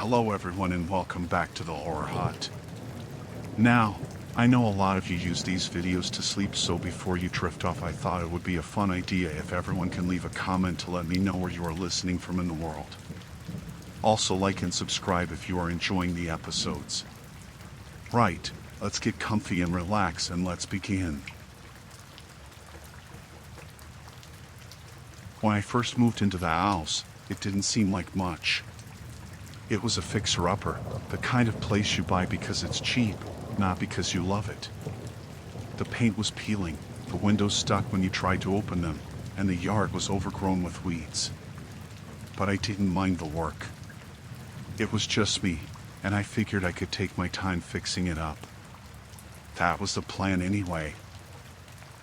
Hello everyone and welcome back to the Horror Hut. Now, I know a lot of you use these videos to sleep, so before you drift off I thought it would be a fun idea if everyone can leave a comment to let me know where you are listening from in the world. Also like and subscribe if you are enjoying the episodes. Right, let's get comfy and relax and let's begin. When I first moved into the house, it didn't seem like much. It was a fixer-upper, the kind of place you buy because it's cheap, not because you love it. The paint was peeling, the windows stuck when you tried to open them, and the yard was overgrown with weeds. But I didn't mind the work. It was just me, and I figured I could take my time fixing it up. That was the plan anyway.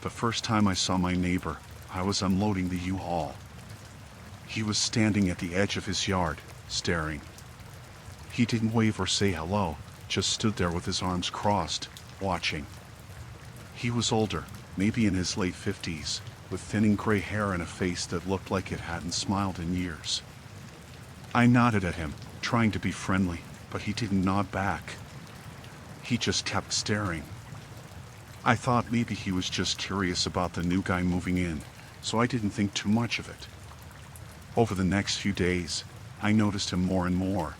The first time I saw my neighbor, I was unloading the U-Haul. He was standing at the edge of his yard, staring. He didn't wave or say hello, just stood there with his arms crossed, watching. He was older, maybe in his late 50s, with thinning gray hair and a face that looked like it hadn't smiled in years. I nodded at him, trying to be friendly, but he didn't nod back. He just kept staring. I thought maybe he was just curious about the new guy moving in, so I didn't think too much of it. Over the next few days, I noticed him more and more.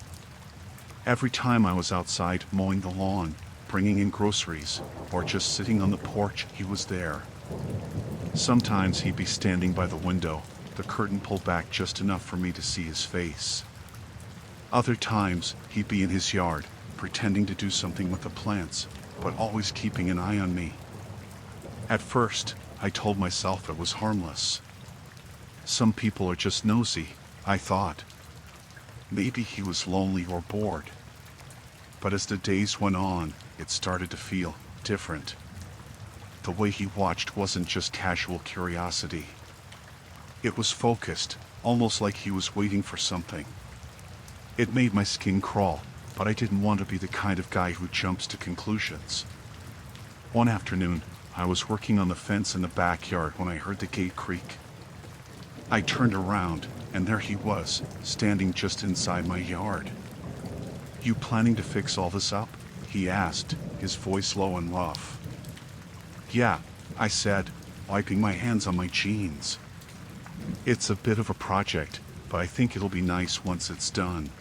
Every time I was outside mowing the lawn, bringing in groceries, or just sitting on the porch, he was there. Sometimes he'd be standing by the window, the curtain pulled back just enough for me to see his face. Other times, he'd be in his yard, pretending to do something with the plants, but always keeping an eye on me. At first, I told myself it was harmless. Some people are just nosy, I thought. Maybe he was lonely or bored. But as the days went on, it started to feel different. The way he watched wasn't just casual curiosity. It was focused, almost like he was waiting for something. It made my skin crawl, but I didn't want to be the kind of guy who jumps to conclusions. One afternoon, I was working on the fence in the backyard when I heard the gate creak. I turned around, and there he was, standing just inside my yard. "You planning to fix all this up?" he asked, his voice low and rough. "Yeah," I said, wiping my hands on my jeans. "It's a bit of a project, but I think it'll be nice once it's done."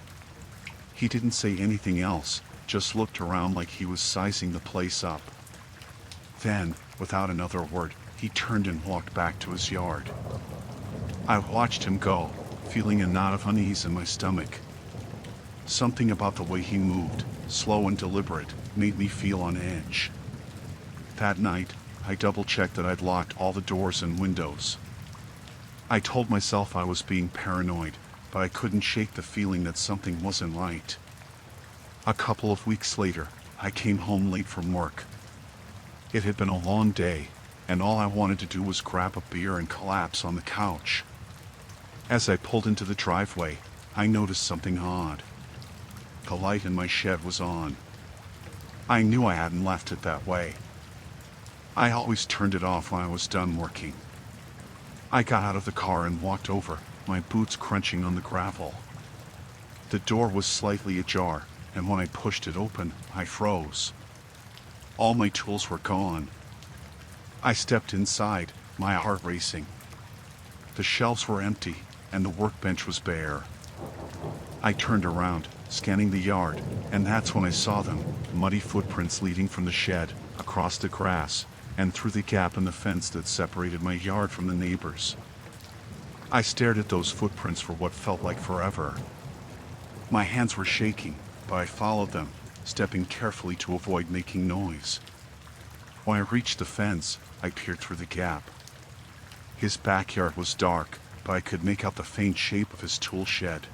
He didn't say anything else, just looked around like he was sizing the place up. Then, without another word, he turned and walked back to his yard. I watched him go, feeling a knot of unease in my stomach. Something about the way he moved, slow and deliberate, made me feel on edge. That night, I double-checked that I'd locked all the doors and windows. I told myself I was being paranoid, but I couldn't shake the feeling that something wasn't right. A couple of weeks later, I came home late from work. It had been a long day, and all I wanted to do was grab a beer and collapse on the couch. As I pulled into the driveway, I noticed something odd. The light in my shed was on. I knew I hadn't left it that way. I always turned it off when I was done working. I got out of the car and walked over, my boots crunching on the gravel. The door was slightly ajar, and when I pushed it open, I froze. All my tools were gone. I stepped inside, my heart racing. The shelves were empty, and the workbench was bare. I turned around, scanning the yard, and that's when I saw them, muddy footprints leading from the shed, across the grass, and through the gap in the fence that separated my yard from the neighbors. I stared at those footprints for what felt like forever. My hands were shaking, but I followed them, stepping carefully to avoid making noise. When I reached the fence, I peered through the gap. His backyard was dark, but I could make out the faint shape of his tool shed.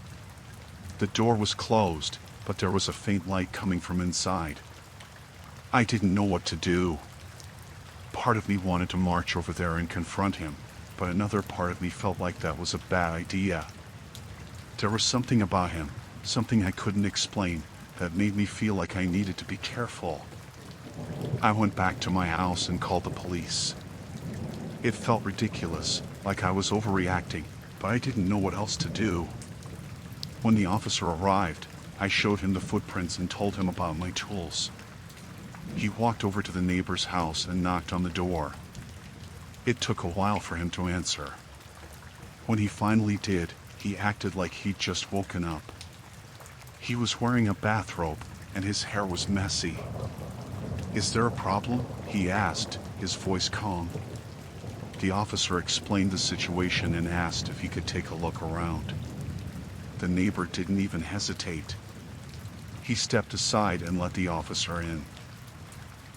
The door was closed, but there was a faint light coming from inside. I didn't know what to do. Part of me wanted to march over there and confront him, but another part of me felt like that was a bad idea. There was something about him, something I couldn't explain, that made me feel like I needed to be careful. I went back to my house and called the police. It felt ridiculous, like I was overreacting, but I didn't know what else to do. When the officer arrived, I showed him the footprints and told him about my tools. He walked over to the neighbor's house and knocked on the door. It took a while for him to answer. When he finally did, he acted like he'd just woken up. He was wearing a bathrobe, and his hair was messy. "Is there a problem?" he asked, his voice calm. The officer explained the situation and asked if he could take a look around. The neighbor didn't even hesitate. He stepped aside and let the officer in.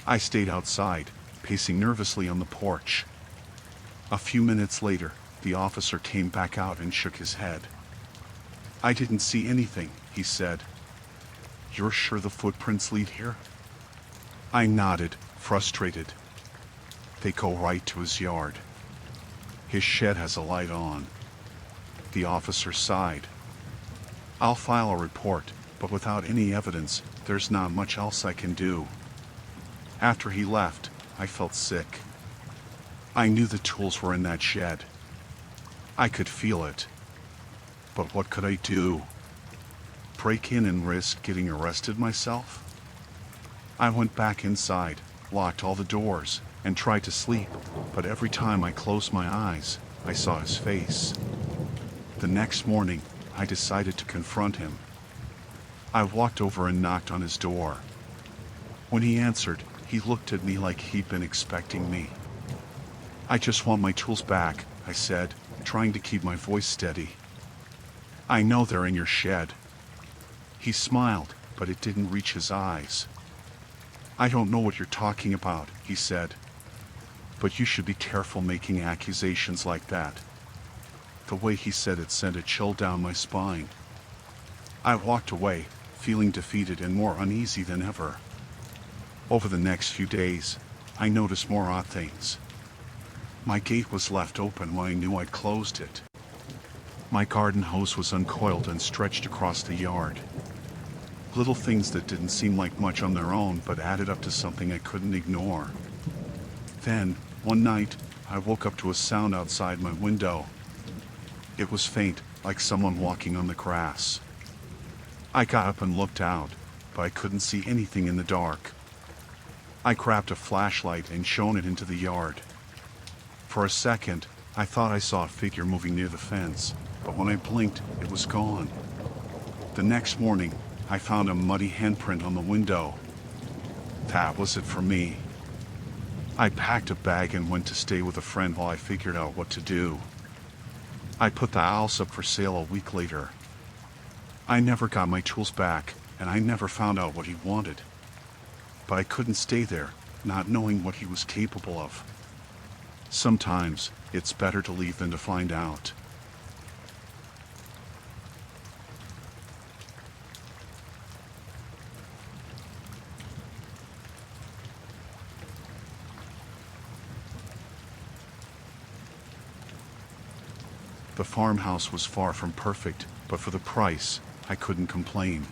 I stayed outside, pacing nervously on the porch. A few minutes later, the officer came back out and shook his head. "I didn't see anything," he said. "You're sure the footprints lead here?" I nodded, frustrated. "They go right to his yard. His shed has a light on." The officer sighed. "I'll file a report, but without any evidence, there's not much else I can do." After he left, I felt sick. I knew the tools were in that shed. I could feel it. But what could I do? Break in and risk getting arrested myself? I went back inside, locked all the doors, and tried to sleep, but every time I closed my eyes, I saw his face. The next morning, I decided to confront him. I walked over and knocked on his door. When he answered, he looked at me like he'd been expecting me. "I just want my tools back," I said, trying to keep my voice steady. "I know they're in your shed." He smiled, but it didn't reach his eyes. "I don't know what you're talking about," he said. "But you should be careful making accusations like that." The way he said it sent a chill down my spine. I walked away, feeling defeated and more uneasy than ever. Over the next few days, I noticed more odd things. My gate was left open when I knew I'd closed it. My garden hose was uncoiled and stretched across the yard. Little things that didn't seem like much on their own but added up to something I couldn't ignore. Then, one night, I woke up to a sound outside my window. It was faint, like someone walking on the grass. I got up and looked out, but I couldn't see anything in the dark. I grabbed a flashlight and shone it into the yard. For a second, I thought I saw a figure moving near the fence, but when I blinked, it was gone. The next morning, I found a muddy handprint on the window. That was it for me. I packed a bag and went to stay with a friend while I figured out what to do. I put the house up for sale a week later. I never got my tools back, and I never found out what he wanted. But I couldn't stay there, not knowing what he was capable of. Sometimes, it's better to leave than to find out. The farmhouse was far from perfect, but for the price, I couldn't complain.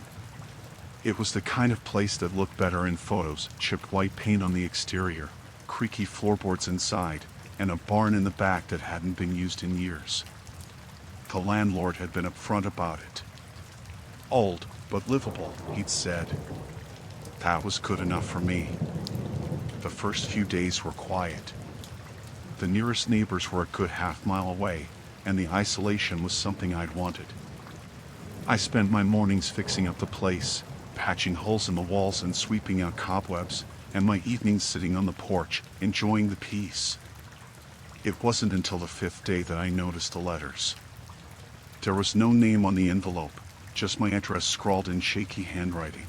It was the kind of place that looked better in photos: chipped white paint on the exterior, creaky floorboards inside, and a barn in the back that hadn't been used in years. The landlord had been upfront about it. "Old, but livable," he'd said. That was good enough for me. The first few days were quiet. The nearest neighbors were a good half-mile away, and the isolation was something I'd wanted. I spent my mornings fixing up the place, patching holes in the walls and sweeping out cobwebs, and my evenings sitting on the porch, enjoying the peace. It wasn't until the 5th day that I noticed the letters. There was no name on the envelope, just my address scrawled in shaky handwriting.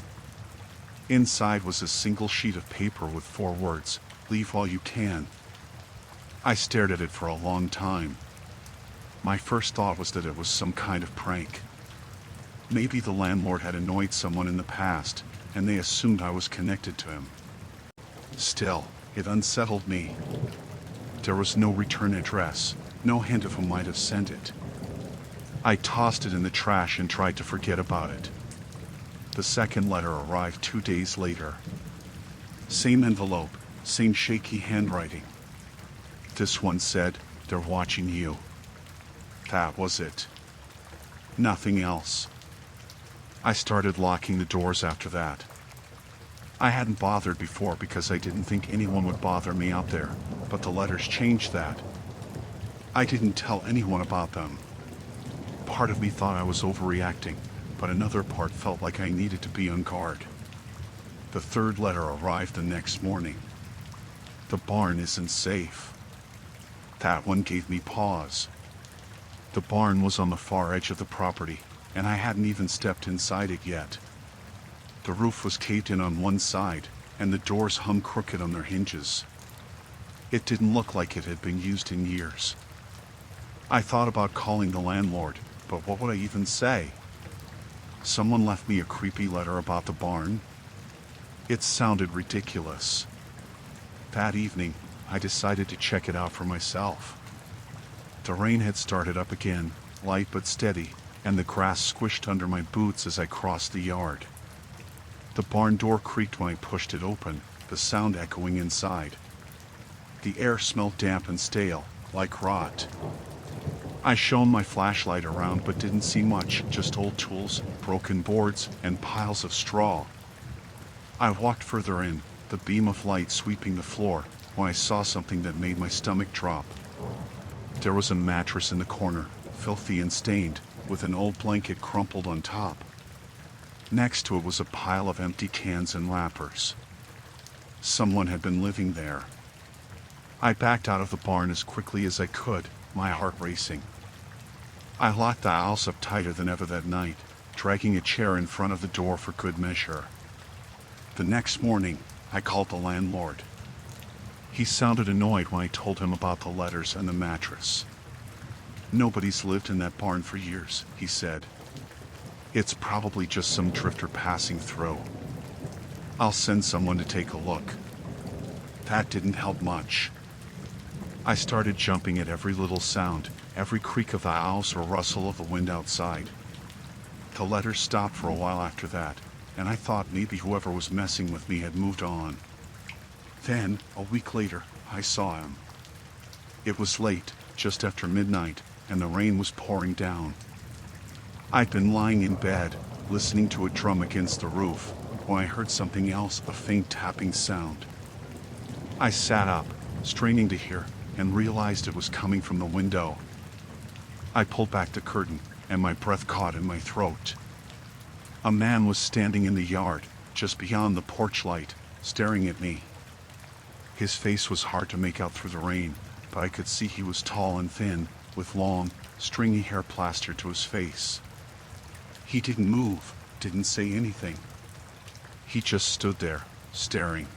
Inside was a single sheet of paper with 4 words: "Leave while you can." I stared at it for a long time. My first thought was that it was some kind of prank. Maybe the landlord had annoyed someone in the past, and they assumed I was connected to him. Still, it unsettled me. There was no return address, no hint of who might have sent it. I tossed it in the trash and tried to forget about it. The second letter arrived 2 days later. Same envelope, same shaky handwriting. This one said, "They're watching you." That was it. Nothing else. I started locking the doors after that. I hadn't bothered before because I didn't think anyone would bother me out there, but the letters changed that. I didn't tell anyone about them. Part of me thought I was overreacting, but another part felt like I needed to be on guard. The third letter arrived the next morning. The barn isn't safe. That one gave me pause. The barn was on the far edge of the property, and I hadn't even stepped inside it yet. The roof was caved in on one side, and the doors hung crooked on their hinges. It didn't look like it had been used in years. I thought about calling the landlord, but what would I even say? Someone left me a creepy letter about the barn. It sounded ridiculous. That evening, I decided to check it out for myself. The rain had started up again, light but steady, and the grass squished under my boots as I crossed the yard. The barn door creaked when I pushed it open, the sound echoing inside. The air smelled damp and stale, like rot. I shone my flashlight around but didn't see much, just old tools, broken boards, and piles of straw. I walked further in, the beam of light sweeping the floor, when I saw something that made my stomach drop. There was a mattress in the corner, filthy and stained, with an old blanket crumpled on top. Next to it was a pile of empty cans and wrappers. Someone had been living there. I backed out of the barn as quickly as I could, my heart racing. I locked the house up tighter than ever that night, dragging a chair in front of the door for good measure. The next morning, I called the landlord. He sounded annoyed when I told him about the letters and the mattress. "Nobody's lived in that barn for years," he said. "It's probably just some drifter passing through. I'll send someone to take a look." That didn't help much. I started jumping at every little sound, every creak of the house or rustle of the wind outside. The letters stopped for a while after that, and I thought maybe whoever was messing with me had moved on. Then, a week later, I saw him. It was late, just after midnight, and the rain was pouring down. I'd been lying in bed, listening to a drum against the roof, when I heard something else, a faint tapping sound. I sat up, straining to hear, and realized it was coming from the window. I pulled back the curtain, and my breath caught in my throat. A man was standing in the yard, just beyond the porch light, staring at me. His face was hard to make out through the rain, but I could see he was tall and thin, with long, stringy hair plastered to his face. He didn't move, didn't say anything. He just stood there, staring.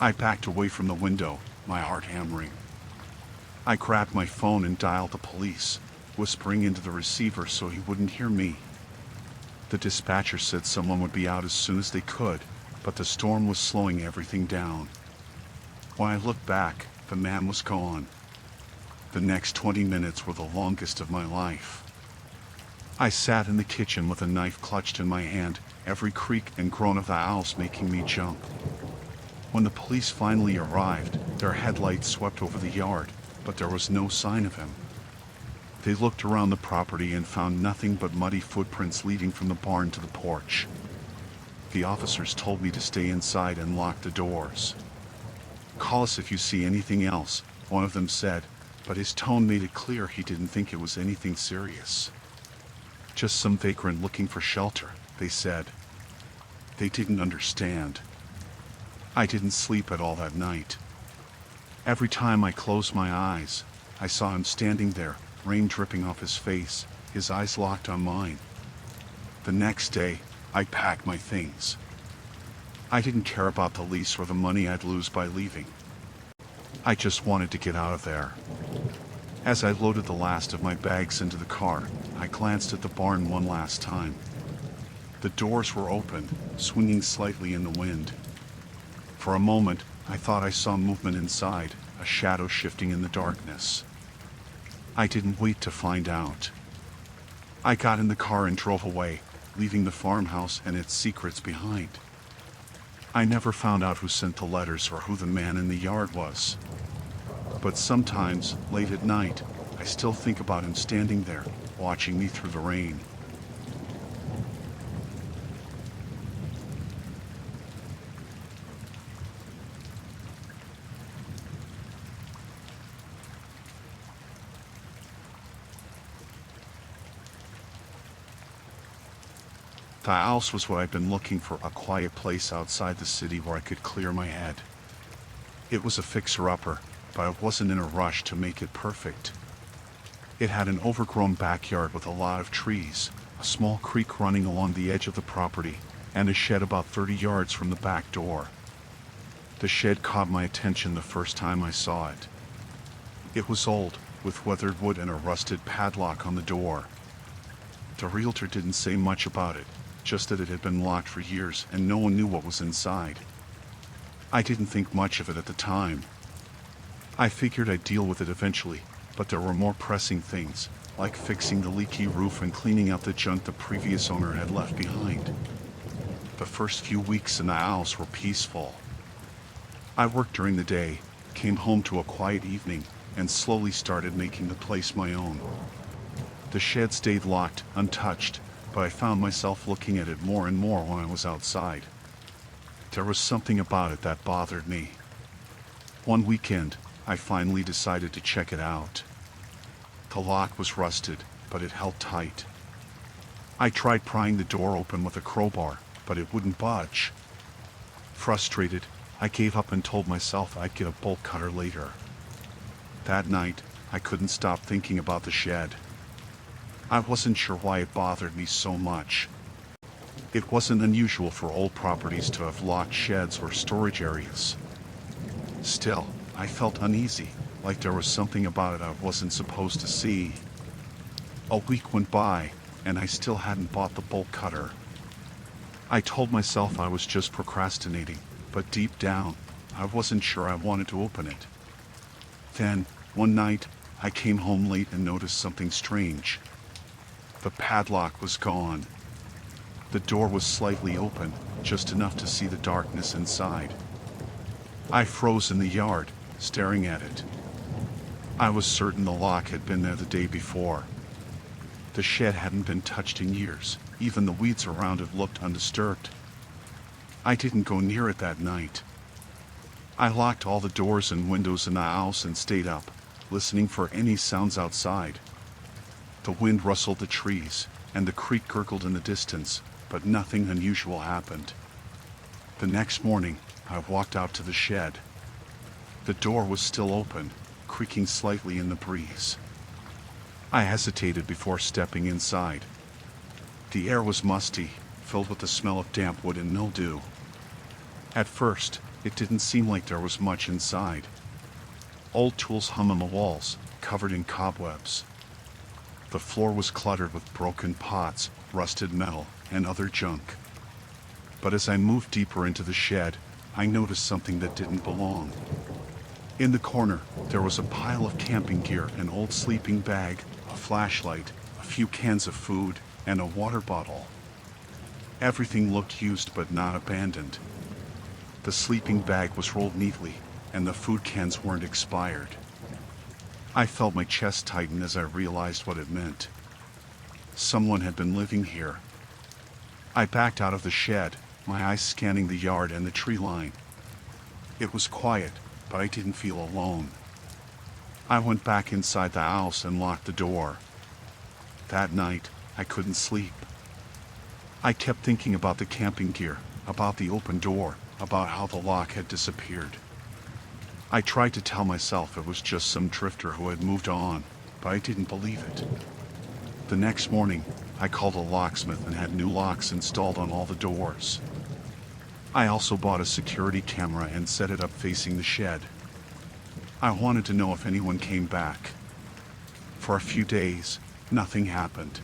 I backed away from the window, my heart hammering. I grabbed my phone and dialed the police, whispering into the receiver so he wouldn't hear me. The dispatcher said someone would be out as soon as they could, but the storm was slowing everything down. When I looked back, the man was gone. The next 20 minutes were the longest of my life. I sat in the kitchen with a knife clutched in my hand, every creak and groan of the house making me jump. When the police finally arrived, their headlights swept over the yard, but there was no sign of him. They looked around the property and found nothing but muddy footprints leading from the barn to the porch. The officers told me to stay inside and lock the doors. "Call us if you see anything else," one of them said, but his tone made it clear he didn't think it was anything serious. "Just some vagrant looking for shelter," they said. They didn't understand. I didn't sleep at all that night. Every time I closed my eyes, I saw him standing there, rain dripping off his face, his eyes locked on mine. The next day, I packed my things. I didn't care about the lease or the money I'd lose by leaving. I just wanted to get out of there. As I loaded the last of my bags into the car, I glanced at the barn one last time. The doors were open, swinging slightly in the wind. For a moment, I thought I saw movement inside, a shadow shifting in the darkness. I didn't wait to find out. I got in the car and drove away, leaving the farmhouse and its secrets behind. I never found out who sent the letters or who the man in the yard was. But sometimes, late at night, I still think about him standing there, watching me through the rain. The house was what I'd been looking for, a quiet place outside the city where I could clear my head. It was a fixer-upper, but I wasn't in a rush to make it perfect. It had an overgrown backyard with a lot of trees, a small creek running along the edge of the property, and a shed about 30 yards from the back door. The shed caught my attention the first time I saw it. It was old, with weathered wood and a rusted padlock on the door. The realtor didn't say much about it, just that it had been locked for years and no one knew what was inside. I didn't think much of it at the time. I figured I'd deal with it eventually, but there were more pressing things, like fixing the leaky roof and cleaning out the junk the previous owner had left behind. The first few weeks in the house were peaceful. I worked during the day, came home to a quiet evening, and slowly started making the place my own. The shed stayed locked, untouched, but I found myself looking at it more and more when I was outside. There was something about it that bothered me. One weekend, I finally decided to check it out. The lock was rusted, but it held tight. I tried prying the door open with a crowbar, but it wouldn't budge. Frustrated, I gave up and told myself I'd get a bolt cutter later. That night, I couldn't stop thinking about the shed. I wasn't sure why it bothered me so much. It wasn't unusual for old properties to have locked sheds or storage areas. Still, I felt uneasy, like there was something about it I wasn't supposed to see. A week went by, and I still hadn't bought the bolt cutter. I told myself I was just procrastinating, but deep down, I wasn't sure I wanted to open it. Then, one night, I came home late and noticed something strange. The padlock was gone. The door was slightly open, just enough to see the darkness inside. I froze in the yard, staring at it. I was certain the lock had been there the day before. The shed hadn't been touched in years. Even the weeds around it looked undisturbed. I didn't go near it that night. I locked all the doors and windows in the house and stayed up, listening for any sounds outside. The wind rustled the trees, and the creek gurgled in the distance, but nothing unusual happened. The next morning, I walked out to the shed. The door was still open, creaking slightly in the breeze. I hesitated before stepping inside. The air was musty, filled with the smell of damp wood and mildew. At first, it didn't seem like there was much inside. Old tools hung on the walls, covered in cobwebs. The floor was cluttered with broken pots, rusted metal, and other junk. But as I moved deeper into the shed, I noticed something that didn't belong. In the corner, there was a pile of camping gear, an old sleeping bag, a flashlight, a few cans of food, and a water bottle. Everything looked used but not abandoned. The sleeping bag was rolled neatly, and the food cans weren't expired. I felt my chest tighten as I realized what it meant. Someone had been living here. I backed out of the shed, my eyes scanning the yard and the tree line. It was quiet, but I didn't feel alone. I went back inside the house and locked the door. That night, I couldn't sleep. I kept thinking about the camping gear, about the open door, about how the lock had disappeared. I tried to tell myself it was just some drifter who had moved on, but I didn't believe it. The next morning, I called a locksmith and had new locks installed on all the doors. I also bought a security camera and set it up facing the shed. I wanted to know if anyone came back. For a few days, nothing happened.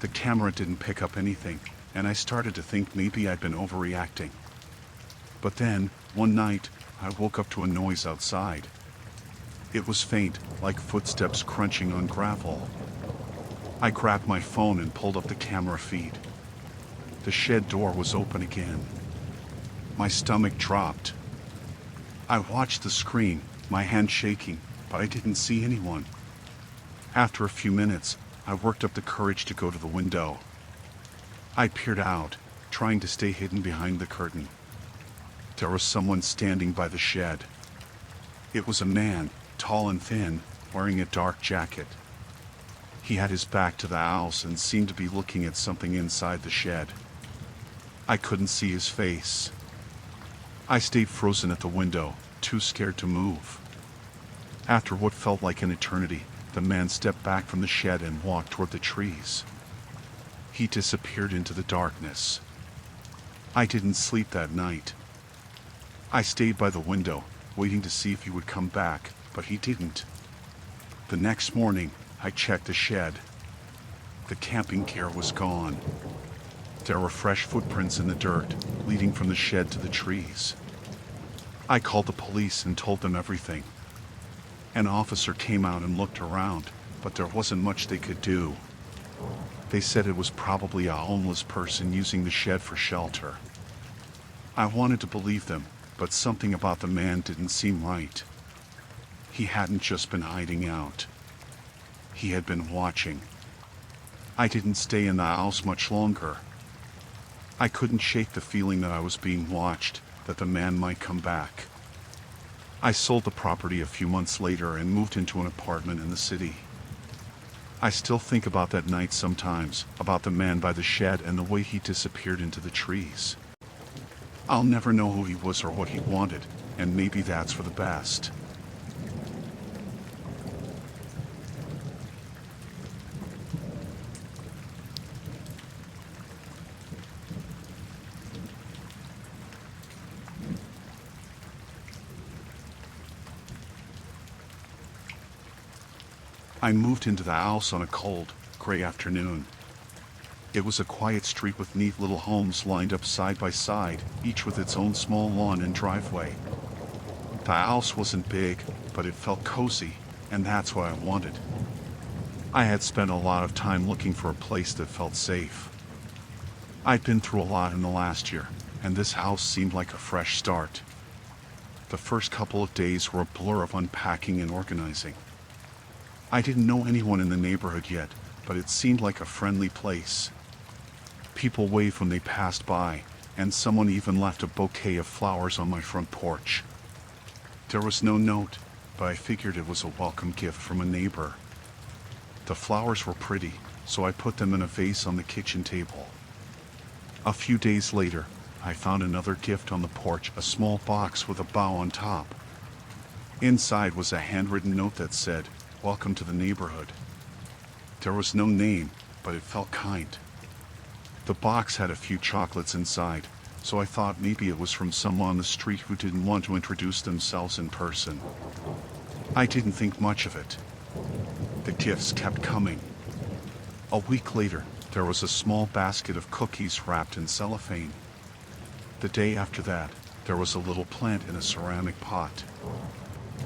The camera didn't pick up anything, and I started to think maybe I'd been overreacting. But then, one night, I woke up to a noise outside. It was faint, like footsteps crunching on gravel. I grabbed my phone and pulled up the camera feed. The shed door was open again. My stomach dropped. I watched the screen, my hand shaking, but I didn't see anyone. After a few minutes, I worked up the courage to go to the window. I peered out, trying to stay hidden behind the curtain. There was someone standing by the shed. It was a man, tall and thin, wearing a dark jacket. He had his back to the house and seemed to be looking at something inside the shed. I couldn't see his face. I stayed frozen at the window, too scared to move. After what felt like an eternity, the man stepped back from the shed and walked toward the trees. He disappeared into the darkness. I didn't sleep that night. I stayed by the window, waiting to see if he would come back, but he didn't. The next morning, I checked the shed. The camping gear was gone. There were fresh footprints in the dirt, leading from the shed to the trees. I called the police and told them everything. An officer came out and looked around, but there wasn't much they could do. They said it was probably a homeless person using the shed for shelter. I wanted to believe them, but something about the man didn't seem right. He hadn't just been hiding out. He had been watching. I didn't stay in the house much longer. I couldn't shake the feeling that I was being watched, that the man might come back. I sold the property a few months later and moved into an apartment in the city. I still think about that night sometimes, about the man by the shed and the way he disappeared into the trees. I'll never know who he was or what he wanted, and maybe that's for the best. I moved into the house on a cold, gray afternoon. It was a quiet street with neat little homes lined up side by side, each with its own small lawn and driveway. The house wasn't big, but it felt cozy, and that's what I wanted. I had spent a lot of time looking for a place that felt safe. I'd been through a lot in the last year, and this house seemed like a fresh start. The first couple of days were a blur of unpacking and organizing. I didn't know anyone in the neighborhood yet, but it seemed like a friendly place. People waved when they passed by, and someone even left a bouquet of flowers on my front porch. There was no note, but I figured it was a welcome gift from a neighbor. The flowers were pretty, so I put them in a vase on the kitchen table. A few days later, I found another gift on the porch, a small box with a bow on top. Inside was a handwritten note that said, "Welcome to the neighborhood." There was no name, but it felt kind. The box had a few chocolates inside, so I thought maybe it was from someone on the street who didn't want to introduce themselves in person. I didn't think much of it. The gifts kept coming. A week later, there was a small basket of cookies wrapped in cellophane. The day after that, there was a little plant in a ceramic pot.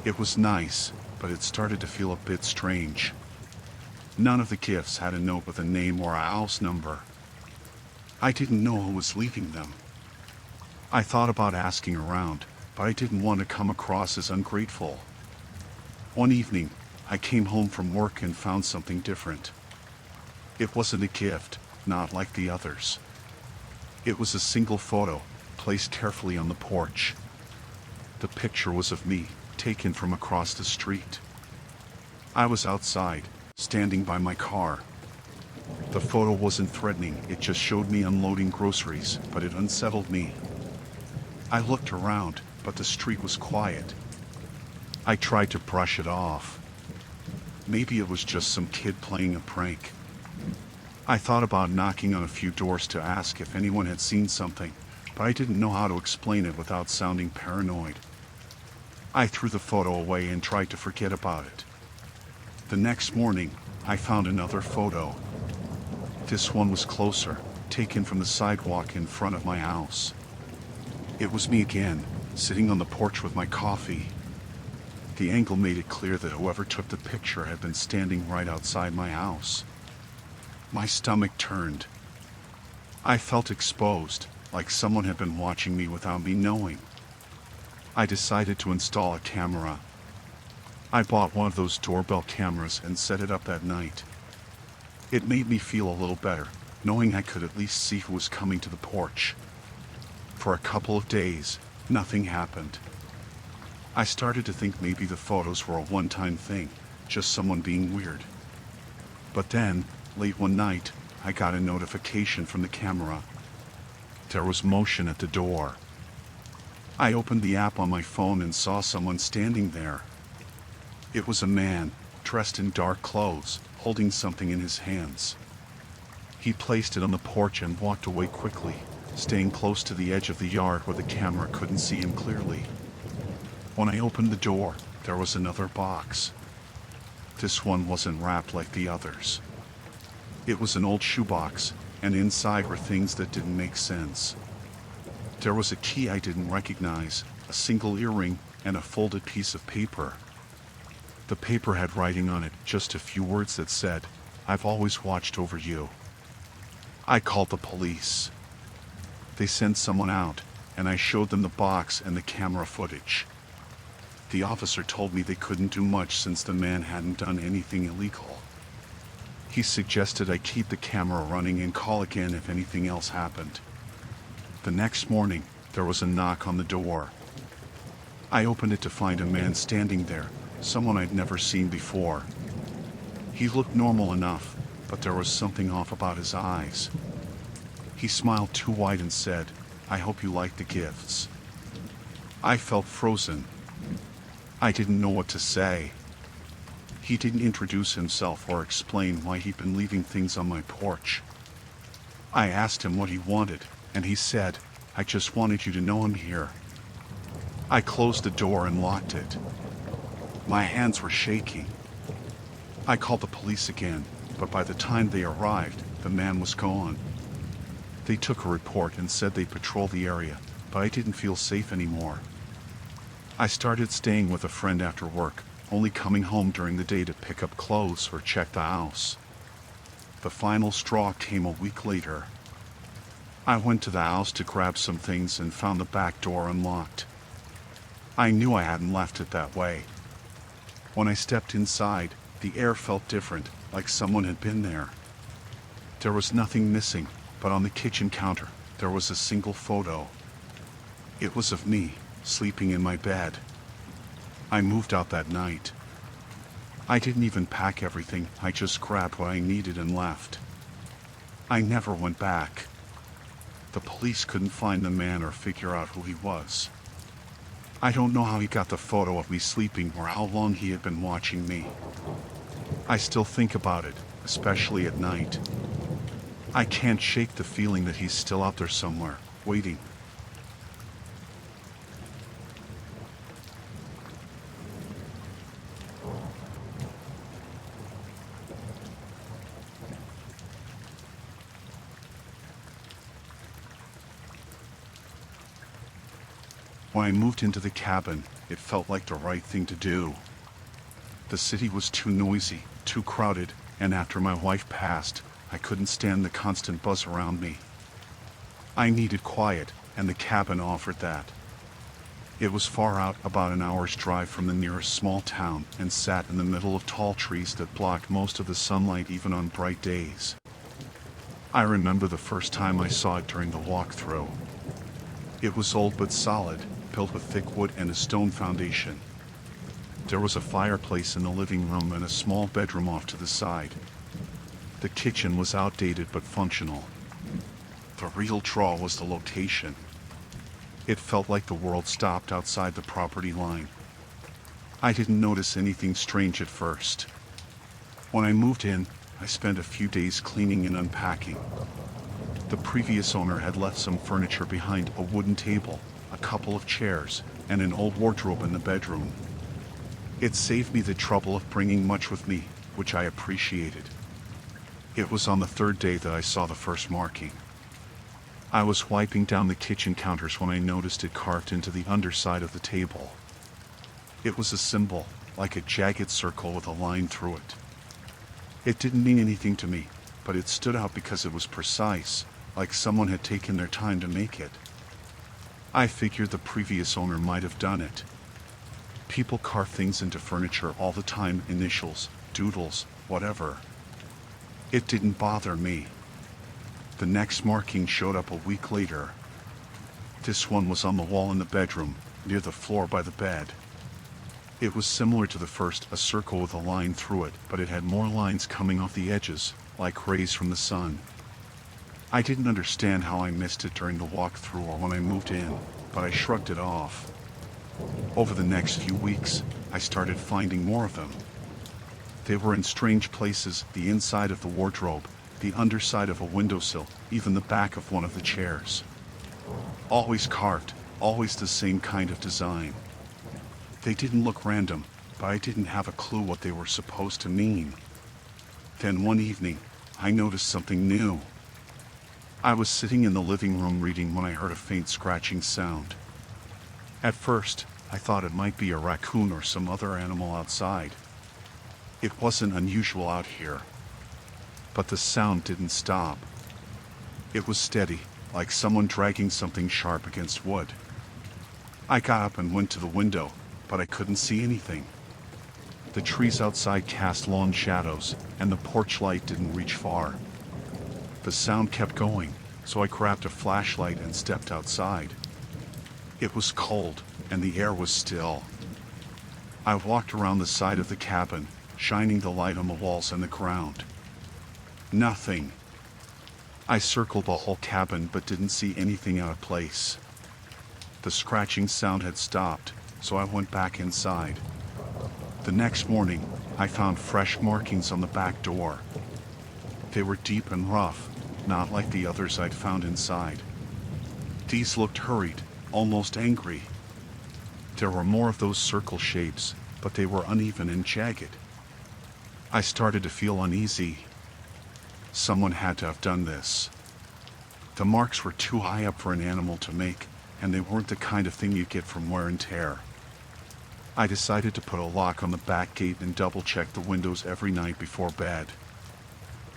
It was nice, but it started to feel a bit strange. None of the gifts had a note with a name or a house number. I didn't know who was leaving them. I thought about asking around, but I didn't want to come across as ungrateful. One evening, I came home from work and found something different. It wasn't a gift, not like the others. It was a single photo, placed carefully on the porch. The picture was of me, taken from across the street. I was outside, standing by my car. The photo wasn't threatening, it just showed me unloading groceries, but it unsettled me. I looked around, but the street was quiet. I tried to brush it off. Maybe it was just some kid playing a prank. I thought about knocking on a few doors to ask if anyone had seen something, but I didn't know how to explain it without sounding paranoid. I threw the photo away and tried to forget about it. The next morning, I found another photo. This one was closer, taken from the sidewalk in front of my house. It was me again, sitting on the porch with my coffee. The angle made it clear that whoever took the picture had been standing right outside my house. My stomach turned. I felt exposed, like someone had been watching me without me knowing. I decided to install a camera. I bought one of those doorbell cameras and set it up that night. It made me feel a little better, knowing I could at least see who was coming to the porch. For a couple of days, nothing happened. I started to think maybe the photos were a one-time thing, just someone being weird. But then, late one night, I got a notification from the camera. There was motion at the door. I opened the app on my phone and saw someone standing there. It was a man, dressed in dark clothes, holding something in his hands. He placed it on the porch and walked away quickly, staying close to the edge of the yard where the camera couldn't see him clearly. When I opened the door, there was another box. This one wasn't wrapped like the others. It was an old shoebox, and inside were things that didn't make sense. There was a key I didn't recognize, a single earring, and a folded piece of paper. The paper had writing on it, just a few words that said, "I've always watched over you." I called the police. They sent someone out, and I showed them the box and the camera footage. The officer told me they couldn't do much since the man hadn't done anything illegal. He suggested I keep the camera running and call again if anything else happened. The next morning, there was a knock on the door. I opened it to find a man standing there, someone I'd never seen before. He looked normal enough, but there was something off about his eyes. He smiled too wide and said, "I hope you like the gifts." I felt frozen. I didn't know what to say. He didn't introduce himself or explain why he'd been leaving things on my porch. I asked him what he wanted, and he said, "I just wanted you to know I'm here." I closed the door and locked it. My hands were shaking. I called the police again, but by the time they arrived, the man was gone. They took a report and said they'd patrol the area, but I didn't feel safe anymore. I started staying with a friend after work, only coming home during the day to pick up clothes or check the house. The final straw came a week later. I went to the house to grab some things and found the back door unlocked. I knew I hadn't left it that way. When I stepped inside, the air felt different, like someone had been there. There was nothing missing, but on the kitchen counter, there was a single photo. It was of me, sleeping in my bed. I moved out that night. I didn't even pack everything, I just grabbed what I needed and left. I never went back. The police couldn't find the man or figure out who he was. I don't know how he got the photo of me sleeping or how long he had been watching me. I still think about it, especially at night. I can't shake the feeling that he's still out there somewhere, waiting. When I moved into the cabin, it felt like the right thing to do. The city was too noisy, too crowded, and after my wife passed, I couldn't stand the constant buzz around me. I needed quiet, and the cabin offered that. It was far out, about an hour's drive from the nearest small town, and sat in the middle of tall trees that blocked most of the sunlight even on bright days. I remember the first time I saw it during the walkthrough. It was old but solid, built with thick wood and a stone foundation. There was a fireplace in the living room and a small bedroom off to the side. The kitchen was outdated but functional. The real draw was the location. It felt like the world stopped outside the property line. I didn't notice anything strange at first. When I moved in, I spent a few days cleaning and unpacking. The previous owner had left some furniture behind: a wooden table, a couple of chairs, and an old wardrobe in the bedroom. It saved me the trouble of bringing much with me, which I appreciated. It was on the third day that I saw the first marking. I was wiping down the kitchen counters when I noticed it carved into the underside of the table. It was a symbol, like a jagged circle with a line through it. It didn't mean anything to me, but it stood out because it was precise, like someone had taken their time to make it. I figured the previous owner might have done it. People carve things into furniture all the time: initials, doodles, whatever. It didn't bother me. The next marking showed up a week later. This one was on the wall in the bedroom, near the floor by the bed. It was similar to the first, a circle with a line through it, but it had more lines coming off the edges, like rays from the sun. I didn't understand how I missed it during the walkthrough or when I moved in, but I shrugged it off. Over the next few weeks, I started finding more of them. They were in strange places, the inside of the wardrobe, the underside of a windowsill, even the back of one of the chairs. Always carved, always the same kind of design. They didn't look random, but I didn't have a clue what they were supposed to mean. Then one evening, I noticed something new. I was sitting in the living room reading when I heard a faint scratching sound. At first, I thought it might be a raccoon or some other animal outside. It wasn't unusual out here. But the sound didn't stop. It was steady, like someone dragging something sharp against wood. I got up and went to the window, but I couldn't see anything. The trees outside cast long shadows, and the porch light didn't reach far. The sound kept going, so I grabbed a flashlight and stepped outside. It was cold, and the air was still. I walked around the side of the cabin, shining the light on the walls and the ground. Nothing. I circled the whole cabin but didn't see anything out of place. The scratching sound had stopped, so I went back inside. The next morning, I found fresh markings on the back door. They were deep and rough, not like the others I'd found inside. These looked hurried, almost angry. There were more of those circle shapes, but they were uneven and jagged. I started to feel uneasy. Someone had to have done this. The marks were too high up for an animal to make, and they weren't the kind of thing you get from wear and tear. I decided to put a lock on the back gate and double-check the windows every night before bed.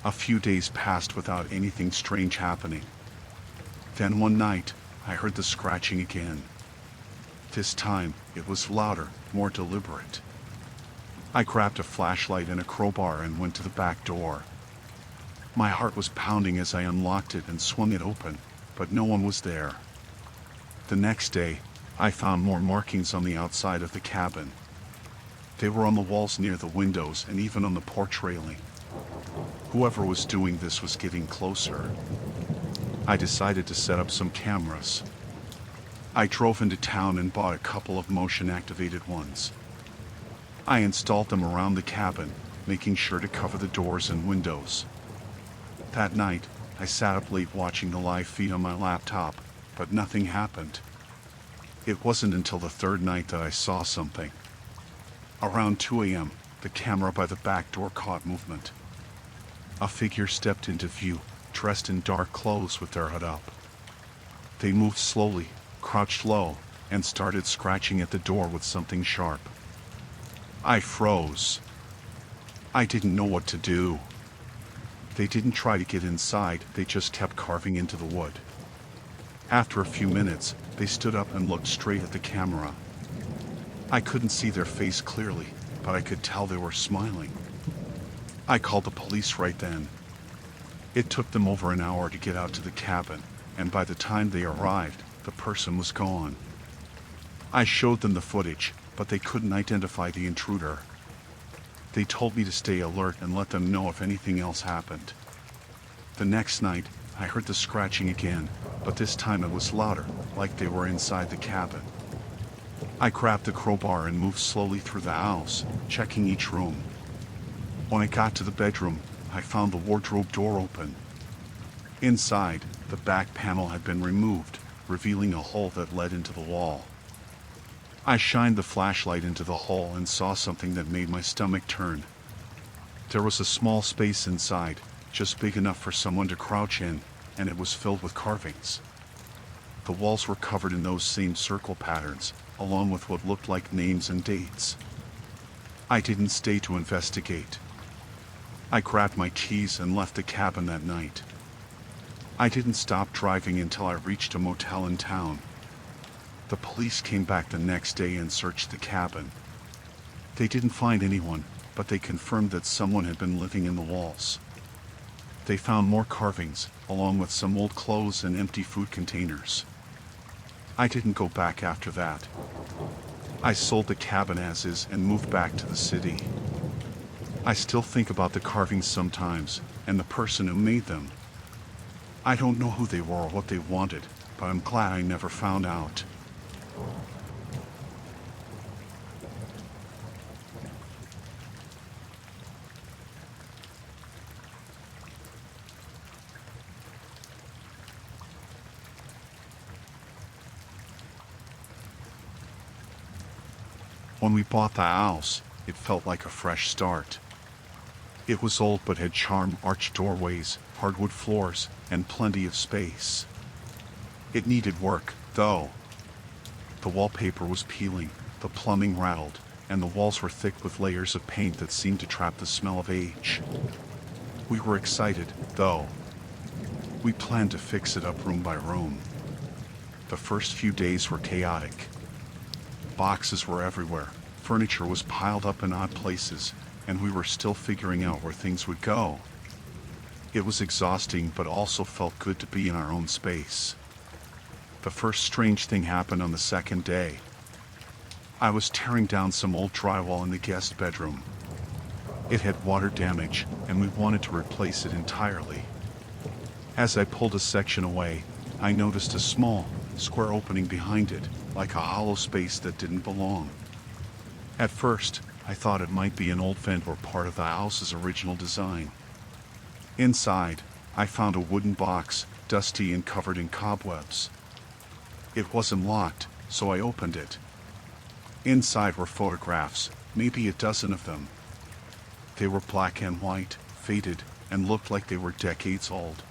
A few days passed without anything strange happening. Then one night, I heard the scratching again. This time, it was louder, more deliberate. I grabbed a flashlight and a crowbar and went to the back door. My heart was pounding as I unlocked it and swung it open, but no one was there. The next day, I found more markings on the outside of the cabin. They were on the walls near the windows and even on the porch railing. Whoever was doing this was getting closer. I decided to set up some cameras. I drove into town and bought a couple of motion-activated ones. I installed them around the cabin, making sure to cover the doors and windows. That night, I sat up late watching the live feed on my laptop, but nothing happened. It wasn't until the third night that I saw something. Around 2 a.m., the camera by the back door caught movement. A figure stepped into view, dressed in dark clothes with their hood up. They moved slowly, crouched low, and started scratching at the door with something sharp. I froze. I didn't know what to do. They didn't try to get inside, they just kept carving into the wood. After a few minutes, they stood up and looked straight at the camera. I couldn't see their face clearly, but I could tell they were smiling. I called the police right then. It took them over an hour to get out to the cabin, and by the time they arrived, the person was gone. I showed them the footage, but they couldn't identify the intruder. They told me to stay alert and let them know if anything else happened. The next night, I heard the scratching again, but this time it was louder, like they were inside the cabin. I grabbed the crowbar and moved slowly through the house, checking each room. When I got to the bedroom, I found the wardrobe door open. Inside, the back panel had been removed, revealing a hole that led into the wall. I shined the flashlight into the hole and saw something that made my stomach turn. There was a small space inside, just big enough for someone to crouch in, and it was filled with carvings. The walls were covered in those same circle patterns, along with what looked like names and dates. I didn't stay to investigate. I grabbed my keys and left the cabin that night. I didn't stop driving until I reached a motel in town. The police came back the next day and searched the cabin. They didn't find anyone, but they confirmed that someone had been living in the walls. They found more carvings, along with some old clothes and empty food containers. I didn't go back after that. I sold the cabin as is and moved back to the city. I still think about the carvings sometimes, and the person who made them. I don't know who they were or what they wanted, but I'm glad I never found out. When we bought the house, it felt like a fresh start. It was old but had charm, arched doorways, hardwood floors, and plenty of space. It needed work, though. The wallpaper was peeling, the plumbing rattled, and the walls were thick with layers of paint that seemed to trap the smell of age. We were excited, though. We planned to fix it up room by room. The first few days were chaotic. Boxes were everywhere, furniture was piled up in odd places, and we were still figuring out where things would go. It was exhausting, but also felt good to be in our own space. The first strange thing happened on the second day. I was tearing down some old drywall in the guest bedroom. It had water damage, and we wanted to replace it entirely. As I pulled a section away, I noticed a small, square opening behind it, like a hollow space that didn't belong. At first, I thought it might be an old vent or part of the house's original design. Inside, I found a wooden box, dusty and covered in cobwebs. It wasn't locked, so I opened it. Inside were photographs, maybe a dozen of them. They were black and white, faded, and looked like they were decades old.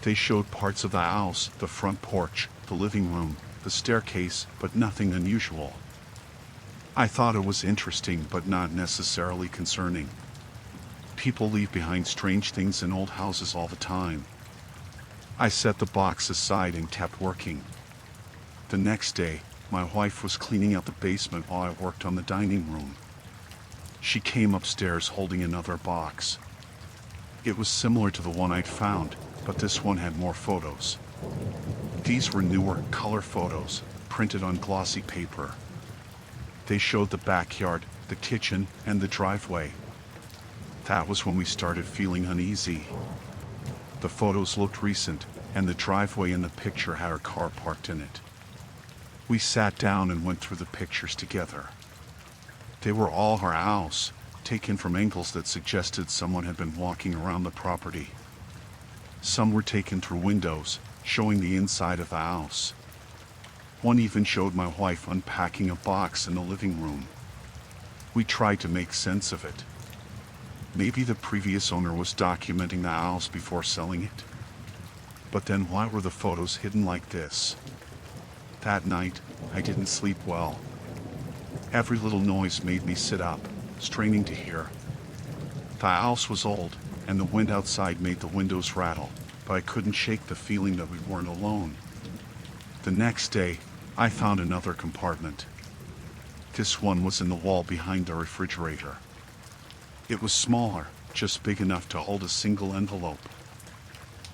They showed parts of the house, the front porch, the living room, the staircase, but nothing unusual. I thought it was interesting, but not necessarily concerning. People leave behind strange things in old houses all the time. I set the box aside and kept working. The next day, my wife was cleaning out the basement while I worked on the dining room. She came upstairs holding another box. It was similar to the one I'd found, but this one had more photos. These were newer, color photos, printed on glossy paper. They showed the backyard, the kitchen, and the driveway. That was when we started feeling uneasy. The photos looked recent, and the driveway in the picture had our car parked in it. We sat down and went through the pictures together. They were all our house, taken from angles that suggested someone had been walking around the property. Some were taken through windows, showing the inside of the house. One even showed my wife unpacking a box in the living room. We tried to make sense of it. Maybe the previous owner was documenting the house before selling it. But then why were the photos hidden like this? That night, I didn't sleep well. Every little noise made me sit up, straining to hear. The house was old, and the wind outside made the windows rattle, but I couldn't shake the feeling that we weren't alone. The next day, I found another compartment. This one was in the wall behind the refrigerator. It was smaller, just big enough to hold a single envelope.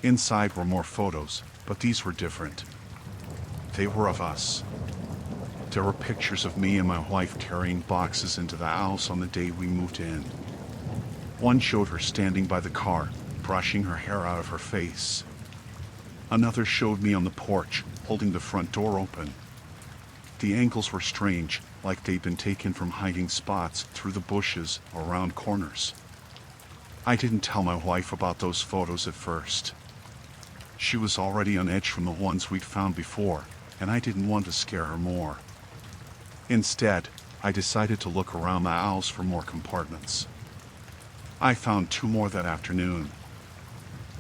Inside were more photos, but these were different. They were of us. There were pictures of me and my wife carrying boxes into the house on the day we moved in. One showed her standing by the car, brushing her hair out of her face. Another showed me on the porch, holding the front door open. The angles were strange, like they'd been taken from hiding spots through the bushes or around corners. I didn't tell my wife about those photos at first. She was already on edge from the ones we'd found before, and I didn't want to scare her more. Instead, I decided to look around the house for more compartments. I found two more that afternoon.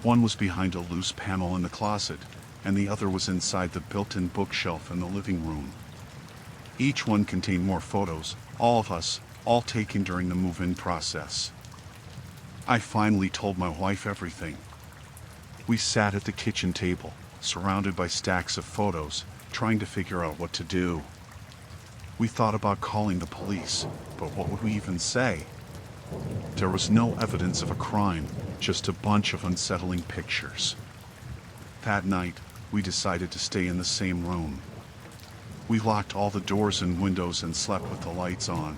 One was behind a loose panel in the closet, and the other was inside the built-in bookshelf in the living room. Each one contained more photos, all of us, all taken during the move-in process. I finally told my wife everything. We sat at the kitchen table, surrounded by stacks of photos, trying to figure out what to do. We thought about calling the police, but what would we even say? There was no evidence of a crime, just a bunch of unsettling pictures. That night, we decided to stay in the same room. We locked all the doors and windows and slept with the lights on.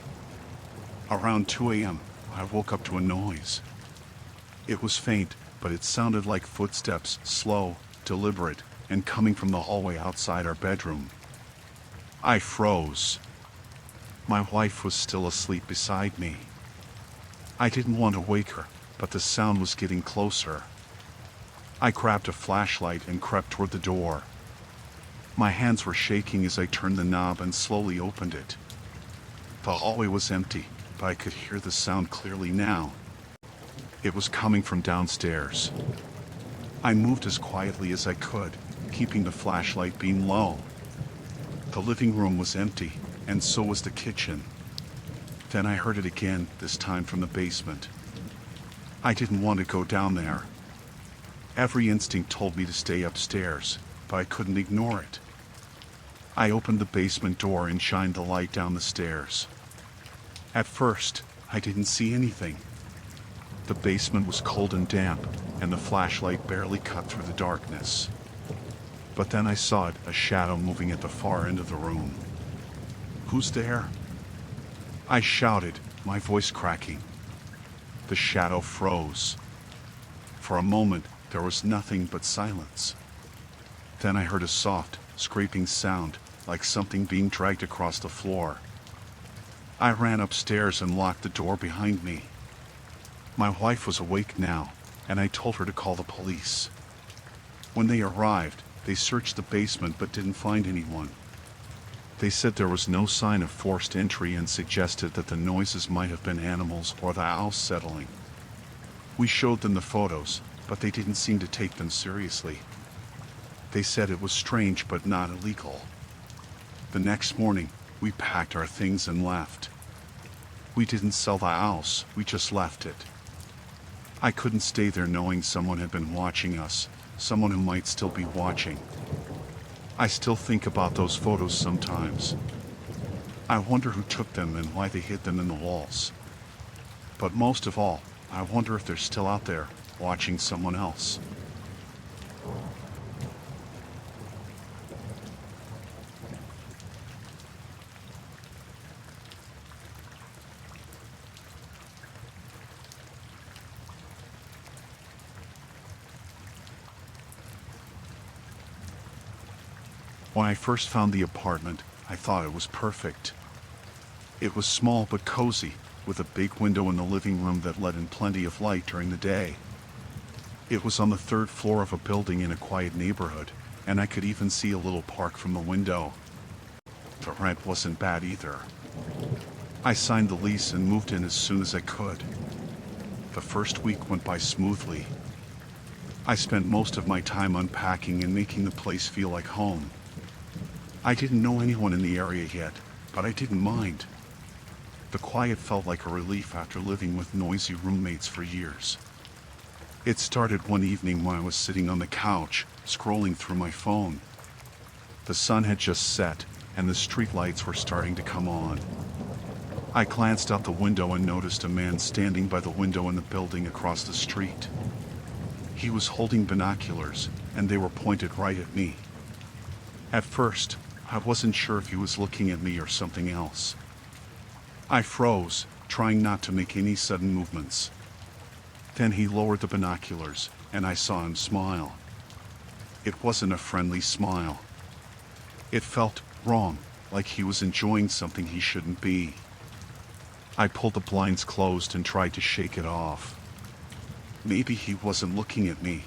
Around 2 a.m., I woke up to a noise. It was faint, but it sounded like footsteps, slow, deliberate, and coming from the hallway outside our bedroom. I froze. My wife was still asleep beside me. I didn't want to wake her, but the sound was getting closer. I grabbed a flashlight and crept toward the door. My hands were shaking as I turned the knob and slowly opened it. The hallway was empty, but I could hear the sound clearly now. It was coming from downstairs. I moved as quietly as I could, keeping the flashlight beam low. The living room was empty, and so was the kitchen. Then I heard it again, this time from the basement. I didn't want to go down there. Every instinct told me to stay upstairs, but I couldn't ignore it. I opened the basement door and shined the light down the stairs. At first, I didn't see anything. The basement was cold and damp, and the flashlight barely cut through the darkness. But then I saw it, a shadow moving at the far end of the room. "Who's there?" I shouted, my voice cracking. The shadow froze. For a moment, there was nothing but silence. Then I heard a soft, scraping sound, like something being dragged across the floor. I ran upstairs and locked the door behind me. My wife was awake now, and I told her to call the police. When they arrived, they searched the basement but didn't find anyone. They said there was no sign of forced entry and suggested that the noises might have been animals or the house settling. We showed them the photos, but they didn't seem to take them seriously. They said it was strange but not illegal. The next morning, we packed our things and left. We didn't sell the house, we just left it. I couldn't stay there knowing someone had been watching us, someone who might still be watching. I still think about those photos sometimes. I wonder who took them and why they hid them in the walls. But most of all, I wonder if they're still out there, watching someone else. When I first found the apartment, I thought it was perfect. It was small but cozy, with a big window in the living room that let in plenty of light during the day. It was on the third floor of a building in a quiet neighborhood, and I could even see a little park from the window. The rent wasn't bad either. I signed the lease and moved in as soon as I could. The first week went by smoothly. I spent most of my time unpacking and making the place feel like home. I didn't know anyone in the area yet, but I didn't mind. The quiet felt like a relief after living with noisy roommates for years. It started one evening when I was sitting on the couch, scrolling through my phone. The sun had just set, and the streetlights were starting to come on. I glanced out the window and noticed a man standing by the window in the building across the street. He was holding binoculars, and they were pointed right at me. At first, I wasn't sure if he was looking at me or something else. I froze, trying not to make any sudden movements. Then he lowered the binoculars, and I saw him smile. It wasn't a friendly smile. It felt wrong, like he was enjoying something he shouldn't be. I pulled the blinds closed and tried to shake it off. Maybe he wasn't looking at me.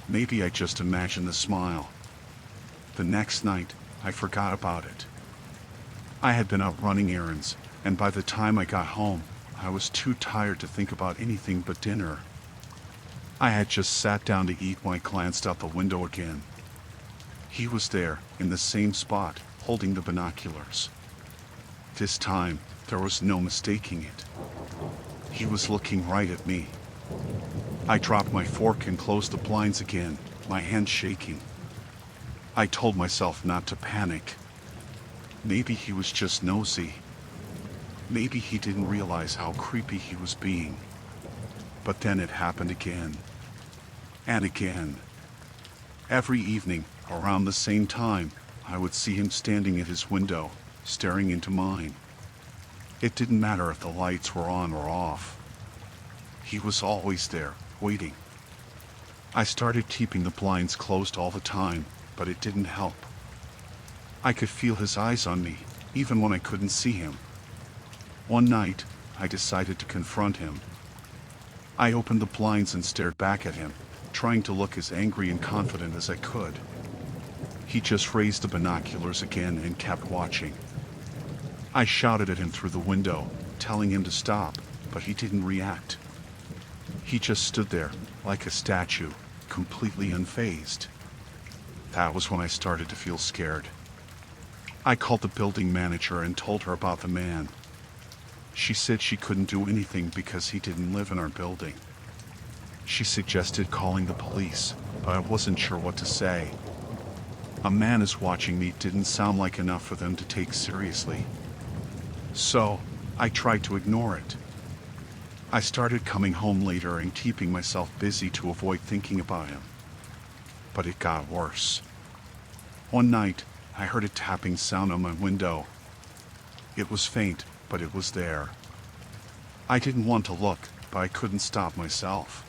Maybe I just imagined the smile. The next night, I forgot about it. I had been out running errands, and by the time I got home, I was too tired to think about anything but dinner. I had just sat down to eat when I glanced out the window again. He was there, in the same spot, holding the binoculars. This time, there was no mistaking it. He was looking right at me. I dropped my fork and closed the blinds again, my hands shaking. I told myself not to panic. Maybe he was just nosy. Maybe he didn't realize how creepy he was being. But then it happened again. And again. Every evening, around the same time, I would see him standing at his window, staring into mine. It didn't matter if the lights were on or off. He was always there, waiting. I started keeping the blinds closed all the time, but it didn't help. I could feel his eyes on me, even when I couldn't see him. One night, I decided to confront him. I opened the blinds and stared back at him, trying to look as angry and confident as I could. He just raised the binoculars again and kept watching. I shouted at him through the window, telling him to stop, but he didn't react. He just stood there, like a statue, completely unfazed. That was when I started to feel scared. I called the building manager and told her about the man. She said she couldn't do anything because he didn't live in our building. She suggested calling the police, but I wasn't sure what to say. A man is watching me didn't sound like enough for them to take seriously. So, I tried to ignore it. I started coming home later and keeping myself busy to avoid thinking about him. But it got worse. One night, I heard a tapping sound on my window. It was faint, but it was there. I didn't want to look, but I couldn't stop myself.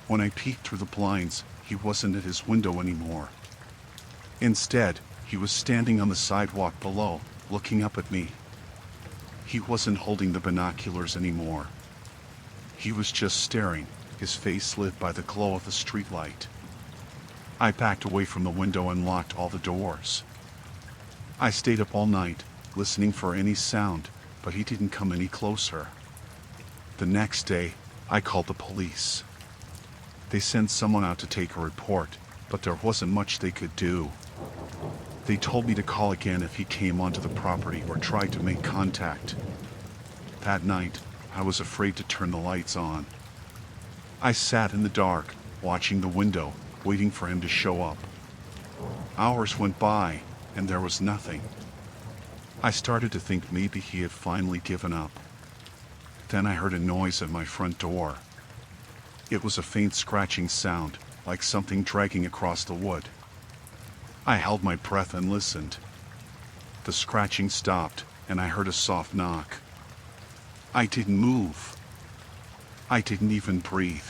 When I peeked through the blinds, he wasn't at his window anymore. Instead, he was standing on the sidewalk below, looking up at me. He wasn't holding the binoculars anymore. He was just staring, his face lit by the glow of the streetlight. I backed away from the window and locked all the doors. I stayed up all night, listening for any sound, but he didn't come any closer. The next day, I called the police. They sent someone out to take a report, but there wasn't much they could do. They told me to call again if he came onto the property or tried to make contact. That night, I was afraid to turn the lights on. I sat in the dark, watching the window, waiting for him to show up. Hours went by, and there was nothing. I started to think maybe he had finally given up. Then I heard a noise at my front door. It was a faint scratching sound, like something dragging across the wood. I held my breath and listened. The scratching stopped, and I heard a soft knock. I didn't move. I didn't even breathe.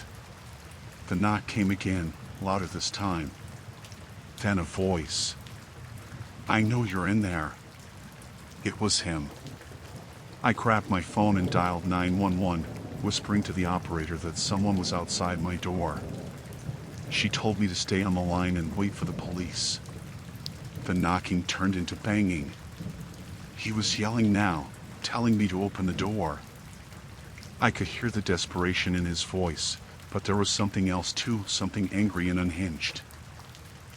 The knock came again, louder this time. Then a voice. "I know you're in there." It was him. I grabbed my phone and dialed 911, whispering to the operator that someone was outside my door. She told me to stay on the line and wait for the police. The knocking turned into banging. He was yelling now, telling me to open the door. I could hear the desperation in his voice, but there was something else too, something angry and unhinged.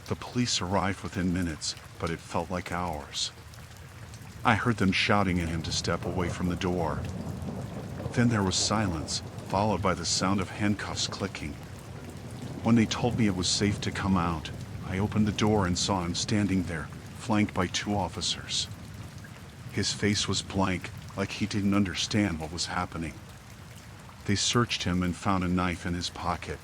The police arrived within minutes, but it felt like hours. I heard them shouting at him to step away from the door. Then there was silence, followed by the sound of handcuffs clicking. When they told me it was safe to come out, I opened the door and saw him standing there, flanked by 2 officers. His face was blank, like he didn't understand what was happening. They searched him and found a knife in his pocket.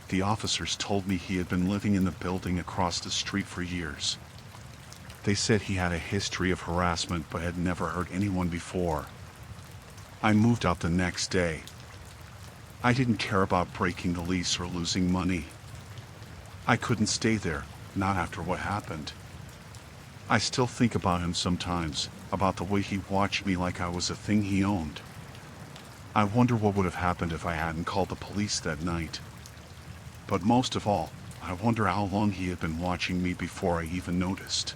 The officers told me he had been living in the building across the street for years. They said he had a history of harassment but had never hurt anyone before. I moved out the next day. I didn't care about breaking the lease or losing money. I couldn't stay there, not after what happened. I still think about him sometimes, about the way he watched me like I was a thing he owned. I wonder what would have happened if I hadn't called the police that night. But most of all, I wonder how long he had been watching me before I even noticed.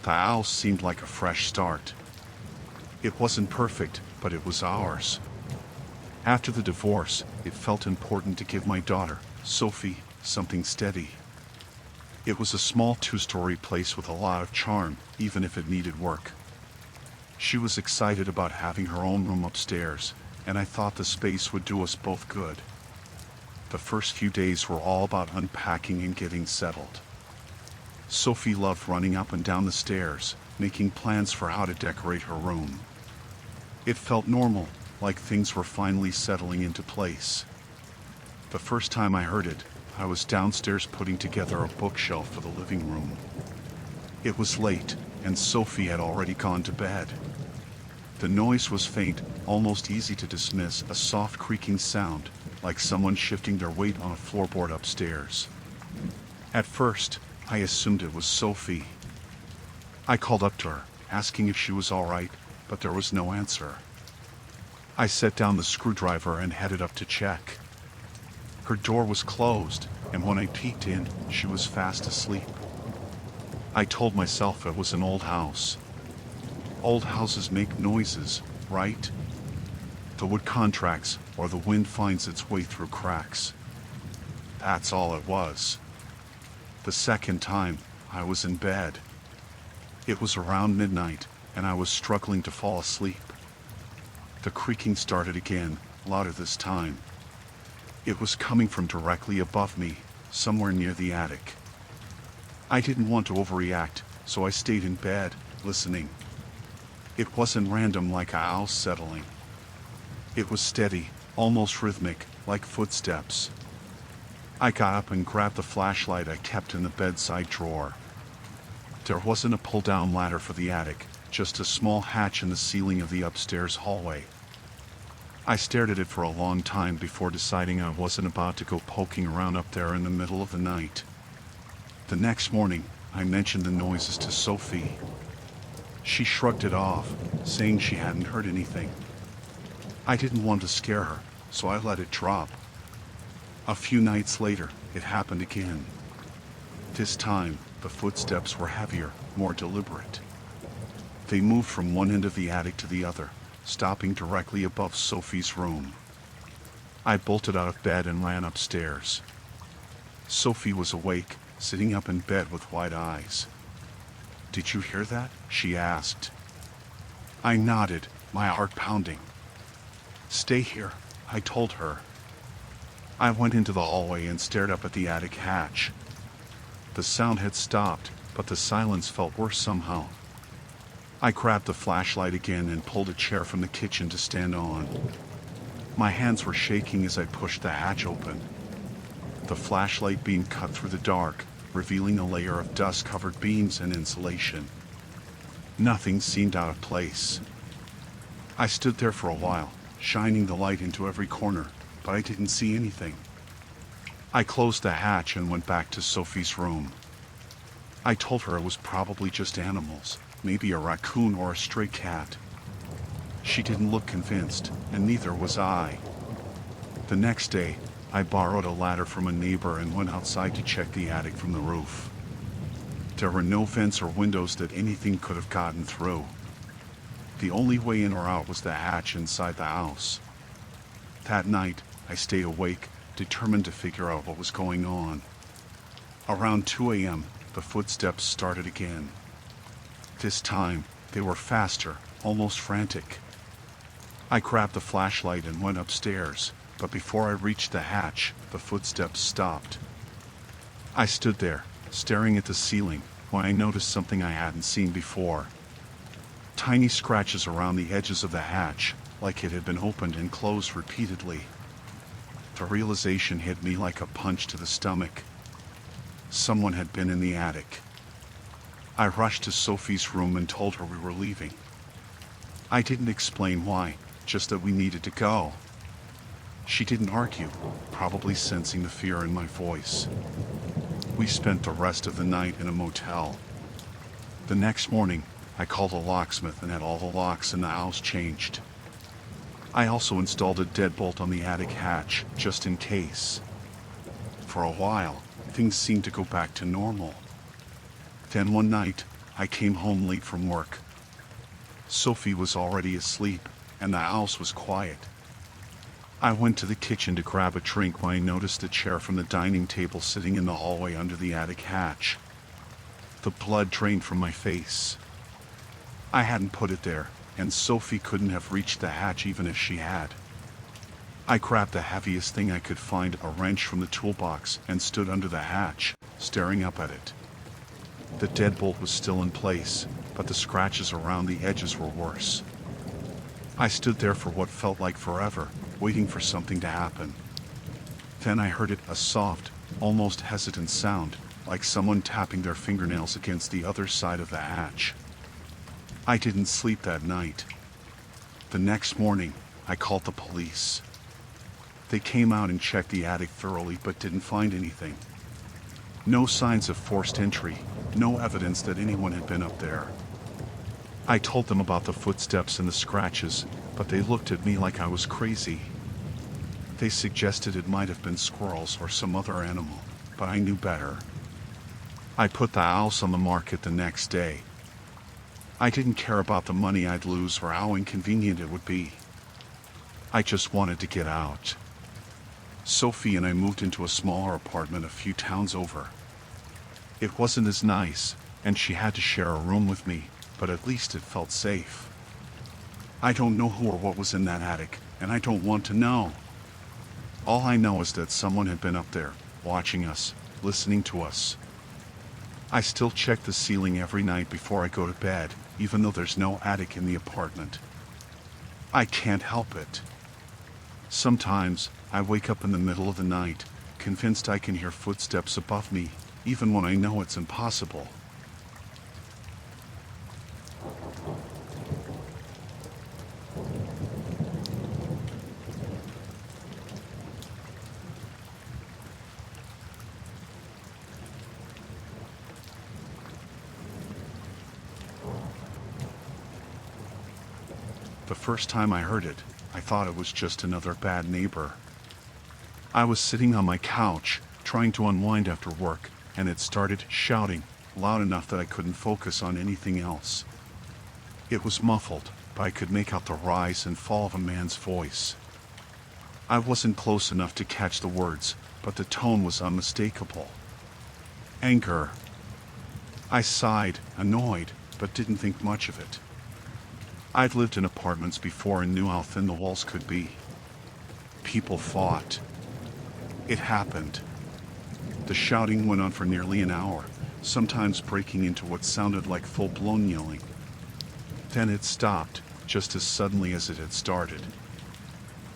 The house seemed like a fresh start. It wasn't perfect, but it was ours. After the divorce, it felt important to give my daughter, Sophie, something steady. It was a small 2-story place with a lot of charm, even if it needed work. She was excited about having her own room upstairs, and I thought the space would do us both good. The first few days were all about unpacking and getting settled. Sophie loved running up and down the stairs, making plans for how to decorate her room. It felt normal, like things were finally settling into place. The first time I heard it, I was downstairs putting together a bookshelf for the living room. It was late, and Sophie had already gone to bed. The noise was faint, almost easy to dismiss, a soft creaking sound, like someone shifting their weight on a floorboard upstairs. At first, I assumed it was Sophie. I called up to her, asking if she was all right, but there was no answer. I set down the screwdriver and headed up to check. Her door was closed, and when I peeked in, she was fast asleep. I told myself it was an old house. Old houses make noises, right? The wood contracts, or the wind finds its way through cracks. That's all it was. The second time, I was in bed. It was around midnight, and I was struggling to fall asleep. The creaking started again, louder this time. It was coming from directly above me, somewhere near the attic. I didn't want to overreact, so I stayed in bed, listening. It wasn't random like a house settling. It was steady, almost rhythmic, like footsteps. I got up and grabbed the flashlight I kept in the bedside drawer. There wasn't a pull-down ladder for the attic, just a small hatch in the ceiling of the upstairs hallway. I stared at it for a long time before deciding I wasn't about to go poking around up there in the middle of the night. The next morning, I mentioned the noises to Sophie. She shrugged it off, saying she hadn't heard anything. I didn't want to scare her, so I let it drop. A few nights later, it happened again. This time, the footsteps were heavier, more deliberate. They moved from one end of the attic to the other, stopping directly above Sophie's room. I bolted out of bed and ran upstairs. Sophie was awake, sitting up in bed with wide eyes. "Did you hear that?" she asked. I nodded, my heart pounding. "Stay here," I told her. I went into the hallway and stared up at the attic hatch. The sound had stopped, but the silence felt worse somehow. I grabbed the flashlight again and pulled a chair from the kitchen to stand on. My hands were shaking as I pushed the hatch open. The flashlight beam cut through the dark, revealing a layer of dust-covered beams and insulation. Nothing seemed out of place. I stood there for a while, shining the light into every corner, but I didn't see anything. I closed the hatch and went back to Sophie's room. I told her it was probably just animals, maybe a raccoon or a stray cat. She didn't look convinced, and neither was I. The next day, I borrowed a ladder from a neighbor and went outside to check the attic from the roof. There were no vents or windows that anything could have gotten through. The only way in or out was the hatch inside the house. That night, I stayed awake, determined to figure out what was going on. Around 2 a.m., the footsteps started again. This time, they were faster, almost frantic. I grabbed the flashlight and went upstairs, but before I reached the hatch, the footsteps stopped. I stood there, staring at the ceiling, when I noticed something I hadn't seen before. Tiny scratches around the edges of the hatch, like it had been opened and closed repeatedly. The realization hit me like a punch to the stomach. Someone had been in the attic. I rushed to Sophie's room and told her we were leaving. I didn't explain why, just that we needed to go. She didn't argue, probably sensing the fear in my voice. We spent the rest of the night in a motel. The next morning, I called a locksmith and had all the locks in the house changed. I also installed a deadbolt on the attic hatch, just in case. For a while, things seemed to go back to normal. Then one night, I came home late from work. Sophie was already asleep, and the house was quiet. I went to the kitchen to grab a drink when I noticed the chair from the dining table sitting in the hallway under the attic hatch. The blood drained from my face. I hadn't put it there, and Sophie couldn't have reached the hatch even if she had. I grabbed the heaviest thing I could find, a wrench from the toolbox, and stood under the hatch, staring up at it. The deadbolt was still in place, but the scratches around the edges were worse. I stood there for what felt like forever, waiting for something to happen. Then I heard it, a soft, almost hesitant sound, like someone tapping their fingernails against the other side of the hatch. I didn't sleep that night. The next morning, I called the police. They came out and checked the attic thoroughly but didn't find anything. No signs of forced entry, no evidence that anyone had been up there. I told them about the footsteps and the scratches, but they looked at me like I was crazy. They suggested it might have been squirrels or some other animal, but I knew better. I put the house on the market the next day. I didn't care about the money I'd lose or how inconvenient it would be. I just wanted to get out. Sophie and I moved into a smaller apartment a few towns over. It wasn't as nice, and she had to share a room with me, but at least it felt safe. I don't know who or what was in that attic, and I don't want to know. All I know is that someone had been up there, watching us, listening to us. I still check the ceiling every night before I go to bed, even though there's no attic in the apartment. I can't help it. Sometimes, I wake up in the middle of the night, convinced I can hear footsteps above me, even when I know it's impossible. The first time I heard it, I thought it was just another bad neighbor. I was sitting on my couch, trying to unwind after work, and it started shouting, loud enough that I couldn't focus on anything else. It was muffled, but I could make out the rise and fall of a man's voice. I wasn't close enough to catch the words, but the tone was unmistakable. Anger. I sighed, annoyed, but didn't think much of it. I'd lived in apartments before and knew how thin the walls could be. People fought. It happened. The shouting went on for nearly an hour, sometimes breaking into what sounded like full-blown yelling. Then it stopped, just as suddenly as it had started.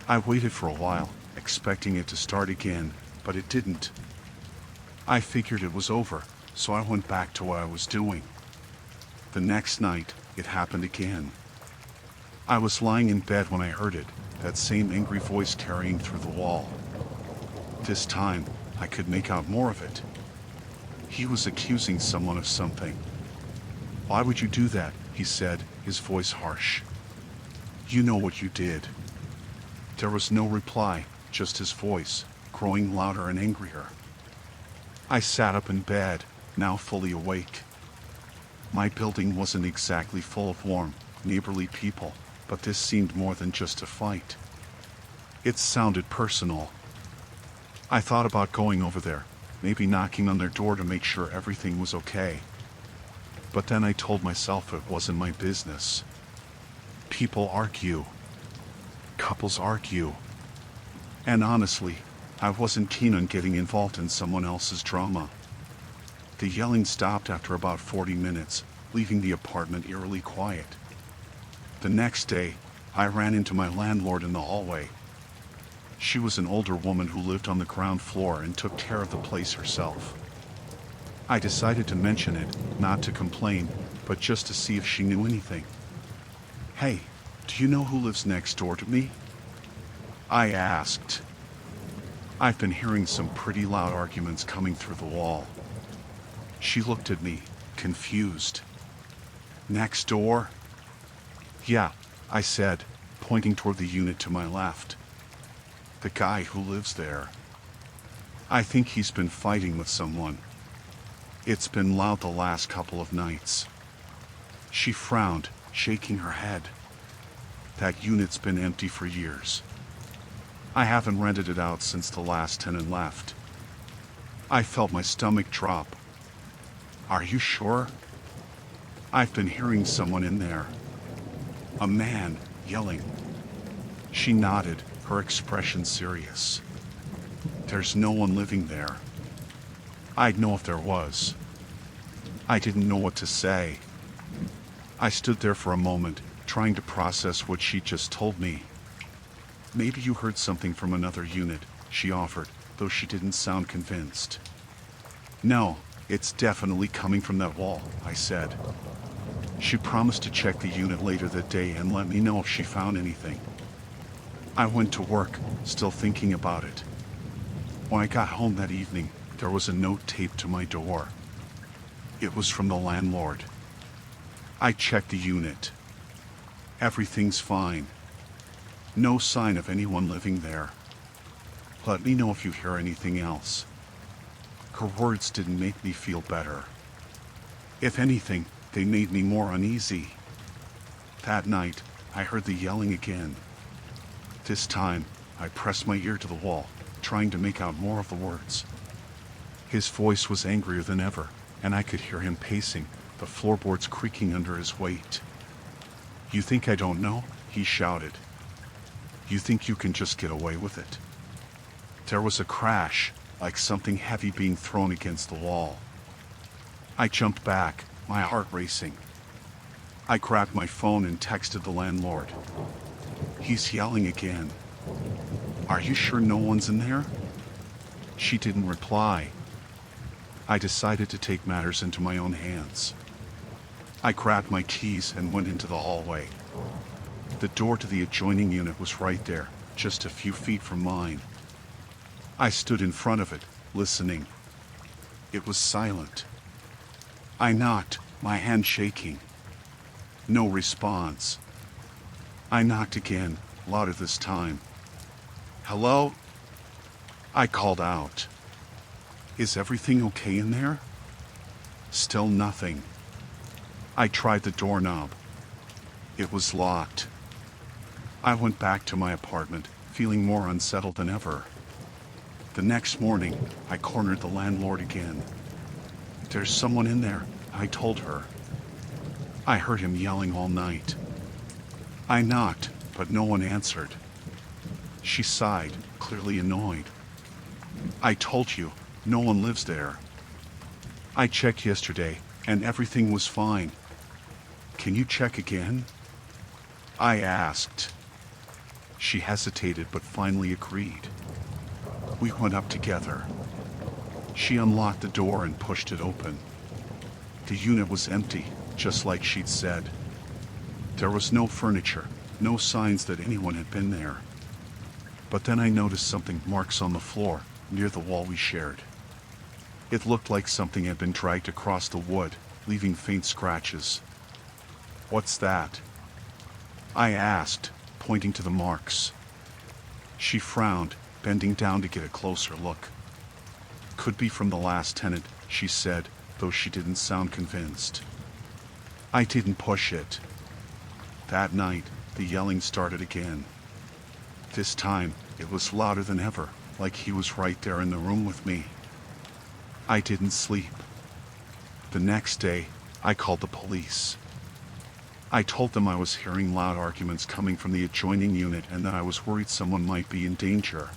I waited for a while, expecting it to start again, but it didn't. I figured it was over, so I went back to what I was doing. The next night, it happened again. I was lying in bed when I heard it, that same angry voice carrying through the wall. This time, I could make out more of it. He was accusing someone of something. "Why would you do that?" he said, his voice harsh. "You know what you did." There was no reply, just his voice, growing louder and angrier. I sat up in bed, now fully awake. My building wasn't exactly full of warm, neighborly people, but this seemed more than just a fight. It sounded personal. I thought about going over there, maybe knocking on their door to make sure everything was okay. But then I told myself it wasn't my business. People argue. Couples argue. And honestly, I wasn't keen on getting involved in someone else's drama. The yelling stopped after about 40 minutes, leaving the apartment eerily quiet. The next day, I ran into my landlord in the hallway. She was an older woman who lived on the ground floor and took care of the place herself. I decided to mention it, not to complain, but just to see if she knew anything. "Hey, do you know who lives next door to me?" I asked. "I've been hearing some pretty loud arguments coming through the wall." She looked at me, confused. "Next door?" "Yeah," I said, pointing toward the unit to my left. "The guy who lives there. I think he's been fighting with someone. It's been loud the last couple of nights." She frowned, shaking her head. "That unit's been empty for years. I haven't rented it out since the last tenant left." I felt my stomach drop. "Are you sure?" "I've been hearing someone in there. A man, yelling." She nodded, her expression serious. "There's no one living there." "I'd know if there was." I didn't know what to say. I stood there for a moment, trying to process what she just told me. Maybe you heard something from another unit, she offered, though she didn't sound convinced. No, it's definitely coming from that wall, I said. She promised to check the unit later that day and let me know if she found anything. I went to work, still thinking about it. When I got home that evening, there was a note taped to my door. It was from the landlord. I checked the unit. Everything's fine. No sign of anyone living there. Let me know if you hear anything else. Her words didn't make me feel better. If anything, they made me more uneasy. That night, I heard the yelling again. This time, I pressed my ear to the wall, trying to make out more of the words. His voice was angrier than ever, and I could hear him pacing, the floorboards creaking under his weight. You think I don't know? He shouted. You think you can just get away with it? There was a crash, like something heavy being thrown against the wall. I jumped back, my heart racing. I grabbed my phone and texted the landlord. He's yelling again. Are you sure no one's in there? She didn't reply. I decided to take matters into my own hands. I grabbed my keys and went into the hallway. The door to the adjoining unit was right there, just a few feet from mine. I stood in front of it, listening. It was silent. I knocked, my hand shaking. No response. I knocked again, louder this time. Hello? I called out. Is everything okay in there? Still nothing. I tried the doorknob. It was locked. I went back to my apartment, feeling more unsettled than ever. The next morning, I cornered the landlord again. There's someone in there, I told her. I heard him yelling all night. I knocked, but no one answered. She sighed, clearly annoyed. I told you, no one lives there. I checked yesterday, and everything was fine. Can you check again? I asked. She hesitated, but finally agreed. We went up together. She unlocked the door and pushed it open. The unit was empty, just like she'd said. There was no furniture, no signs that anyone had been there. But then I noticed something, marks on the floor, near the wall we shared. It looked like something had been dragged across the wood, leaving faint scratches. What's that? I asked, pointing to the marks. She frowned, bending down to get a closer look. Could be from the last tenant, she said, though she didn't sound convinced. I didn't push it. That night, the yelling started again. This time, it was louder than ever, like he was right there in the room with me. I didn't sleep. The next day, I called the police. I told them I was hearing loud arguments coming from the adjoining unit and that I was worried someone might be in danger.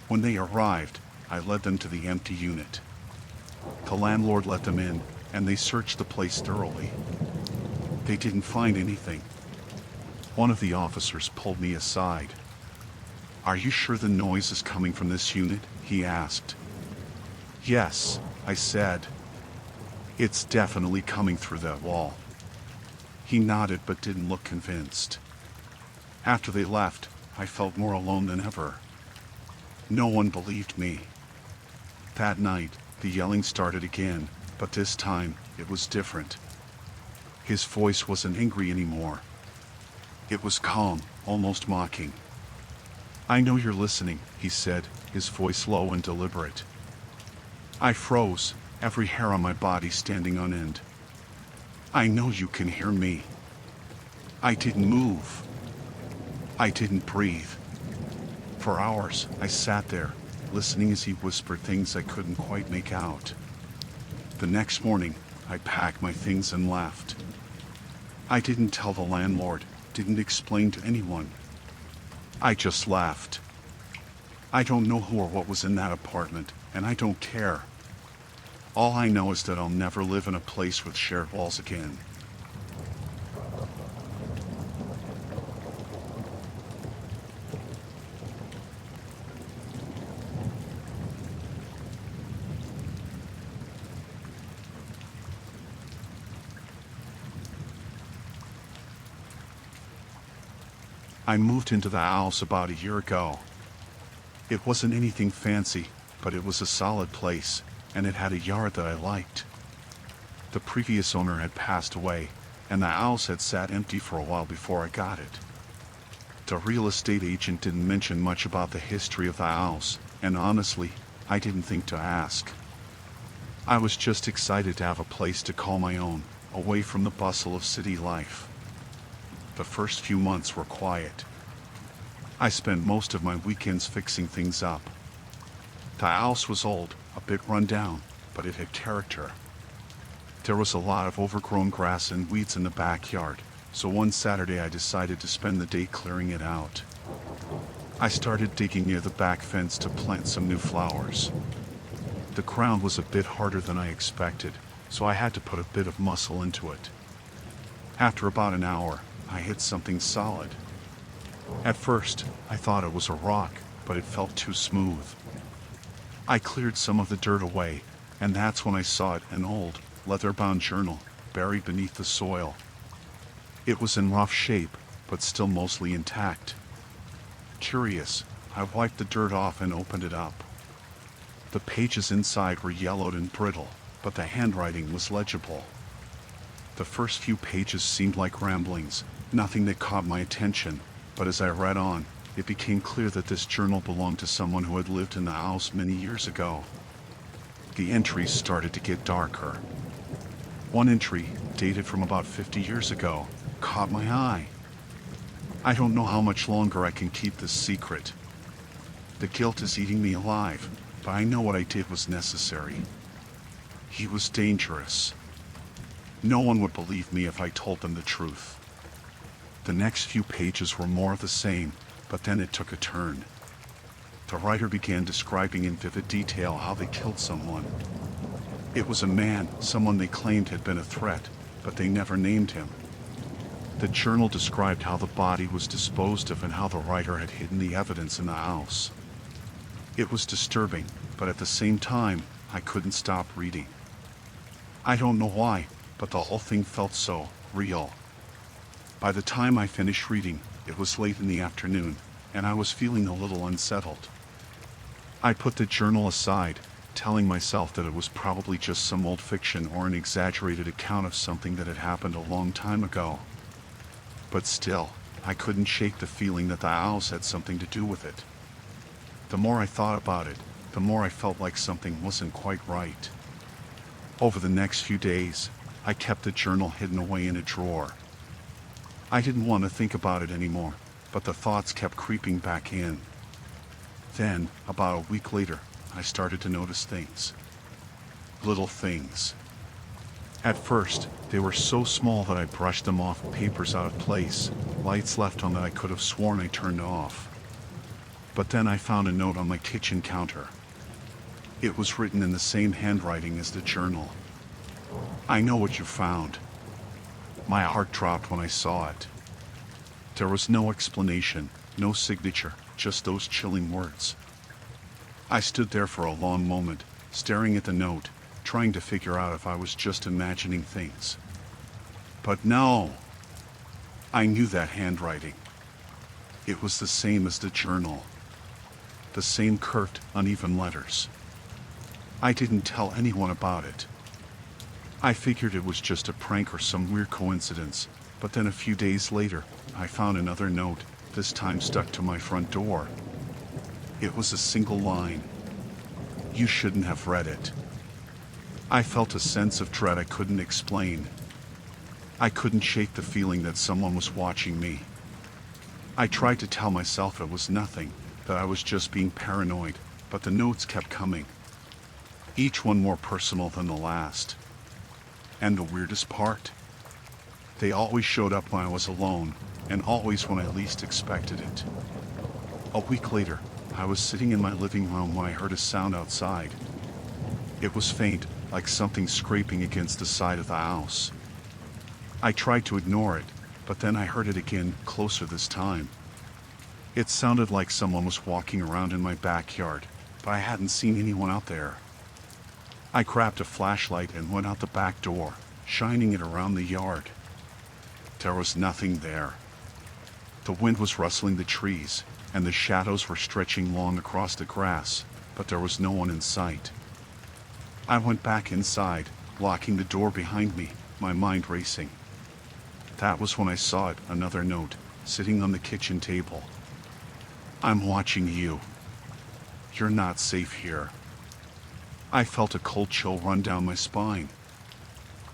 When they arrived, I led them to the empty unit. The landlord let them in, and they searched the place thoroughly. They didn't find anything. One of the officers pulled me aside. Are you sure the noise is coming from this unit? He asked. Yes, I said. It's definitely coming through that wall. He nodded but didn't look convinced. After they left, I felt more alone than ever. No one believed me. That night, the yelling started again, but this time, it was different. His voice wasn't angry anymore. It was calm, almost mocking. I know you're listening, he said, his voice low and deliberate. I froze, every hair on my body standing on end. I know you can hear me. I didn't move. I didn't breathe. For hours, I sat there, listening as he whispered things I couldn't quite make out. The next morning, I packed my things and left. I didn't tell the landlord, didn't explain to anyone. I just left. I don't know who or what was in that apartment, and I don't care. All I know is that I'll never live in a place with shared walls again. I moved into the house about a year ago. It wasn't anything fancy, but it was a solid place, and it had a yard that I liked. The previous owner had passed away, and the house had sat empty for a while before I got it. The real estate agent didn't mention much about the history of the house, and honestly, I didn't think to ask. I was just excited to have a place to call my own, away from the bustle of city life. The first few months were quiet. I spent most of my weekends fixing things up. The house was old, a bit run down, but it had character. There was a lot of overgrown grass and weeds in the backyard, so one Saturday I decided to spend the day clearing it out. I started digging near the back fence to plant some new flowers. The ground was a bit harder than I expected, so I had to put a bit of muscle into it. After about an hour, I hit something solid. At first, I thought it was a rock, but it felt too smooth. I cleared some of the dirt away, and that's when I saw it, an old, leather-bound journal, buried beneath the soil. It was in rough shape, but still mostly intact. Curious, I wiped the dirt off and opened it up. The pages inside were yellowed and brittle, but the handwriting was legible. The first few pages seemed like ramblings, nothing that caught my attention, but as I read on, it became clear that this journal belonged to someone who had lived in the house many years ago. The entries started to get darker. One entry, dated from about 50 years ago, caught my eye. I don't know how much longer I can keep this secret. The guilt is eating me alive, but I know what I did was necessary. He was dangerous. No one would believe me if I told them the truth. The next few pages were more of the same, but then it took a turn. The writer began describing in vivid detail how they killed someone. It was a man, someone they claimed had been a threat, but they never named him. The journal described how the body was disposed of and how the writer had hidden the evidence in the house. It was disturbing, but at the same time, I couldn't stop reading. I don't know why, but the whole thing felt so real. By the time I finished reading, it was late in the afternoon, and I was feeling a little unsettled. I put the journal aside, telling myself that it was probably just some old fiction or an exaggerated account of something that had happened a long time ago. But still, I couldn't shake the feeling that the house had something to do with it. The more I thought about it, the more I felt like something wasn't quite right. Over the next few days, I kept the journal hidden away in a drawer. I didn't want to think about it anymore, but the thoughts kept creeping back in. Then, about a week later, I started to notice things. Little things. At first, they were so small that I brushed them off, papers out of place, lights left on that I could have sworn I turned off. But then I found a note on my kitchen counter. It was written in the same handwriting as the journal. "I know what you found." My heart dropped when I saw it. There was no explanation, no signature, just those chilling words. I stood there for a long moment, staring at the note, trying to figure out if I was just imagining things. But no! I knew that handwriting. It was the same as the journal. The same curved, uneven letters. I didn't tell anyone about it. I figured it was just a prank or some weird coincidence, but then a few days later, I found another note, this time stuck to my front door. It was a single line. "You shouldn't have read it." I felt a sense of dread I couldn't explain. I couldn't shake the feeling that someone was watching me. I tried to tell myself it was nothing, that I was just being paranoid, but the notes kept coming. Each one more personal than the last. And the weirdest part? They always showed up when I was alone, and always when I least expected it. A week later, I was sitting in my living room when I heard a sound outside. It was faint, like something scraping against the side of the house. I tried to ignore it, but then I heard it again, closer this time. It sounded like someone was walking around in my backyard, but I hadn't seen anyone out there. I grabbed a flashlight and went out the back door, shining it around the yard. There was nothing there. The wind was rustling the trees, and the shadows were stretching long across the grass, but there was no one in sight. I went back inside, locking the door behind me, my mind racing. That was when I saw it, another note, sitting on the kitchen table. I'm watching you. You're not safe here. I felt a cold chill run down my spine.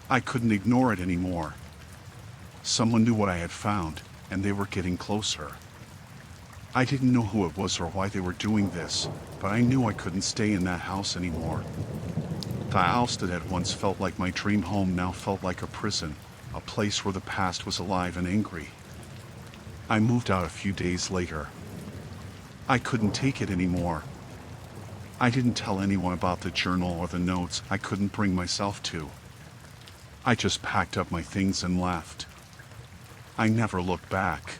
I couldn't ignore it anymore. Someone knew what I had found, and they were getting closer. I didn't know who it was or why they were doing this, but I knew I couldn't stay in that house anymore. The house that had once felt like my dream home now felt like a prison, a place where the past was alive and angry. I moved out a few days later. I couldn't take it anymore. I didn't tell anyone about the journal or the notes. I couldn't bring myself to. I just packed up my things and left. I never looked back.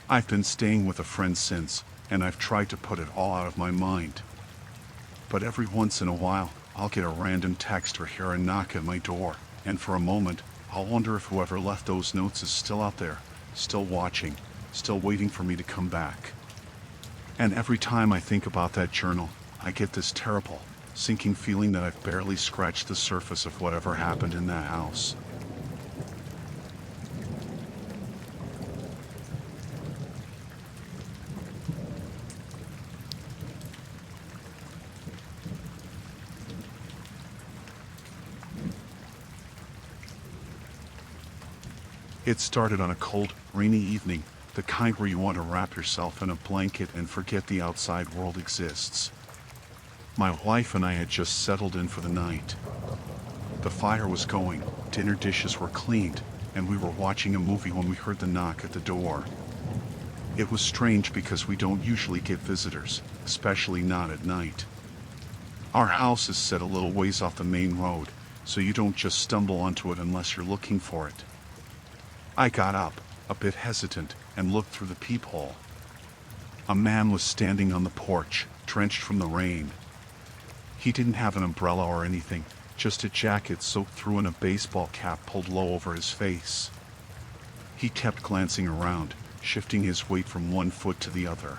I've been staying with a friend since, and I've tried to put it all out of my mind. But every once in a while, I'll get a random text or hear a knock at my door, and for a moment, I'll wonder if whoever left those notes is still out there, still watching, still waiting for me to come back. And every time I think about that journal, I get this terrible, sinking feeling that I've barely scratched the surface of whatever happened in that house. It started on a cold, rainy evening, the kind where you want to wrap yourself in a blanket and forget the outside world exists. My wife and I had just settled in for the night. The fire was going, dinner dishes were cleaned, and we were watching a movie when we heard the knock at the door. It was strange because we don't usually get visitors, especially not at night. Our house is set a little ways off the main road, so you don't just stumble onto it unless you're looking for it. I got up, a bit hesitant, and looked through the peephole. A man was standing on the porch, drenched from the rain. He didn't have an umbrella or anything, just a jacket soaked through and a baseball cap pulled low over his face. He kept glancing around, shifting his weight from one foot to the other.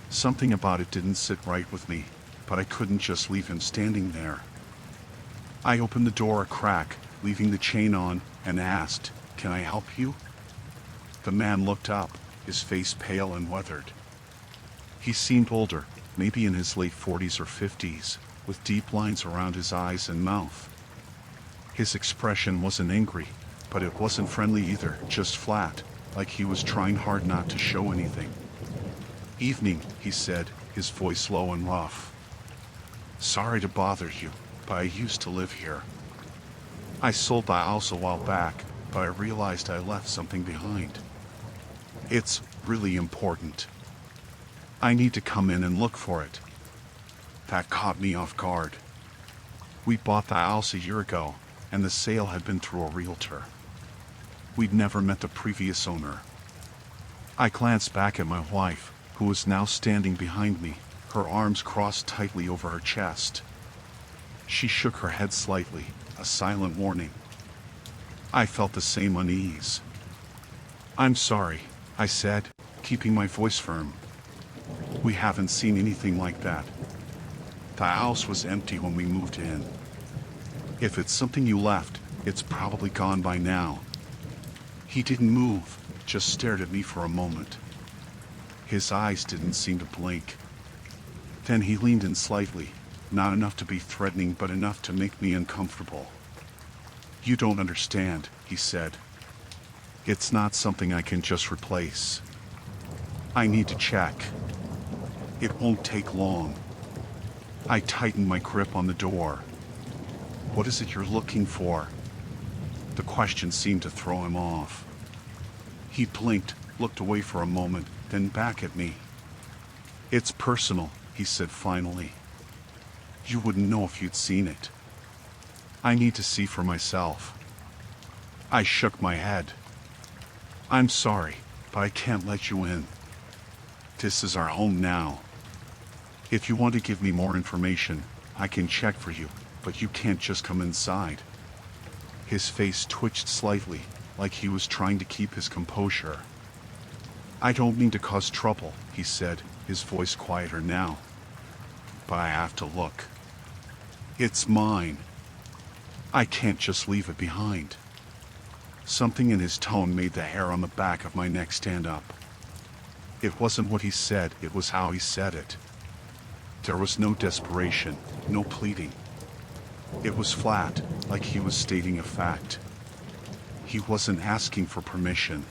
Something about it didn't sit right with me, but I couldn't just leave him standing there. I opened the door a crack, leaving the chain on, and asked, "Can I help you?" The man looked up, his face pale and weathered. He seemed older, maybe in his late 40s or 50s, with deep lines around his eyes and mouth. His expression wasn't angry, but it wasn't friendly either, just flat, like he was trying hard not to show anything. "Evening," he said, his voice low and rough. "Sorry to bother you, but I used to live here. I sold the house a while back, but I realized I left something behind. It's really important. I need to come in and look for it." That caught me off guard. We bought the house a year ago, and the sale had been through a realtor. We'd never met the previous owner. I glanced back at my wife, who was now standing behind me, her arms crossed tightly over her chest. She shook her head slightly, a silent warning. I felt the same unease. "I'm sorry," I said, keeping my voice firm. "We haven't seen anything like that. The house was empty when we moved in. If it's something you left, it's probably gone by now." He didn't move, just stared at me for a moment. His eyes didn't seem to blink. Then he leaned in slightly, not enough to be threatening but enough to make me uncomfortable. "You don't understand," he said. "It's not something I can just replace. I need to check. It won't take long." I tightened my grip on the door. "What is it you're looking for?" The question seemed to throw him off. He blinked, looked away for a moment, then back at me. "It's personal," he said finally. "You wouldn't know if you'd seen it." I need to see for myself. I shook my head. I'm sorry, but I can't let you in. This is our home now. If you want to give me more information, I can check for you, but you can't just come inside. His face twitched slightly, like he was trying to keep his composure. I don't mean to cause trouble, he said, his voice quieter now. But I have to look. It's mine. I can't just leave it behind. Something in his tone made the hair on the back of my neck stand up. It wasn't what he said, it was how he said it. There was no desperation, no pleading. It was flat, like he was stating a fact. He wasn't asking for permission.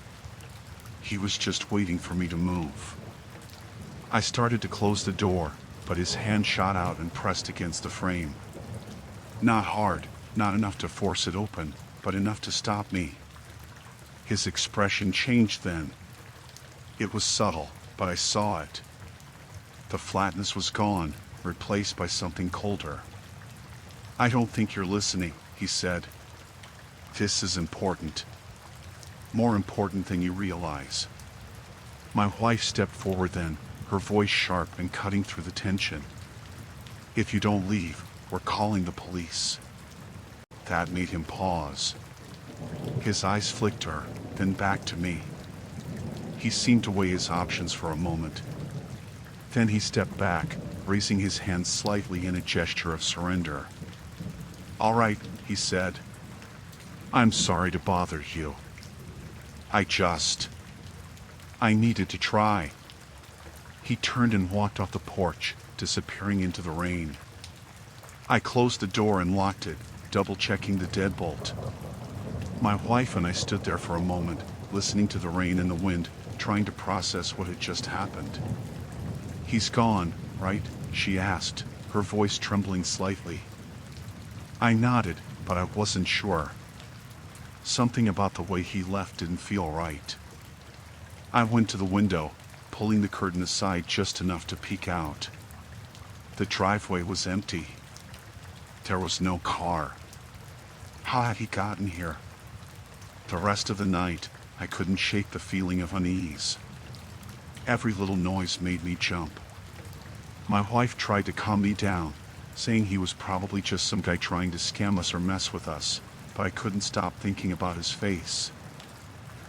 He was just waiting for me to move. I started to close the door, but his hand shot out and pressed against the frame. Not hard, not enough to force it open, but enough to stop me. His expression changed then. It was subtle, but I saw it. The flatness was gone, replaced by something colder. I don't think you're listening, he said. This is important. More important than you realize. My wife stepped forward then, her voice sharp and cutting through the tension. If you don't leave, we're calling the police. That made him pause. His eyes flicked her, then back to me. He seemed to weigh his options for a moment. Then he stepped back, raising his hand slightly in a gesture of surrender. All right, he said. I'm sorry to bother you. I needed to try. He turned and walked off the porch, disappearing into the rain. I closed the door and locked it, double-checking the deadbolt. My wife and I stood there for a moment, listening to the rain and the wind, trying to process what had just happened. He's gone, right? She asked, her voice trembling slightly. I nodded, but I wasn't sure. Something about the way he left didn't feel right. I went to the window, pulling the curtain aside just enough to peek out. The driveway was empty. There was no car. How had he gotten here? The rest of the night, I couldn't shake the feeling of unease. Every little noise made me jump. My wife tried to calm me down, saying he was probably just some guy trying to scam us or mess with us, but I couldn't stop thinking about his face.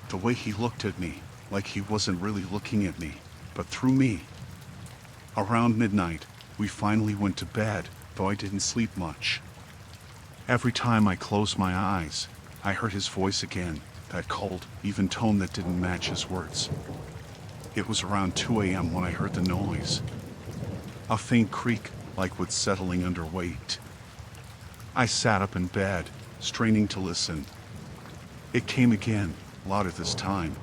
The way he looked at me, like he wasn't really looking at me, but through me. Around midnight, we finally went to bed, though I didn't sleep much. Every time I closed my eyes, I heard his voice again, that cold, even tone that didn't match his words. It was around 2 a.m. when I heard the noise. A faint creak, like wood settling under weight. I sat up in bed, straining to listen. It came again, louder this time.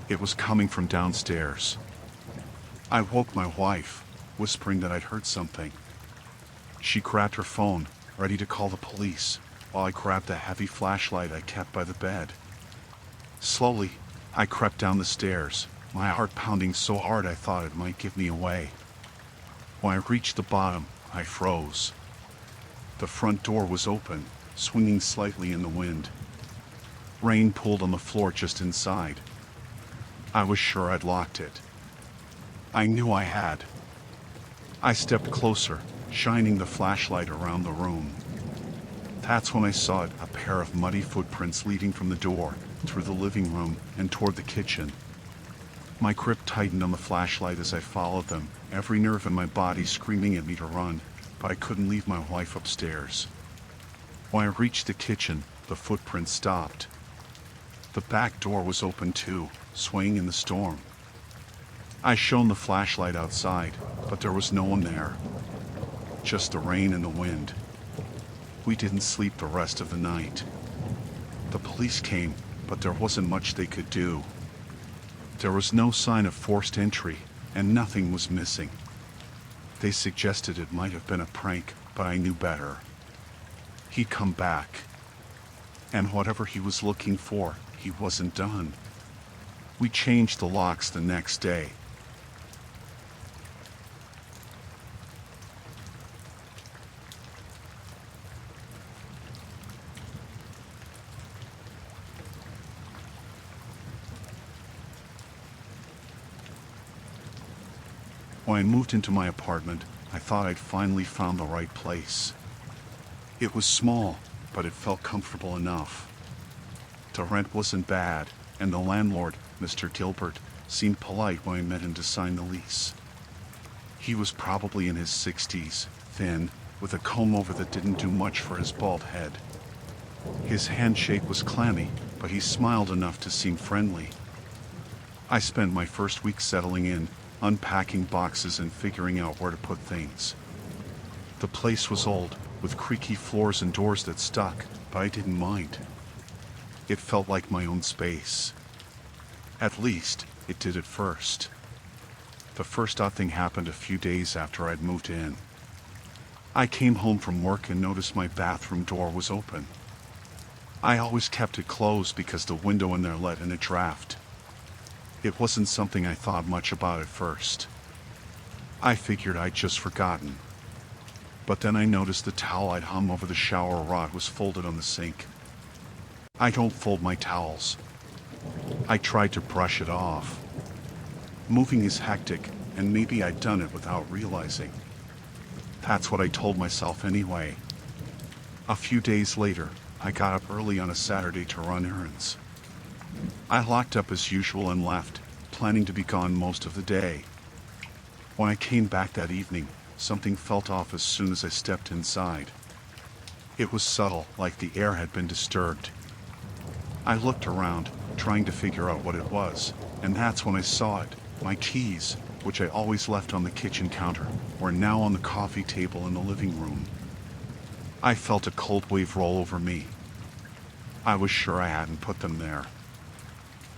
It was coming from downstairs. I woke my wife, whispering that I'd heard something. She grabbed her phone, ready to call the police, while I grabbed the heavy flashlight I kept by the bed. Slowly, I crept down the stairs, my heart pounding so hard I thought it might give me away. When I reached the bottom, I froze. The front door was open, swinging slightly in the wind. Rain pooled on the floor just inside. I was sure I'd locked it. I knew I had. I stepped closer, shining the flashlight around the room. That's when I saw it, a pair of muddy footprints leading from the door, through the living room, and toward the kitchen. My grip tightened on the flashlight as I followed them, every nerve in my body screaming at me to run, but I couldn't leave my wife upstairs. When I reached the kitchen, the footprints stopped. The back door was open too, swaying in the storm. I shone the flashlight outside, but there was no one there. Just the rain and the wind. We didn't sleep the rest of the night. The police came, but there wasn't much they could do. There was no sign of forced entry, and nothing was missing. They suggested it might have been a prank, but I knew better. He'd come back. And whatever he was looking for, he wasn't done. We changed the locks the next day. When I moved into my apartment, I thought I'd finally found the right place. It was small, but it felt comfortable enough. The rent wasn't bad, and the landlord, Mr. Gilbert, seemed polite when I met him to sign the lease. He was probably in his 60s, thin, with a comb-over that didn't do much for his bald head. His handshake was clammy, but he smiled enough to seem friendly. I spent my first week settling in, unpacking boxes and figuring out where to put things. The place was old, with creaky floors and doors that stuck, but I didn't mind. It felt like my own space. At least, it did at first. The first odd thing happened a few days after I'd moved in. I came home from work and noticed my bathroom door was open. I always kept it closed because the window in there let in a draft. It wasn't something I thought much about at first. I figured I'd just forgotten. But then I noticed the towel I'd hung over the shower rod was folded on the sink. I don't fold my towels. I tried to brush it off. Moving is hectic, and maybe I'd done it without realizing. That's what I told myself anyway. A few days later, I got up early on a Saturday to run errands. I locked up as usual and left, planning to be gone most of the day. When I came back that evening, something felt off as soon as I stepped inside. It was subtle, like the air had been disturbed. I looked around, trying to figure out what it was, and that's when I saw it. My keys, which I always left on the kitchen counter, were now on the coffee table in the living room. I felt a cold wave roll over me. I was sure I hadn't put them there.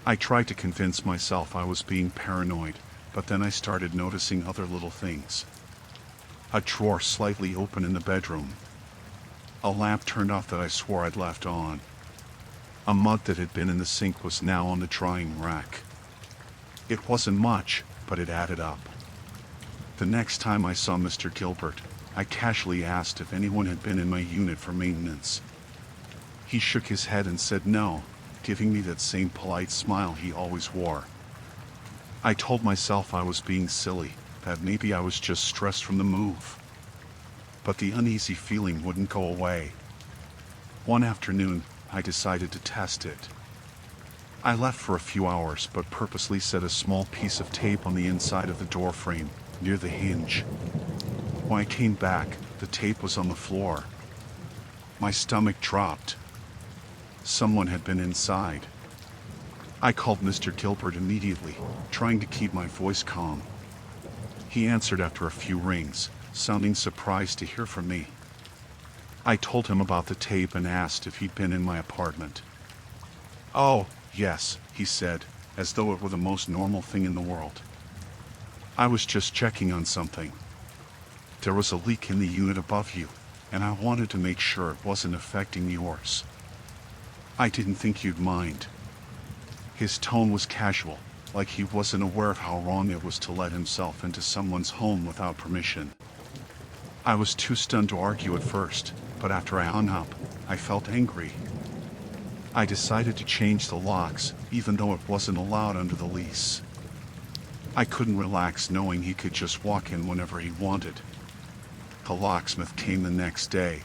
I tried to convince myself I was being paranoid, but then I started noticing other little things. A drawer slightly open in the bedroom. A lamp turned off that I swore I'd left on. A mug that had been in the sink was now on the drying rack. It wasn't much, but it added up. The next time I saw Mr. Gilbert, I casually asked if anyone had been in my unit for maintenance. He shook his head and said no, giving me that same polite smile he always wore. I told myself I was being silly, that maybe I was just stressed from the move. But the uneasy feeling wouldn't go away. One afternoon, I decided to test it. I left for a few hours, but purposely set a small piece of tape on the inside of the door frame, near the hinge. When I came back, the tape was on the floor. My stomach dropped. Someone had been inside. I called Mr. Gilbert immediately, trying to keep my voice calm. He answered after a few rings, sounding surprised to hear from me. I told him about the tape and asked if he'd been in my apartment. "Oh, yes," he said, as though it were the most normal thing in the world. "I was just checking on something. There was a leak in the unit above you, and I wanted to make sure it wasn't affecting yours. I didn't think you'd mind." His tone was casual, like he wasn't aware of how wrong it was to let himself into someone's home without permission. I was too stunned to argue at first, but after I hung up, I felt angry. I decided to change the locks, even though it wasn't allowed under the lease. I couldn't relax knowing he could just walk in whenever he wanted. The locksmith came the next day.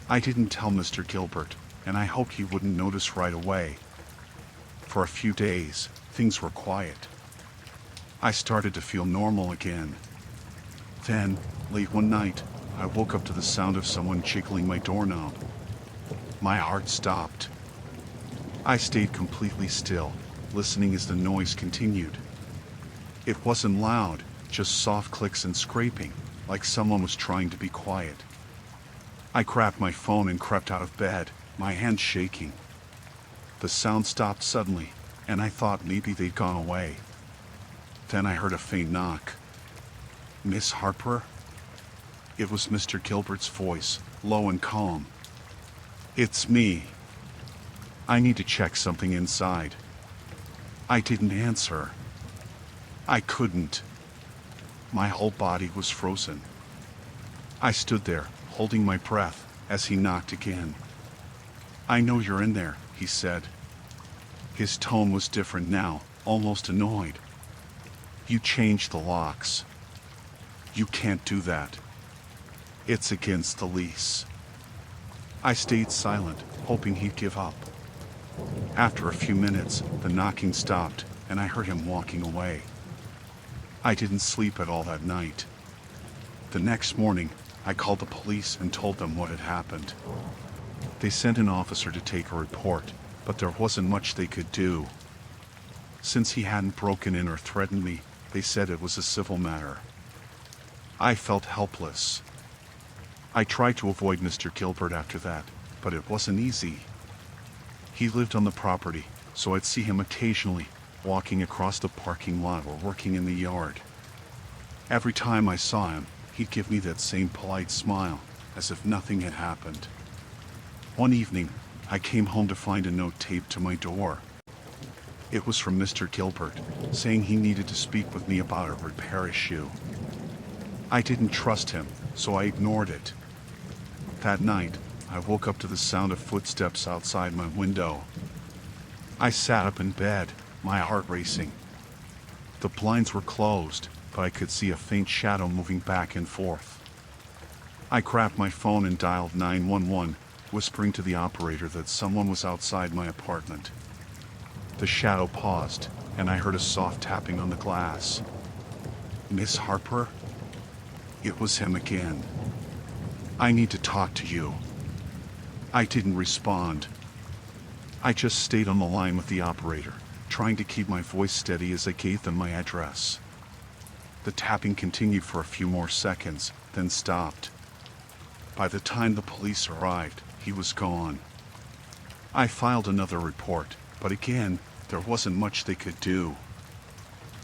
I didn't tell Mr. Gilbert, and I hoped he wouldn't notice right away. For a few days, things were quiet. I started to feel normal again. Then, late one night, I woke up to the sound of someone jiggling my doorknob. My heart stopped. I stayed completely still, listening as the noise continued. It wasn't loud, just soft clicks and scraping, like someone was trying to be quiet. I grabbed my phone and crept out of bed, my hands shaking. The sound stopped suddenly, and I thought maybe they'd gone away. Then I heard a faint knock. "Miss Harper?" It was Mr. Gilbert's voice, low and calm. "It's me. I need to check something inside." I didn't answer. I couldn't. My whole body was frozen. I stood there, holding my breath, as he knocked again. "I know you're in there," he said. His tone was different now, almost annoyed. You changed the locks. You can't do that. It's against the lease. I stayed silent, hoping he'd give up. After a few minutes, the knocking stopped, and I heard him walking away. I didn't sleep at all that night. The next morning, I called the police and told them what had happened. They sent an officer to take a report, but there wasn't much they could do. Since he hadn't broken in or threatened me, they said it was a civil matter. I felt helpless. I tried to avoid Mr. Gilbert after that, but it wasn't easy. He lived on the property, so I'd see him occasionally, walking across the parking lot or working in the yard. Every time I saw him, he'd give me that same polite smile, as if nothing had happened. One evening, I came home to find a note taped to my door. It was from Mr. Gilbert, saying he needed to speak with me about a repair issue. I didn't trust him, so I ignored it. That night, I woke up to the sound of footsteps outside my window. I sat up in bed, my heart racing. The blinds were closed, but I could see a faint shadow moving back and forth. I grabbed my phone and dialed 911, whispering to the operator that someone was outside my apartment. The shadow paused, and I heard a soft tapping on the glass. "Miss Harper?" It was him again. "I need to talk to you." I didn't respond. I just stayed on the line with the operator, trying to keep my voice steady as I gave them my address. The tapping continued for a few more seconds, then stopped. By the time the police arrived, he was gone. I filed another report, but again, there wasn't much they could do.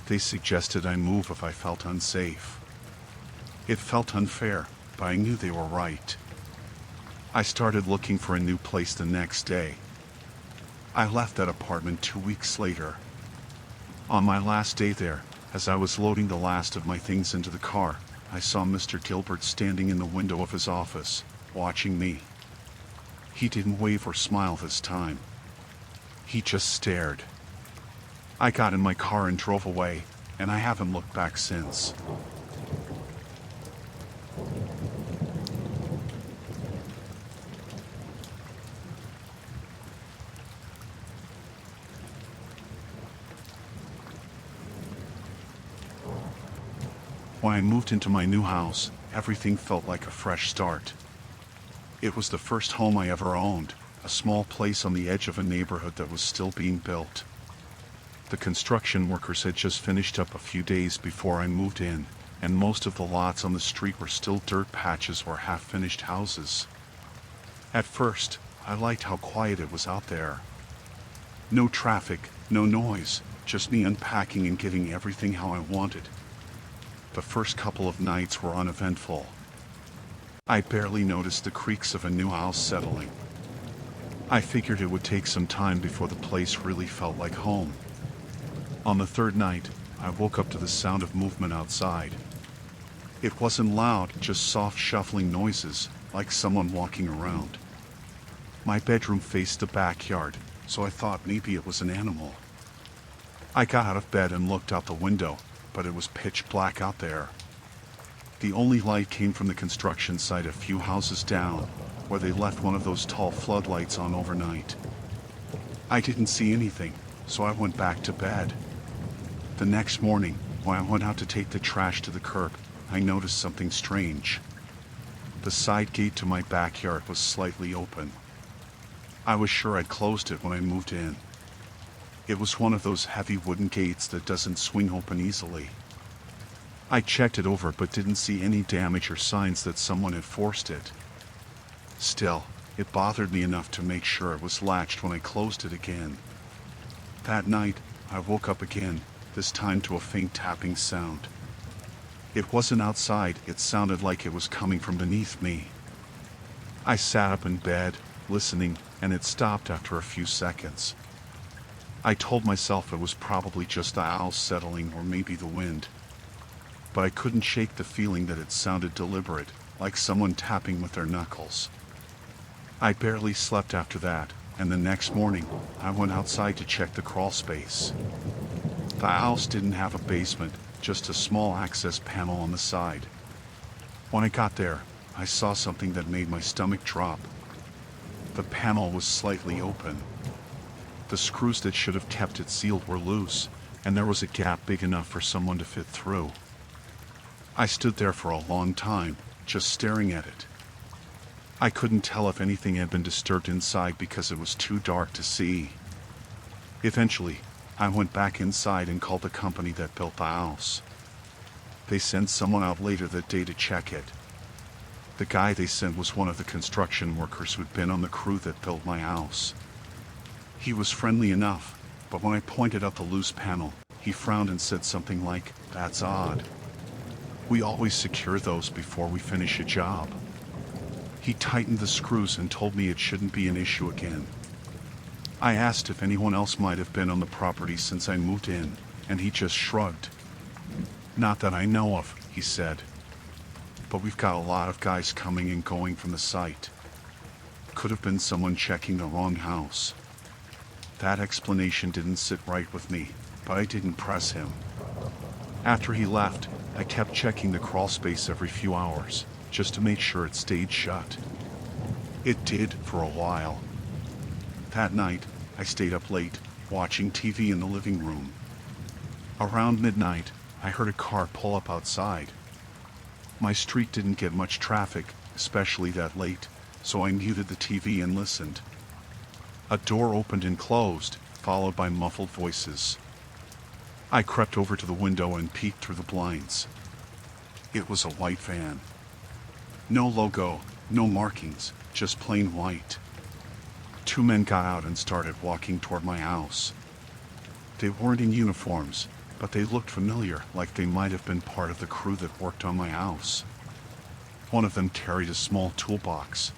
They suggested I move if I felt unsafe. It felt unfair, but I knew they were right. I started looking for a new place the next day. I left that apartment 2 weeks later. On my last day there, as I was loading the last of my things into the car, I saw Mr. Gilbert standing in the window of his office, watching me. He didn't wave or smile this time. He just stared. I got in my car and drove away, and I haven't looked back since. When I moved into my new house, everything felt like a fresh start. It was the first home I ever owned, a small place on the edge of a neighborhood that was still being built. The construction workers had just finished up a few days before I moved in, and most of the lots on the street were still dirt patches or half-finished houses. At first, I liked how quiet it was out there. No traffic, no noise, just me unpacking and getting everything how I wanted. The first couple of nights were uneventful. I barely noticed the creaks of a new house settling. I figured it would take some time before the place really felt like home. On the third night, I woke up to the sound of movement outside. It wasn't loud, just soft shuffling noises, like someone walking around. My bedroom faced the backyard, so I thought maybe it was an animal. I got out of bed and looked out the window, but it was pitch black out there. The only light came from the construction site a few houses down, where they left one of those tall floodlights on overnight. I didn't see anything, so I went back to bed. The next morning, when I went out to take the trash to the curb, I noticed something strange. The side gate to my backyard was slightly open. I was sure I'd closed it when I moved in. It was one of those heavy wooden gates that doesn't swing open easily. I checked it over but didn't see any damage or signs that someone had forced it. Still, it bothered me enough to make sure it was latched when I closed it again. That night, I woke up again, this time to a faint tapping sound. It wasn't outside, it sounded like it was coming from beneath me. I sat up in bed, listening, and it stopped after a few seconds. I told myself it was probably just the owls settling or maybe the wind. But I couldn't shake the feeling that it sounded deliberate, like someone tapping with their knuckles. I barely slept after that, and the next morning, I went outside to check the crawl space. The house didn't have a basement, just a small access panel on the side. When I got there, I saw something that made my stomach drop. The panel was slightly open. The screws that should have kept it sealed were loose, and there was a gap big enough for someone to fit through. I stood there for a long time, just staring at it. I couldn't tell if anything had been disturbed inside because it was too dark to see. Eventually, I went back inside and called the company that built the house. They sent someone out later that day to check it. The guy they sent was one of the construction workers who'd been on the crew that built my house. He was friendly enough, but when I pointed out the loose panel, he frowned and said something like, "That's odd. We always secure those before we finish a job." He tightened the screws and told me it shouldn't be an issue again. I asked if anyone else might have been on the property since I moved in, and he just shrugged. "Not that I know of," he said. "But we've got a lot of guys coming and going from the site. Could have been someone checking the wrong house." That explanation didn't sit right with me, but I didn't press him. After he left, I kept checking the crawl space every few hours, just to make sure it stayed shut. It did for a while. That night, I stayed up late, watching TV in the living room. Around midnight, I heard a car pull up outside. My street didn't get much traffic, especially that late, so I muted the TV and listened. A door opened and closed, followed by muffled voices. I crept over to the window and peeked through the blinds. It was a white van. No logo, no markings, just plain white. Two men got out and started walking toward my house. They weren't in uniforms, but they looked familiar, like they might have been part of the crew that worked on my house. One of them carried a small toolbox.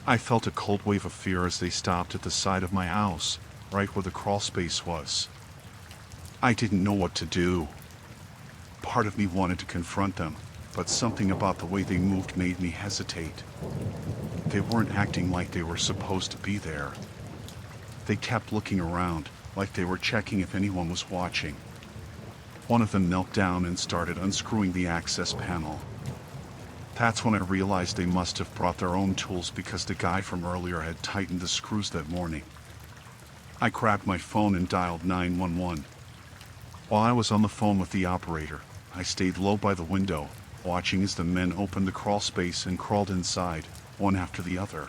I felt a cold wave of fear as they stopped at the side of my house, right where the crawl space was. I didn't know what to do. Part of me wanted to confront them, but something about the way they moved made me hesitate. They weren't acting like they were supposed to be there. They kept looking around, like they were checking if anyone was watching. One of them knelt down and started unscrewing the access panel. That's when I realized they must have brought their own tools because the guy from earlier had tightened the screws that morning. I grabbed my phone and dialed 911. While I was on the phone with the operator, I stayed low by the window, watching as the men opened the crawl space and crawled inside, one after the other.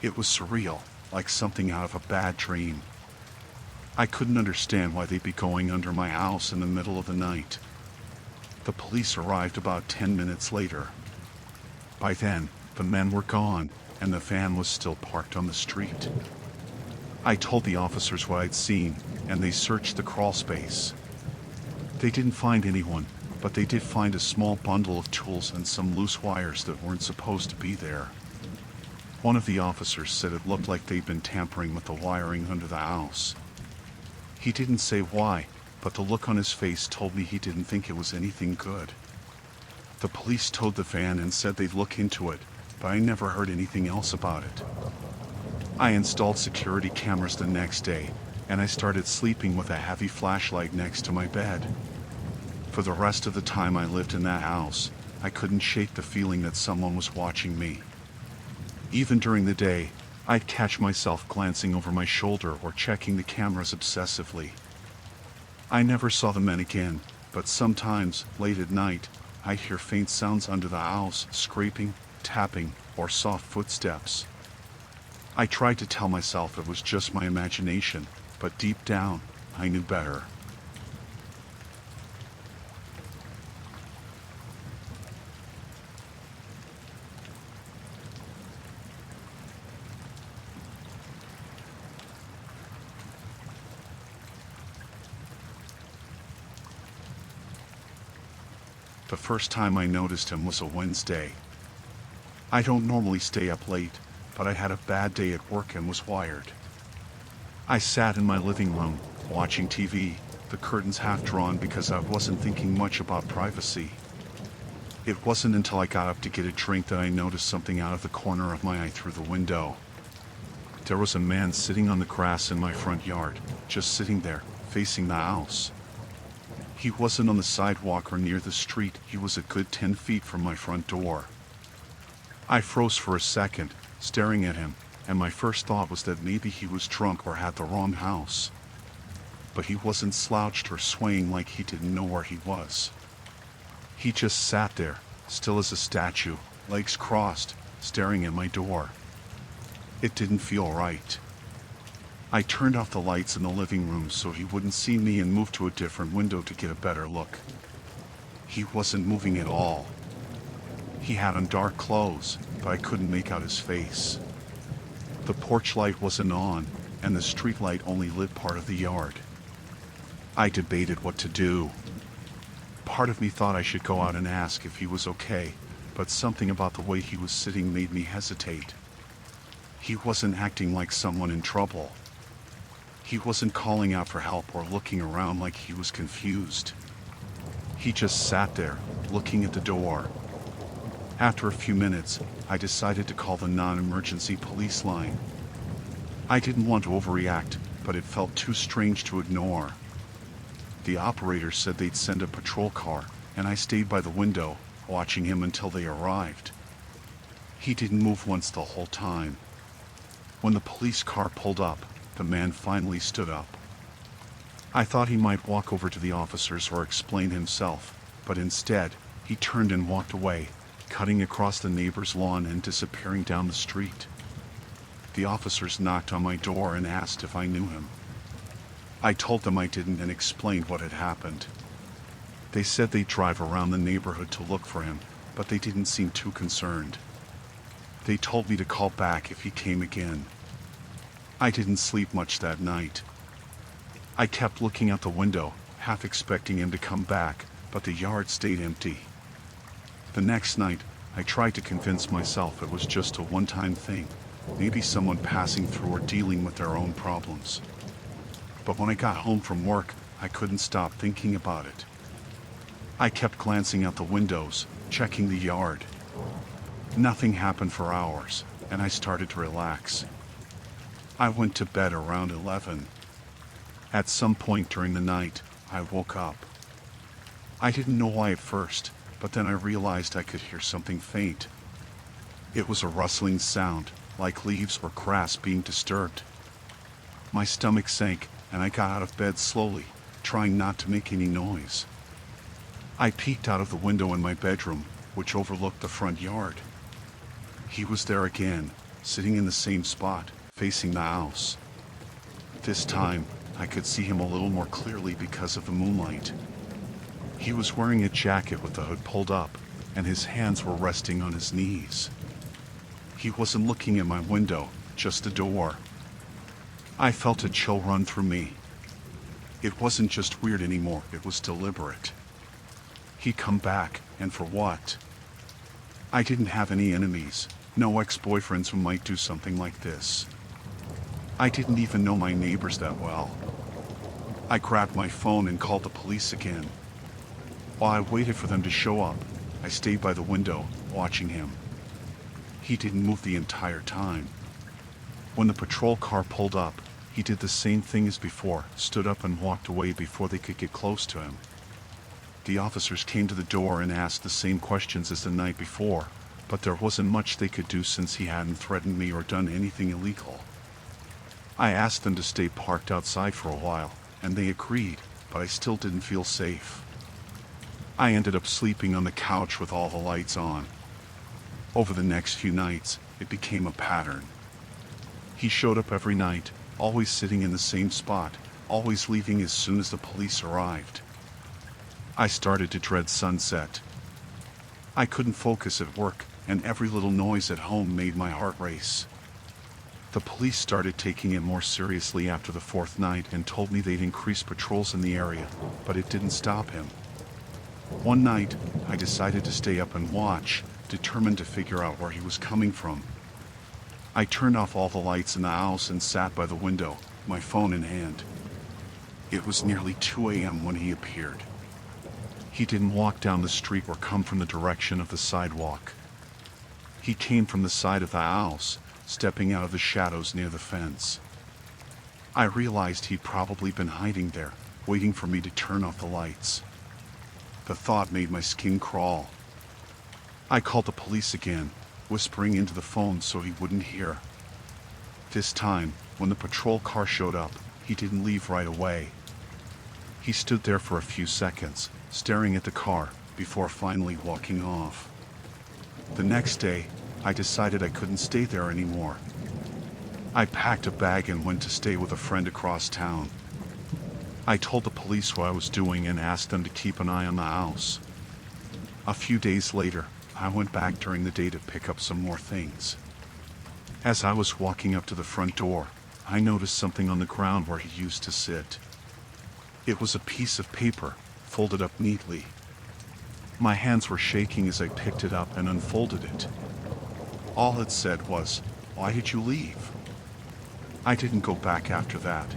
It was surreal, like something out of a bad dream. I couldn't understand why they'd be going under my house in the middle of the night. The police arrived about 10 minutes later. By then, the men were gone, and the van was still parked on the street. I told the officers what I'd seen, and they searched the crawl space. They didn't find anyone, but they did find a small bundle of tools and some loose wires that weren't supposed to be there. One of the officers said it looked like they'd been tampering with the wiring under the house. He didn't say why, but the look on his face told me he didn't think it was anything good. The police towed the van and said they'd look into it, but I never heard anything else about it. I installed security cameras the next day, and I started sleeping with a heavy flashlight next to my bed. For the rest of the time I lived in that house, I couldn't shake the feeling that someone was watching me. Even during the day, I'd catch myself glancing over my shoulder or checking the cameras obsessively. I never saw the men again, but sometimes, late at night, I hear faint sounds under the house, scraping, tapping, or soft footsteps. I tried to tell myself it was just my imagination, but deep down, I knew better. The first time I noticed him was a Wednesday. I don't normally stay up late, but I had a bad day at work and was wired. I sat in my living room, watching TV, the curtains half drawn because I wasn't thinking much about privacy. It wasn't until I got up to get a drink that I noticed something out of the corner of my eye through the window. There was a man sitting on the grass in my front yard, just sitting there, facing the house. He wasn't on the sidewalk or near the street. He was a good 10 feet from my front door. I froze for a second, staring at him, and my first thought was that maybe he was drunk or had the wrong house. But he wasn't slouched or swaying like he didn't know where he was. He just sat there, still as a statue, legs crossed, staring at my door. It didn't feel right. I turned off the lights in the living room so he wouldn't see me and moved to a different window to get a better look. He wasn't moving at all. He had on dark clothes, but I couldn't make out his face. The porch light wasn't on, and the street light only lit part of the yard. I debated what to do. Part of me thought I should go out and ask if he was okay, but something about the way he was sitting made me hesitate. He wasn't acting like someone in trouble. He wasn't calling out for help or looking around like he was confused. He just sat there, looking at the door. After a few minutes, I decided to call the non-emergency police line. I didn't want to overreact, but it felt too strange to ignore. The operator said they'd send a patrol car, and I stayed by the window, watching him until they arrived. He didn't move once the whole time. When the police car pulled up, the man finally stood up. I thought he might walk over to the officers or explain himself, but instead, he turned and walked away, cutting across the neighbor's lawn and disappearing down the street. The officers knocked on my door and asked if I knew him. I told them I didn't and explained what had happened. They said they'd drive around the neighborhood to look for him, but they didn't seem too concerned. They told me to call back if he came again. I didn't sleep much that night. I kept looking out the window, half expecting him to come back, but the yard stayed empty. The next night, I tried to convince myself it was just a one-time thing, maybe someone passing through or dealing with their own problems. But when I got home from work, I couldn't stop thinking about it. I kept glancing out the windows, checking the yard. Nothing happened for hours, and I started to relax. I went to bed around 11. At some point during the night, I woke up. I didn't know why at first, but then I realized I could hear something faint. It was a rustling sound, like leaves or grass being disturbed. My stomach sank, and I got out of bed slowly, trying not to make any noise. I peeked out of the window in my bedroom, which overlooked the front yard. He was there again, sitting in the same spot, facing the house. This time, I could see him a little more clearly because of the moonlight. He was wearing a jacket with the hood pulled up, and his hands were resting on his knees. He wasn't looking at my window, just the door. I felt a chill run through me. It wasn't just weird anymore, it was deliberate. He'd come back, and for what? I didn't have any enemies, no ex-boyfriends who might do something like this. I didn't even know my neighbors that well. I grabbed my phone and called the police again. While I waited for them to show up, I stayed by the window, watching him. He didn't move the entire time. When the patrol car pulled up, he did the same thing as before, stood up and walked away before they could get close to him. The officers came to the door and asked the same questions as the night before, but there wasn't much they could do since he hadn't threatened me or done anything illegal. I asked them to stay parked outside for a while, and they agreed, but I still didn't feel safe. I ended up sleeping on the couch with all the lights on. Over the next few nights, it became a pattern. He showed up every night, always sitting in the same spot, always leaving as soon as the police arrived. I started to dread sunset. I couldn't focus at work, and every little noise at home made my heart race. The police started taking it more seriously after the fourth night and told me they'd increase patrols in the area, but it didn't stop him. One night, I decided to stay up and watch, determined to figure out where he was coming from. I turned off all the lights in the house and sat by the window, my phone in hand. It was nearly 2 a.m. when he appeared. He didn't walk down the street or come from the direction of the sidewalk. He came from the side of the house, stepping out of the shadows near the fence. I realized he'd probably been hiding there, waiting for me to turn off the lights. The thought made my skin crawl. I called the police again, whispering into the phone so he wouldn't hear. This time, when the patrol car showed up, he didn't leave right away. He stood there for a few seconds, staring at the car, before finally walking off. The next day, I decided I couldn't stay there anymore. I packed a bag and went to stay with a friend across town. I told the police what I was doing and asked them to keep an eye on the house. A few days later, I went back during the day to pick up some more things. As I was walking up to the front door, I noticed something on the ground where he used to sit. It was a piece of paper, folded up neatly. My hands were shaking as I picked it up and unfolded it. All it said was, "Why did you leave?" I didn't go back after that.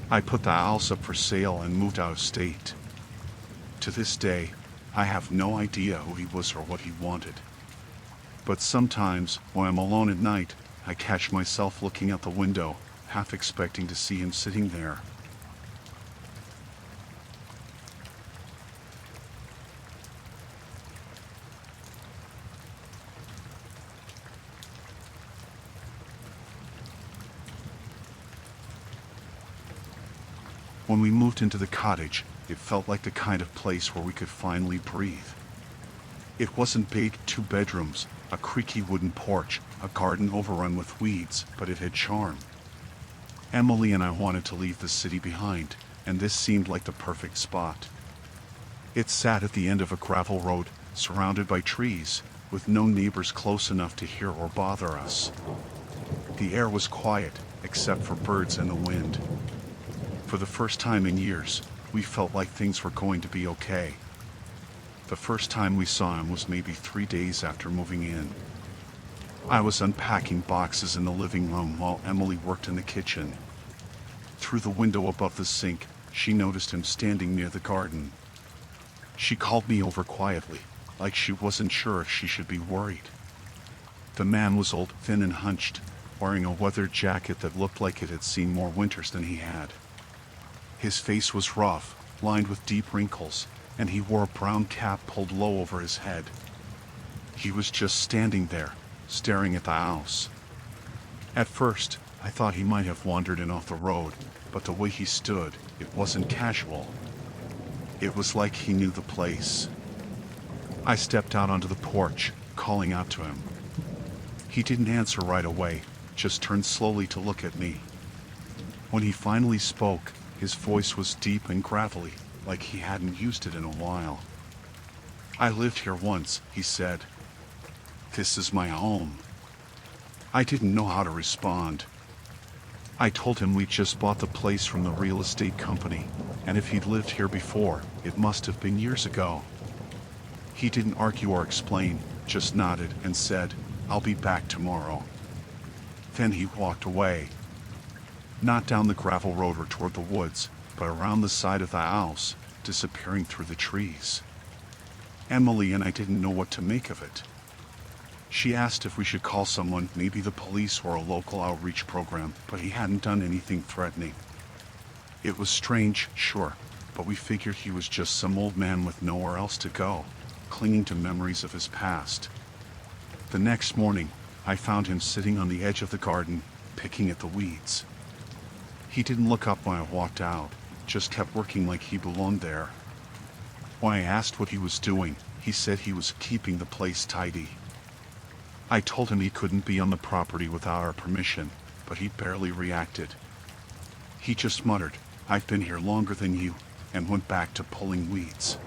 I put the house up for sale and moved out of state. To this day, I have no idea who he was or what he wanted. But sometimes, when I'm alone at night, I catch myself looking out the window, half expecting to see him sitting there. When we moved into the cottage, it felt like the kind of place where we could finally breathe. It wasn't big, 2 bedrooms, a creaky wooden porch, a garden overrun with weeds, but it had charm. Emily and I wanted to leave the city behind, and this seemed like the perfect spot. It sat at the end of a gravel road, surrounded by trees, with no neighbors close enough to hear or bother us. The air was quiet, except for birds and the wind. For the first time in years, we felt like things were going to be okay. The first time we saw him was maybe 3 days after moving in. I was unpacking boxes in the living room while Emily worked in the kitchen. Through the window above the sink, she noticed him standing near the garden. She called me over quietly, like she wasn't sure if she should be worried. The man was old, thin and hunched, wearing a weathered jacket that looked like it had seen more winters than he had. His face was rough, lined with deep wrinkles, and he wore a brown cap pulled low over his head. He was just standing there, staring at the house. At first, I thought he might have wandered in off the road, but the way he stood, it wasn't casual. It was like he knew the place. I stepped out onto the porch, calling out to him. He didn't answer right away, just turned slowly to look at me. When he finally spoke, his voice was deep and gravelly, like he hadn't used it in a while. "I lived here once," he said. "This is my home." I didn't know how to respond. I told him we'd just bought the place from the real estate company, and if he'd lived here before, it must have been years ago. He didn't argue or explain, just nodded and said, "I'll be back tomorrow." Then he walked away. Not down the gravel road or toward the woods, but around the side of the house, disappearing through the trees. Emily and I didn't know what to make of it. She asked if we should call someone, maybe the police or a local outreach program, but he hadn't done anything threatening. It was strange, sure, but we figured he was just some old man with nowhere else to go, clinging to memories of his past. The next morning, I found him sitting on the edge of the garden, picking at the weeds. He didn't look up when I walked out, just kept working like he belonged there. When I asked what he was doing, he said he was keeping the place tidy. I told him he couldn't be on the property without our permission, but he barely reacted. He just muttered, "I've been here longer than you," and went back to pulling weeds.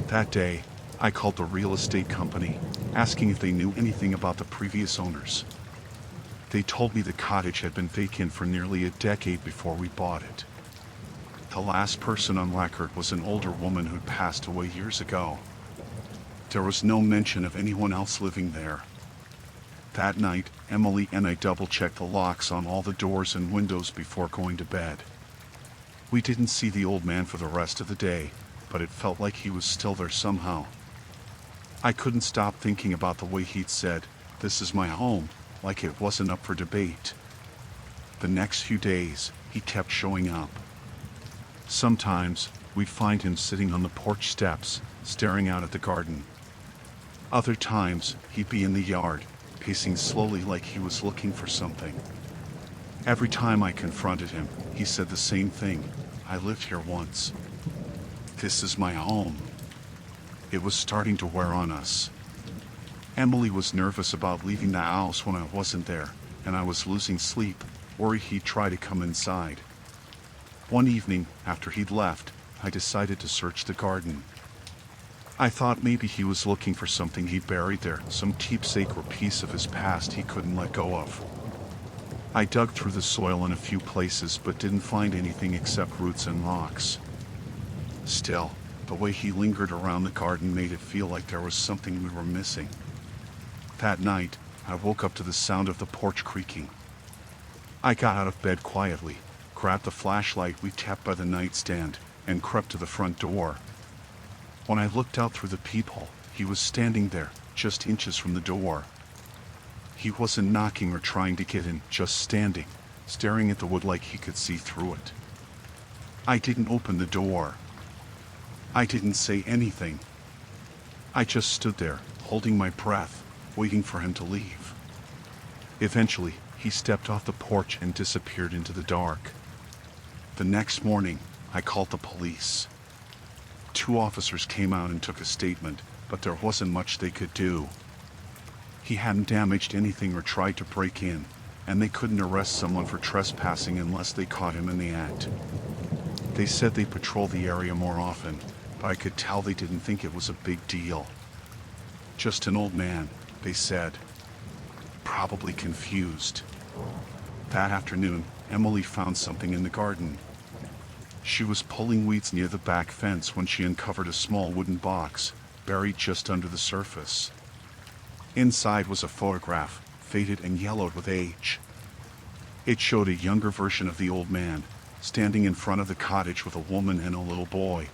That day, I called the real estate company, asking if they knew anything about the previous owners. They told me the cottage had been vacant for nearly a decade before we bought it. The last person on record was an older woman who'd passed away years ago. There was no mention of anyone else living there. That night, Emily and I double-checked the locks on all the doors and windows before going to bed. We didn't see the old man for the rest of the day, but it felt like he was still there somehow. I couldn't stop thinking about the way he'd said, "This is my home," like it wasn't up for debate. The next few days, he kept showing up. Sometimes, we'd find him sitting on the porch steps, staring out at the garden. Other times, he'd be in the yard, pacing slowly like he was looking for something. Every time I confronted him, he said the same thing: "I lived here once. This is my home." It was starting to wear on us. Emily was nervous about leaving the house when I wasn't there, and I was losing sleep, worried he'd try to come inside. One evening, after he'd left, I decided to search the garden. I thought maybe he was looking for something he'd buried there, some keepsake or piece of his past he couldn't let go of. I dug through the soil in a few places but didn't find anything except roots and rocks. Still, the way he lingered around the garden made it feel like there was something we were missing. That night, I woke up to the sound of the porch creaking. I got out of bed quietly, grabbed the flashlight we kept by the nightstand, and crept to the front door. When I looked out through the peephole, he was standing there, just inches from the door. He wasn't knocking or trying to get in, just standing, staring at the wood like he could see through it. I didn't open the door. I didn't say anything. I just stood there, holding my breath, waiting for him to leave. Eventually, he stepped off the porch and disappeared into the dark. The next morning, I called the police. 2 officers came out and took a statement, but there wasn't much they could do. He hadn't damaged anything or tried to break in, and they couldn't arrest someone for trespassing unless they caught him in the act. They said they patrolled the area more often, but I could tell they didn't think it was a big deal. Just an old man, they said. Probably confused. That afternoon, Emily found something in the garden. She was pulling weeds near the back fence when she uncovered a small wooden box, buried just under the surface. Inside was a photograph, faded and yellowed with age. It showed a younger version of the old man, standing in front of the cottage with a woman and a little boy.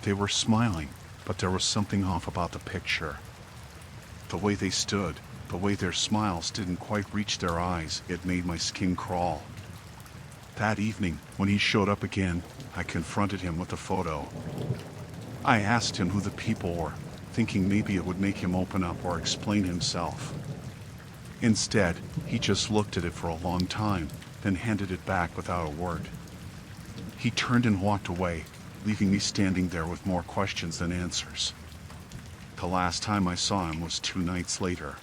They were smiling, but there was something off about the picture. The way they stood, the way their smiles didn't quite reach their eyes, it made my skin crawl. That evening, when he showed up again, I confronted him with the photo. I asked him who the people were, thinking maybe it would make him open up or explain himself. Instead, he just looked at it for a long time, then handed it back without a word. He turned and walked away, leaving me standing there with more questions than answers. The last time I saw him was 2 nights later.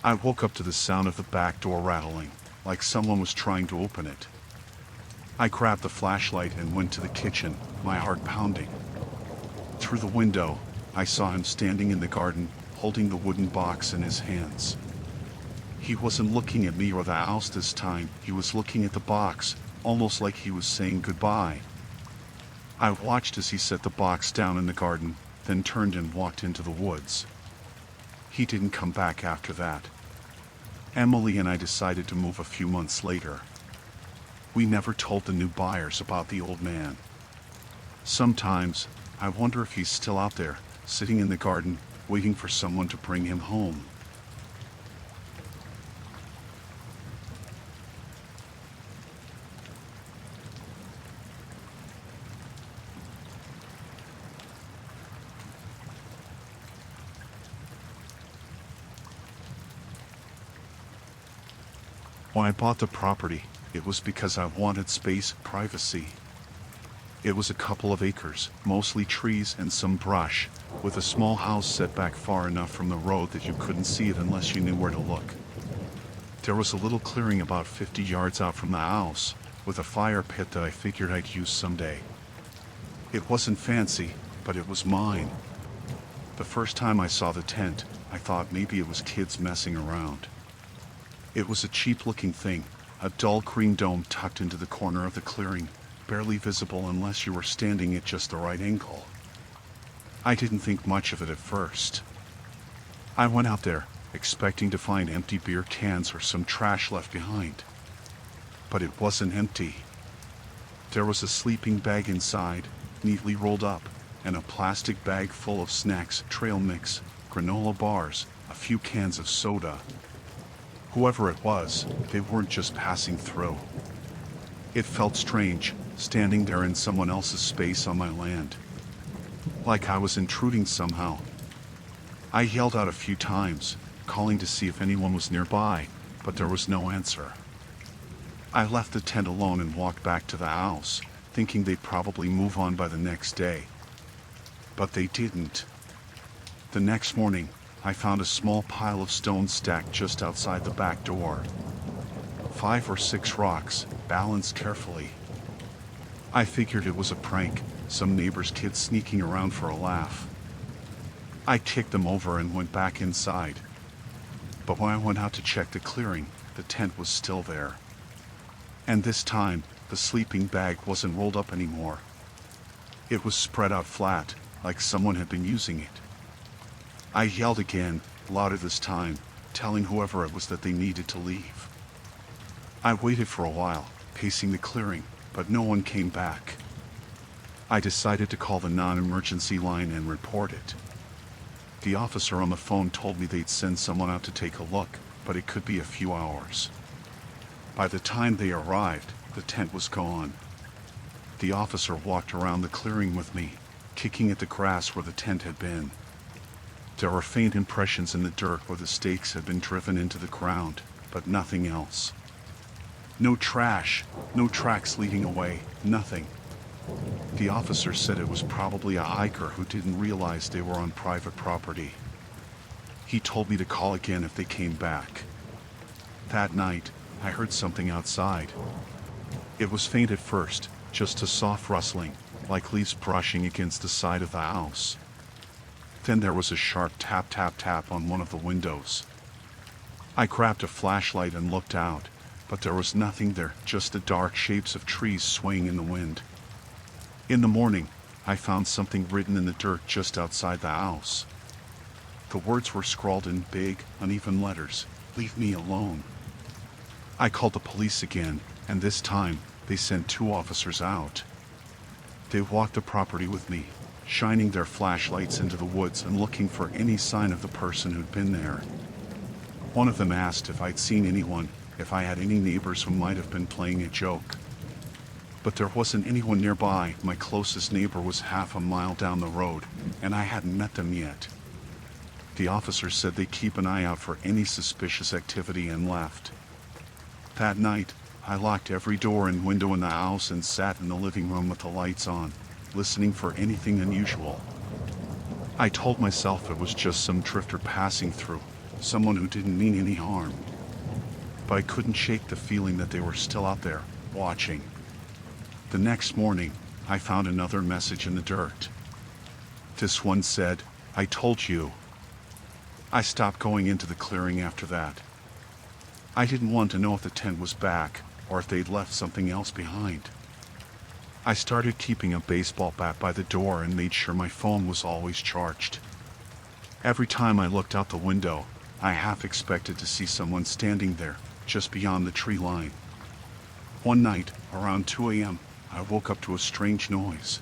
I woke up to the sound of the back door rattling, like someone was trying to open it. I grabbed the flashlight and went to the kitchen, my heart pounding. Through the window, I saw him standing in the garden, holding the wooden box in his hands. He wasn't looking at me or the house this time, he was looking at the box, almost like he was saying goodbye. I watched as he set the box down in the garden, then turned and walked into the woods. He didn't come back after that. Emily and I decided to move a few months later. We never told the new buyers about the old man. Sometimes, I wonder if he's still out there, sitting in the garden, waiting for someone to bring him home. When I bought the property, it was because I wanted space, privacy. It was a couple of acres, mostly trees and some brush, with a small house set back far enough from the road that you couldn't see it unless you knew where to look. There was a little clearing about 50 yards out from the house, with a fire pit that I figured I'd use someday. It wasn't fancy, but it was mine. The first time I saw the tent, I thought maybe it was kids messing around. It was a cheap-looking thing, a dull green dome tucked into the corner of the clearing, barely visible unless you were standing at just the right angle. I didn't think much of it at first. I went out there, expecting to find empty beer cans or some trash left behind. But it wasn't empty. There was a sleeping bag inside, neatly rolled up, and a plastic bag full of snacks, trail mix, granola bars, a few cans of soda. Whoever it was, they weren't just passing through. It felt strange, standing there in someone else's space on my land. Like I was intruding somehow. I yelled out a few times, calling to see if anyone was nearby, but there was no answer. I left the tent alone and walked back to the house, thinking they'd probably move on by the next day. But they didn't. The next morning, I found a small pile of stones stacked just outside the back door. 5 or 6 rocks, balanced carefully. I figured it was a prank, some neighbor's kid sneaking around for a laugh. I kicked them over and went back inside. But when I went out to check the clearing, the tent was still there. And this time, the sleeping bag wasn't rolled up anymore. It was spread out flat, like someone had been using it. I yelled again, louder this time, telling whoever it was that they needed to leave. I waited for a while, pacing the clearing, but no one came back. I decided to call the non-emergency line and report it. The officer on the phone told me they'd send someone out to take a look, but it could be a few hours. By the time they arrived, the tent was gone. The officer walked around the clearing with me, kicking at the grass where the tent had been. There were faint impressions in the dirt where the stakes had been driven into the ground, but nothing else. No trash, no tracks leading away, nothing. The officer said it was probably a hiker who didn't realize they were on private property. He told me to call again if they came back. That night, I heard something outside. It was faint at first, just a soft rustling, like leaves brushing against the side of the house. Then there was a sharp tap tap tap on one of the windows. I grabbed a flashlight and looked out, but there was nothing there, just the dark shapes of trees swaying in the wind. In the morning, I found something written in the dirt just outside the house. The words were scrawled in big, uneven letters, "Leave me alone." I called the police again, and this time, they sent 2 officers out. They walked the property with me, shining their flashlights into the woods and looking for any sign of the person who'd been there. One of them asked if I'd seen anyone, if I had any neighbors who might have been playing a joke. But there wasn't anyone nearby. My closest neighbor was half a mile down the road, and I hadn't met them yet. The officer said they'd keep an eye out for any suspicious activity and left. That night, I locked every door and window in the house and sat in the living room with the lights on, listening for anything unusual. I told myself it was just some drifter passing through, someone who didn't mean any harm. But I couldn't shake the feeling that they were still out there, watching. The next morning, I found another message in the dirt. This one said, "I told you." I stopped going into the clearing after that. I didn't want to know if the tent was back, or if they'd left something else behind. I started keeping a baseball bat by the door and made sure my phone was always charged. Every time I looked out the window, I half expected to see someone standing there, just beyond the tree line. One night, around 2 a.m., I woke up to a strange noise.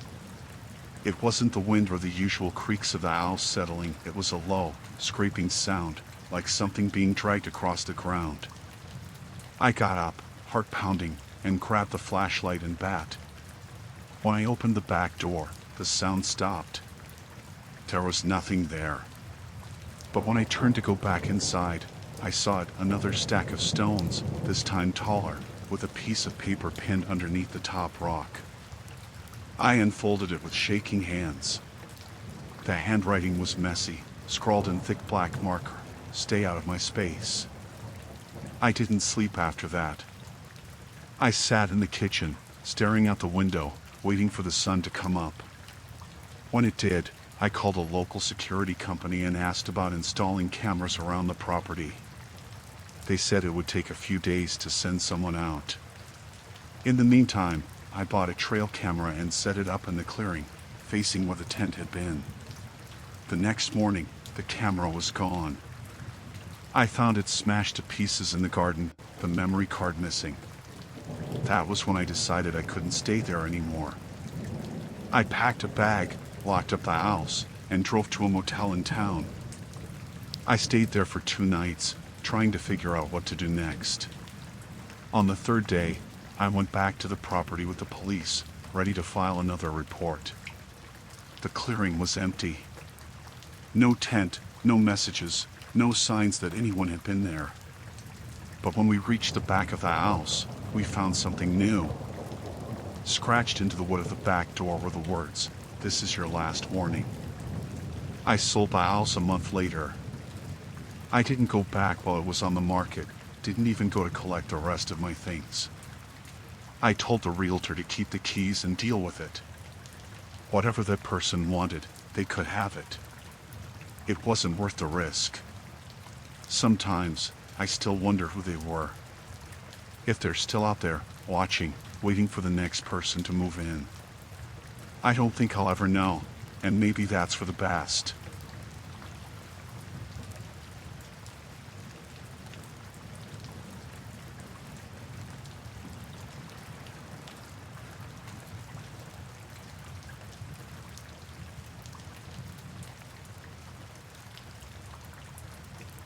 It wasn't the wind or the usual creaks of the house settling. It was a low, scraping sound, like something being dragged across the ground. I got up, heart pounding, and grabbed the flashlight and bat. When I opened the back door, the sound stopped. There was nothing there. But when I turned to go back inside, I saw another stack of stones, this time taller, with a piece of paper pinned underneath the top rock. I unfolded it with shaking hands. The handwriting was messy, scrawled in thick black marker, "Stay out of my space." I didn't sleep after that. I sat in the kitchen, staring out the window, waiting for the sun to come up. When it did, I called a local security company and asked about installing cameras around the property. They said it would take a few days to send someone out. In the meantime, I bought a trail camera and set it up in the clearing, facing where the tent had been. The next morning, the camera was gone. I found it smashed to pieces in the garden, the memory card missing. That was when I decided I couldn't stay there anymore. I packed a bag, locked up the house, and drove to a motel in town. I stayed there for 2 nights, trying to figure out what to do next. On the 3rd day, I went back to the property with the police, ready to file another report. The clearing was empty. No tent, no messages, no signs that anyone had been there. But when we reached the back of the house, we found something new. Scratched into the wood of the back door were the words, "This is your last warning." I sold the house a month later. I didn't go back while it was on the market, didn't even go to collect the rest of my things. I told the realtor to keep the keys and deal with it. Whatever that person wanted, they could have it. It wasn't worth the risk. Sometimes, I still wonder who they were. If they're still out there, watching, waiting for the next person to move in. I don't think I'll ever know, and maybe that's for the best.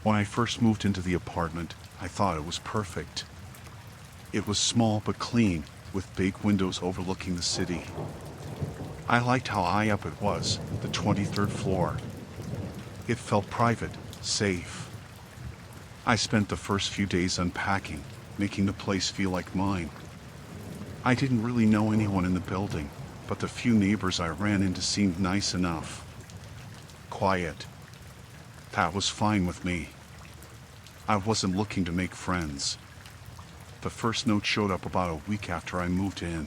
When I first moved into the apartment, I thought it was perfect. It was small but clean, with big windows overlooking the city. I liked how high up it was, the 23rd floor. It felt private, safe. I spent the first few days unpacking, making the place feel like mine. I didn't really know anyone in the building, but the few neighbors I ran into seemed nice enough. Quiet. That was fine with me. I wasn't looking to make friends. The first note showed up about a week after I moved in.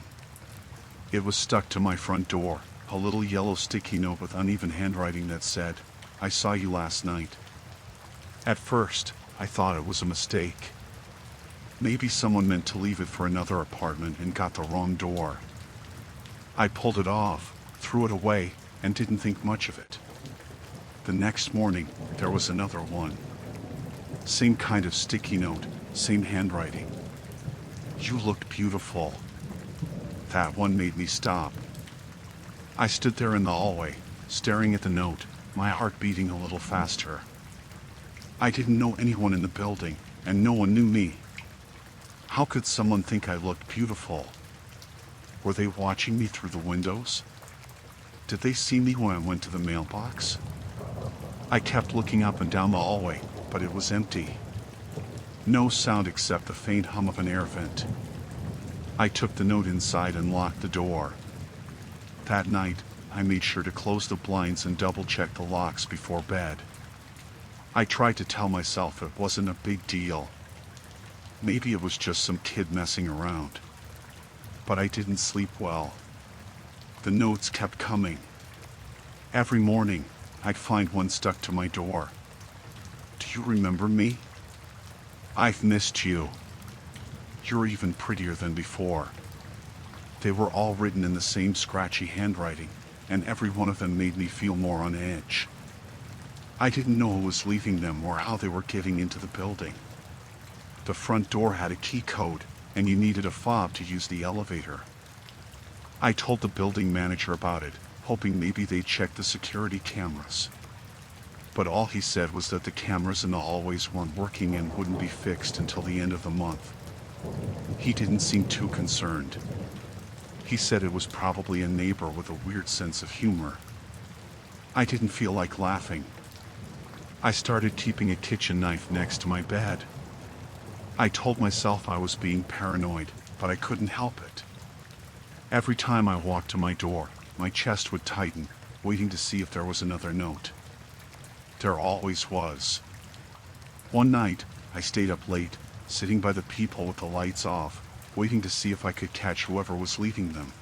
It was stuck to my front door, a little yellow sticky note with uneven handwriting that said, "I saw you last night." At first, I thought it was a mistake. Maybe someone meant to leave it for another apartment and got the wrong door. I pulled it off, threw it away, and didn't think much of it. The next morning, there was another one. Same kind of sticky note, same handwriting. "You looked beautiful." That one made me stop. I stood there in the hallway, staring at the note, my heart beating a little faster. I didn't know anyone in the building, and no one knew me. How could someone think I looked beautiful? Were they watching me through the windows? Did they see me when I went to the mailbox? I kept looking up and down the hallway, but it was empty. No sound except the faint hum of an air vent. I took the note inside and locked the door. That night, I made sure to close the blinds and double-check the locks before bed. I tried to tell myself it wasn't a big deal. Maybe it was just some kid messing around. But I didn't sleep well. The notes kept coming. Every morning, I'd find one stuck to my door. "Do you remember me? I've missed you. You're even prettier than before." They were all written in the same scratchy handwriting, and every one of them made me feel more on edge. I didn't know who was leaving them or how they were getting into the building. The front door had a key code, and you needed a fob to use the elevator. I told the building manager about it, hoping maybe they'd check the security cameras. But all he said was that the cameras in the hallways weren't working and wouldn't be fixed until the end of the month. He didn't seem too concerned. He said it was probably a neighbor with a weird sense of humor. I didn't feel like laughing. I started keeping a kitchen knife next to my bed. I told myself I was being paranoid, but I couldn't help it. Every time I walked to my door, my chest would tighten, waiting to see if there was another note. There always was. One night, I stayed up late, sitting by the peephole with the lights off, waiting to see if I could catch whoever was leaving them.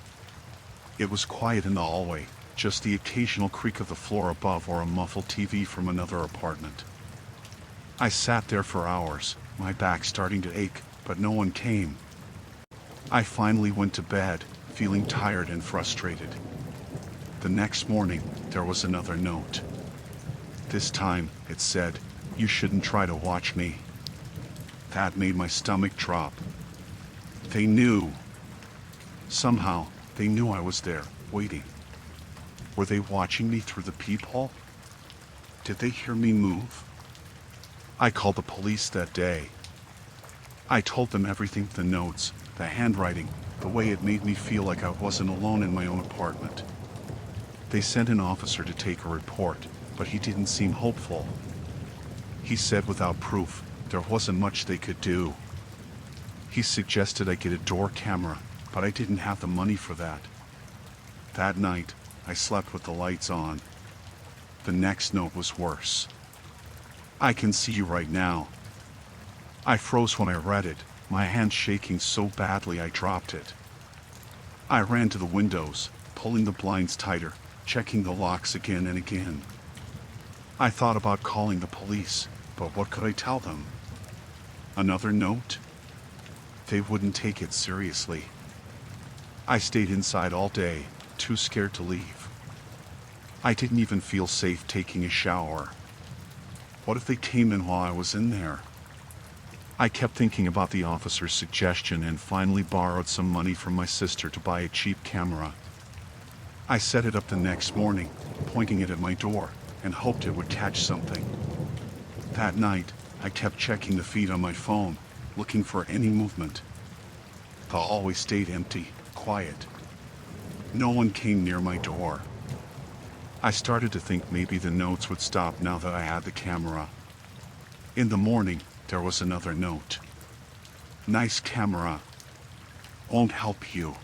It was quiet in the hallway, just the occasional creak of the floor above or a muffled TV from another apartment. I sat there for hours, my back starting to ache, but no one came. I finally went to bed, feeling tired and frustrated. The next morning, there was another note. This time, it said, "You shouldn't try to watch me." That made my stomach drop. They knew. Somehow, they knew I was there, waiting. Were they watching me through the peephole? Did they hear me move? I called the police that day. I told them everything, the notes, the handwriting, the way it made me feel like I wasn't alone in my own apartment. They sent an officer to take a report, but he didn't seem hopeful. He said without proof, there wasn't much they could do. He suggested I get a door camera, but I didn't have the money for that. That night, I slept with the lights on. The next note was worse. I can see you right now. I froze when I read it, my hand shaking so badly I dropped it. I ran to the windows, pulling the blinds tighter, checking the locks again and again. I thought about calling the police, but what could I tell them? Another note? They wouldn't take it seriously. I stayed inside all day, too scared to leave. I didn't even feel safe taking a shower. What if they came in while I was in there? I kept thinking about the officer's suggestion and finally borrowed some money from my sister to buy a cheap camera. I set it up the next morning, pointing it at my door, and hoped it would catch something. That night, I kept checking the feed on my phone, looking for any movement. The hallway stayed empty, quiet. No one came near my door. I started to think maybe the notes would stop now that I had the camera. In the morning, there was another note. Nice camera. Won't help you.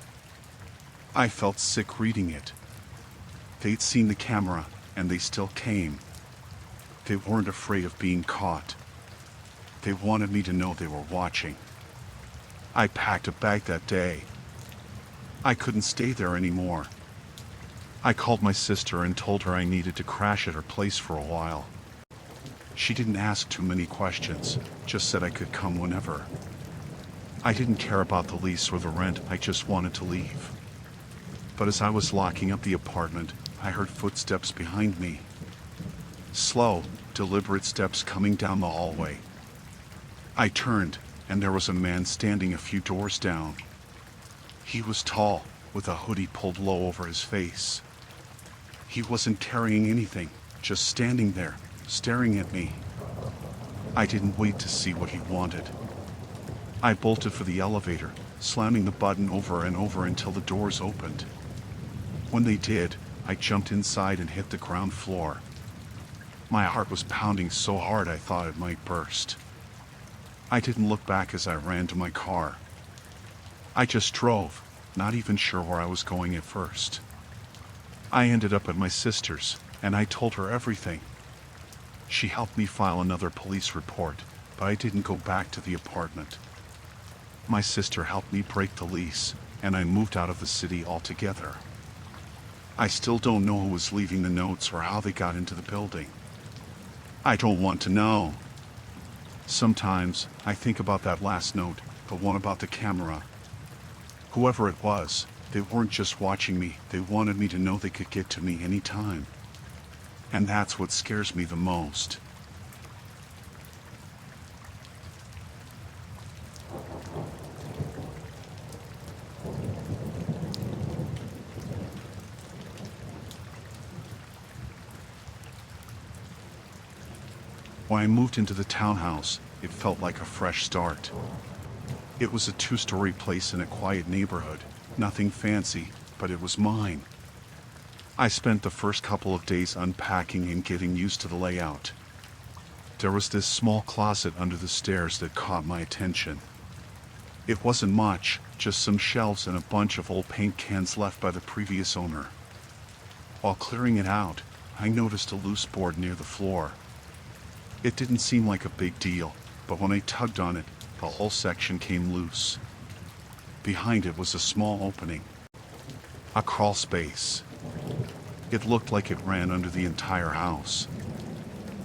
I felt sick reading it. They'd seen the camera, and they still came. They weren't afraid of being caught. They wanted me to know they were watching. I packed a bag that day. I couldn't stay there anymore. I called my sister and told her I needed to crash at her place for a while. She didn't ask too many questions, just said I could come whenever. I didn't care about the lease or the rent, I just wanted to leave. But as I was locking up the apartment, I heard footsteps behind me. Slow, deliberate steps coming down the hallway. I turned, and there was a man standing a few doors down. He was tall, with a hoodie pulled low over his face. He wasn't carrying anything, just standing there, staring at me. I didn't wait to see what he wanted. I bolted for the elevator, slamming the button over and over until the doors opened. When they did, I jumped inside and hit the ground floor. My heart was pounding so hard I thought it might burst. I didn't look back as I ran to my car. I just drove, not even sure where I was going at first. I ended up at my sister's, and I told her everything. She helped me file another police report, but I didn't go back to the apartment. My sister helped me break the lease, and I moved out of the city altogether. I still don't know who was leaving the notes or how they got into the building. I don't want to know. Sometimes I think about that last note, the one about the camera. Whoever it was, they weren't just watching me, they wanted me to know they could get to me anytime. And that's what scares me the most. When I moved into the townhouse, it felt like a fresh start. It was a two-story place in a quiet neighborhood, nothing fancy, but it was mine. I spent the first couple of days unpacking and getting used to the layout. There was this small closet under the stairs that caught my attention. It wasn't much, just some shelves and a bunch of old paint cans left by the previous owner. While clearing it out, I noticed a loose board near the floor. It didn't seem like a big deal, but when I tugged on it, the whole section came loose. Behind it was a small opening. A crawl space. It looked like it ran under the entire house.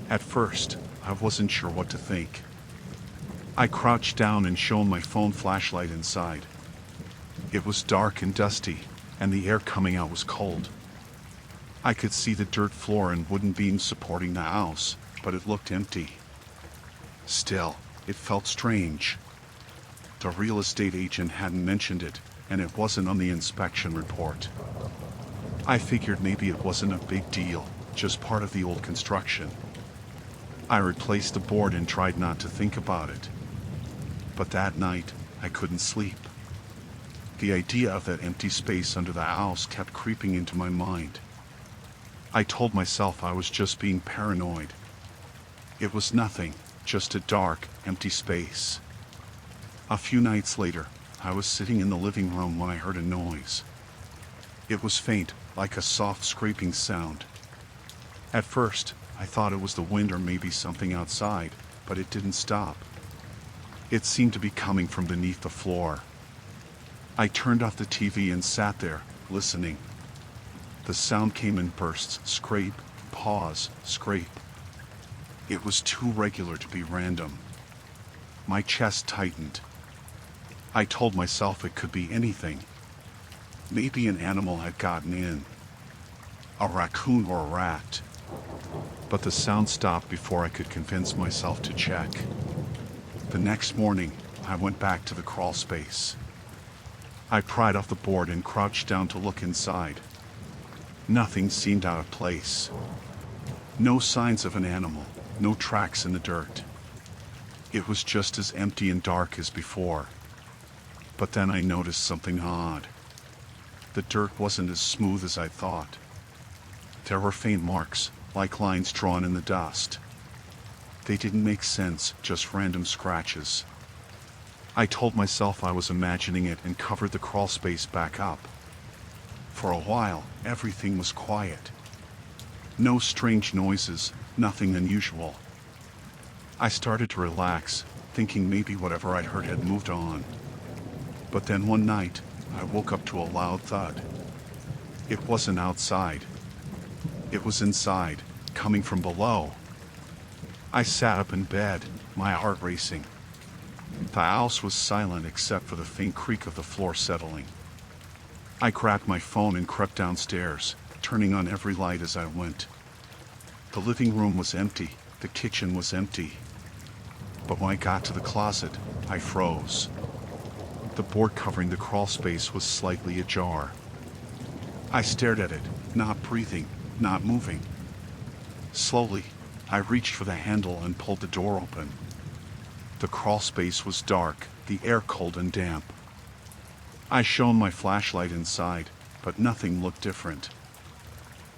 At first, I wasn't sure what to think. I crouched down and shone my phone flashlight inside. It was dark and dusty, and the air coming out was cold. I could see the dirt floor and wooden beams supporting the house, but it looked empty. Still, it felt strange. The real estate agent hadn't mentioned it, and it wasn't on the inspection report. I figured maybe it wasn't a big deal, just part of the old construction. I replaced the board and tried not to think about it. But that night, I couldn't sleep. The idea of that empty space under the house kept creeping into my mind. I told myself I was just being paranoid. It was nothing, just a dark, empty space. A few nights later, I was sitting in the living room when I heard a noise. It was faint, like a soft scraping sound. At first, I thought it was the wind or maybe something outside, but it didn't stop. It seemed to be coming from beneath the floor. I turned off the TV and sat there, listening. The sound came in bursts: scrape, pause, scrape. It was too regular to be random. My chest tightened. I told myself it could be anything. Maybe an animal had gotten in. A raccoon or a rat. But the sound stopped before I could convince myself to check. The next morning, I went back to the crawl space. I pried off the board and crouched down to look inside. Nothing seemed out of place. No signs of an animal, no tracks in the dirt. It was just as empty and dark as before. But then I noticed something odd. The dirt wasn't as smooth as I thought. There were faint marks, like lines drawn in the dust. They didn't make sense, just random scratches. I told myself I was imagining it and covered the crawl space back up. For a while, everything was quiet. No strange noises, nothing unusual. I started to relax, thinking maybe whatever I'd heard had moved on. But then one night, I woke up to a loud thud. It wasn't outside. It was inside, coming from below. I sat up in bed, my heart racing. The house was silent except for the faint creak of the floor settling. I grabbed my phone and crept downstairs, turning on every light as I went. The living room was empty, the kitchen was empty. But when I got to the closet, I froze. The board covering the crawl space was slightly ajar. I stared at it, not breathing, not moving. Slowly, I reached for the handle and pulled the door open. The crawl space was dark, the air cold and damp. I shone my flashlight inside, but nothing looked different.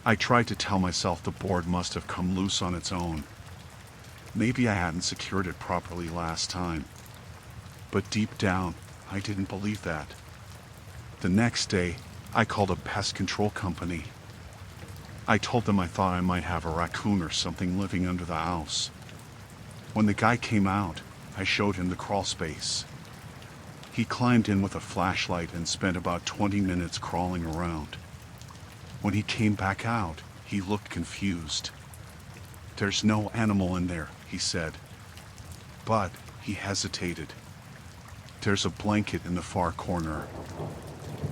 I tried to tell myself the board must have come loose on its own. Maybe I hadn't secured it properly last time. But deep down, I didn't believe that. The next day, I called a pest control company. I told them I thought I might have a raccoon or something living under the house. When the guy came out, I showed him the crawl space. He climbed in with a flashlight and spent about 20 minutes crawling around. When he came back out, he looked confused. "There's no animal in there," he said. But he hesitated. "There's a blanket in the far corner.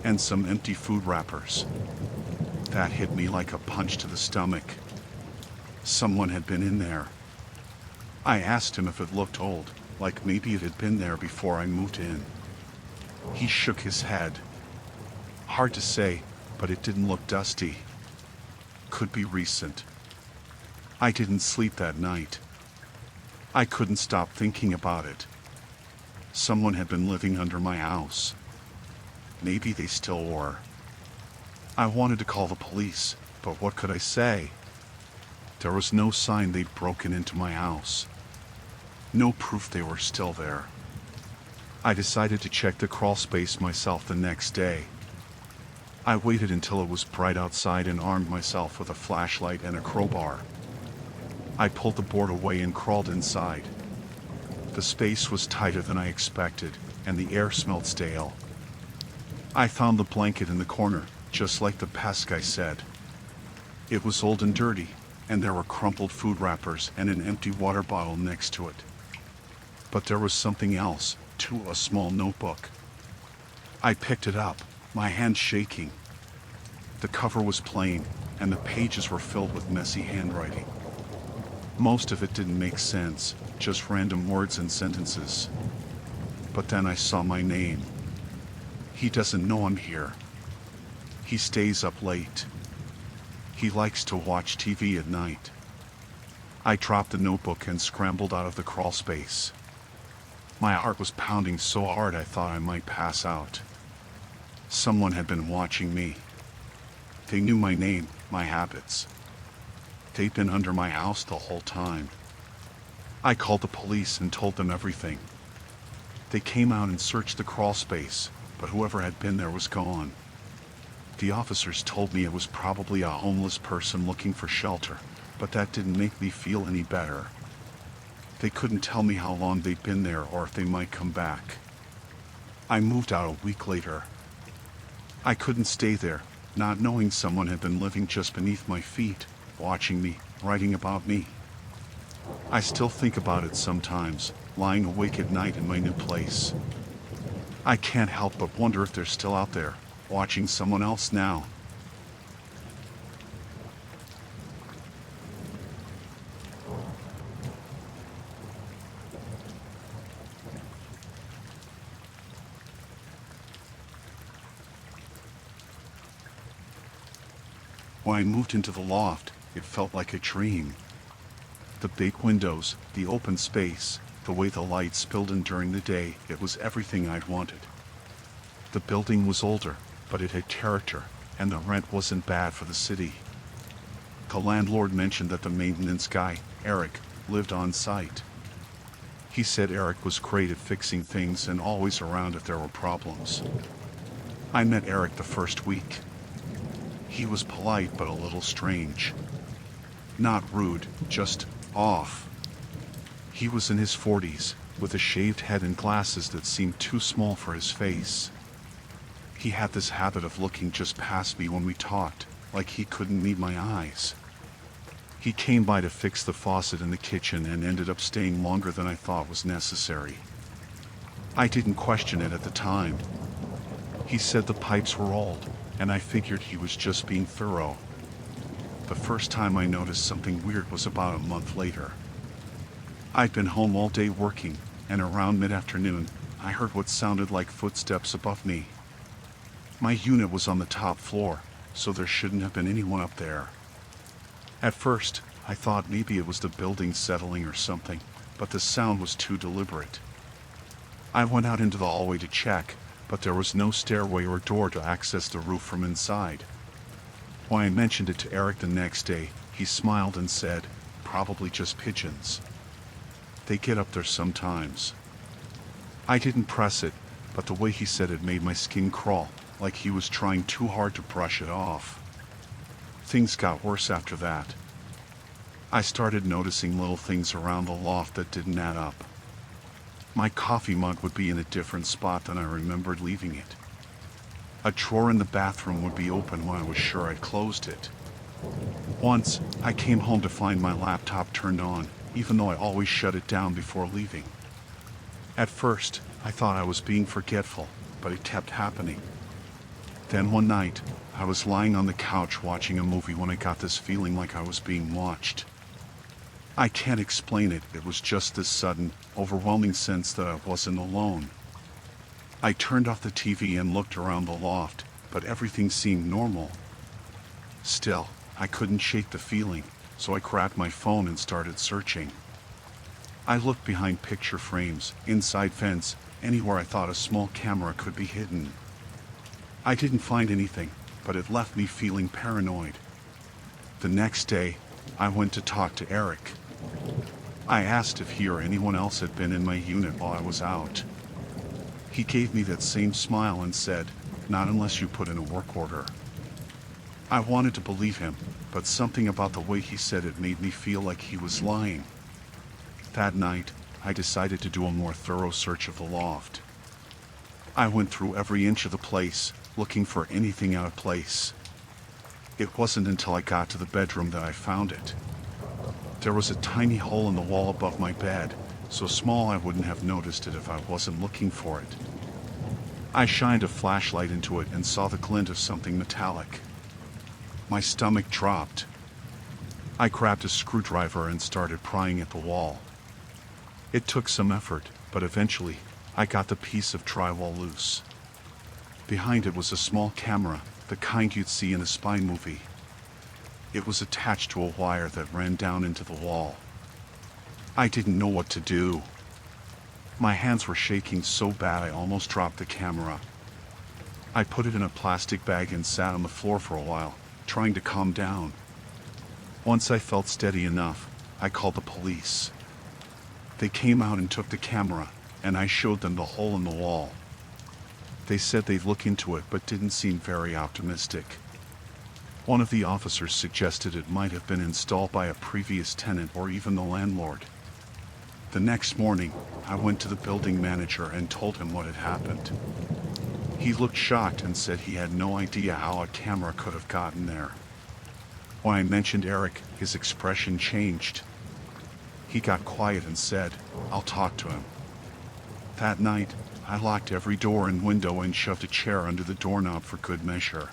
And some empty food wrappers." That hit me like a punch to the stomach. Someone had been in there. I asked him if it looked old, like maybe it had been there before I moved in. He shook his head. Hard to say, but it didn't look dusty. Could be recent. I didn't sleep that night. I couldn't stop thinking about it. Someone had been living under my house. Maybe they still were. I wanted to call the police, but what could I say? There was no sign they'd broken into my house. No proof they were still there. I decided to check the crawl space myself the next day. I waited until it was bright outside and armed myself with a flashlight and a crowbar. I pulled the board away and crawled inside. The space was tighter than I expected, and the air smelled stale. I found the blanket in the corner, just like the pest guy said. It was old and dirty, and there were crumpled food wrappers and an empty water bottle next to it. But there was something else, too, a small notebook. I picked it up, my hand shaking. The cover was plain, and the pages were filled with messy handwriting. Most of it didn't make sense, just random words and sentences. But then I saw my name. He doesn't know I'm here. He stays up late. He likes to watch TV at night. I dropped the notebook and scrambled out of the crawl space. My heart was pounding so hard I thought I might pass out. Someone had been watching me. They knew my name, my habits. They'd been under my house the whole time. I called the police and told them everything. They came out and searched the crawl space, but whoever had been there was gone. The officers told me it was probably a homeless person looking for shelter, but that didn't make me feel any better. They couldn't tell me how long they'd been there or if they might come back. I moved out a week later. I couldn't stay there, not knowing someone had been living just beneath my feet, watching me, writing about me. I still think about it sometimes, lying awake at night in my new place. I can't help but wonder if they're still out there, watching someone else now. When I moved into the loft, it felt like a dream. The big windows, the open space, the way the light spilled in during the day, it was everything I'd wanted. The building was older, but it had character, and the rent wasn't bad for the city. The landlord mentioned that the maintenance guy, Eric, lived on site. He said Eric was great at fixing things and always around if there were problems. I met Eric the first week. He was polite but a little strange. Not rude, just off. He was in his 40s, with a shaved head and glasses that seemed too small for his face. He had this habit of looking just past me when we talked, like he couldn't meet my eyes. He came by to fix the faucet in the kitchen and ended up staying longer than I thought was necessary. I didn't question it at the time. He said the pipes were old, and I figured he was just being thorough. The first time I noticed something weird was about a month later. I'd been home all day working, and around mid-afternoon, I heard what sounded like footsteps above me. My unit was on the top floor, so there shouldn't have been anyone up there. At first, I thought maybe it was the building settling or something, but the sound was too deliberate. I went out into the hallway to check, but there was no stairway or door to access the roof from inside. When I mentioned it to Eric the next day, he smiled and said, "Probably just pigeons. They get up there sometimes." I didn't press it, but the way he said it made my skin crawl, like he was trying too hard to brush it off. Things got worse after that. I started noticing little things around the loft that didn't add up. My coffee mug would be in a different spot than I remembered leaving it. A drawer in the bathroom would be open when I was sure I'd closed it. Once, I came home to find my laptop turned on, even though I always shut it down before leaving. At first, I thought I was being forgetful, but it kept happening. Then one night, I was lying on the couch watching a movie when I got this feeling like I was being watched. I can't explain it, it was just this sudden, overwhelming sense that I wasn't alone. I turned off the TV and looked around the loft, but everything seemed normal. Still, I couldn't shake the feeling, so I grabbed my phone and started searching. I looked behind picture frames, inside fence, anywhere I thought a small camera could be hidden. I didn't find anything, but it left me feeling paranoid. The next day, I went to talk to Eric. I asked if he or anyone else had been in my unit while I was out. He gave me that same smile and said, "Not unless you put in a work order." I wanted to believe him, but something about the way he said it made me feel like he was lying. That night, I decided to do a more thorough search of the loft. I went through every inch of the place, looking for anything out of place. It wasn't until I got to the bedroom that I found it. There was a tiny hole in the wall above my bed, so small I wouldn't have noticed it if I wasn't looking for it. I shined a flashlight into it and saw the glint of something metallic. My stomach dropped. I grabbed a screwdriver and started prying at the wall. It took some effort, but eventually, I got the piece of drywall loose. Behind it was a small camera, the kind you'd see in a spy movie. It was attached to a wire that ran down into the wall. I didn't know what to do. My hands were shaking so bad I almost dropped the camera. I put it in a plastic bag and sat on the floor for a while, trying to calm down. Once I felt steady enough, I called the police. They came out and took the camera, and I showed them the hole in the wall. They said they'd look into it but didn't seem very optimistic. One of the officers suggested it might have been installed by a previous tenant or even the landlord. The next morning, I went to the building manager and told him what had happened. He looked shocked and said he had no idea how a camera could have gotten there. When I mentioned Eric, his expression changed. He got quiet and said, "I'll talk to him." That night, I locked every door and window and shoved a chair under the doorknob for good measure.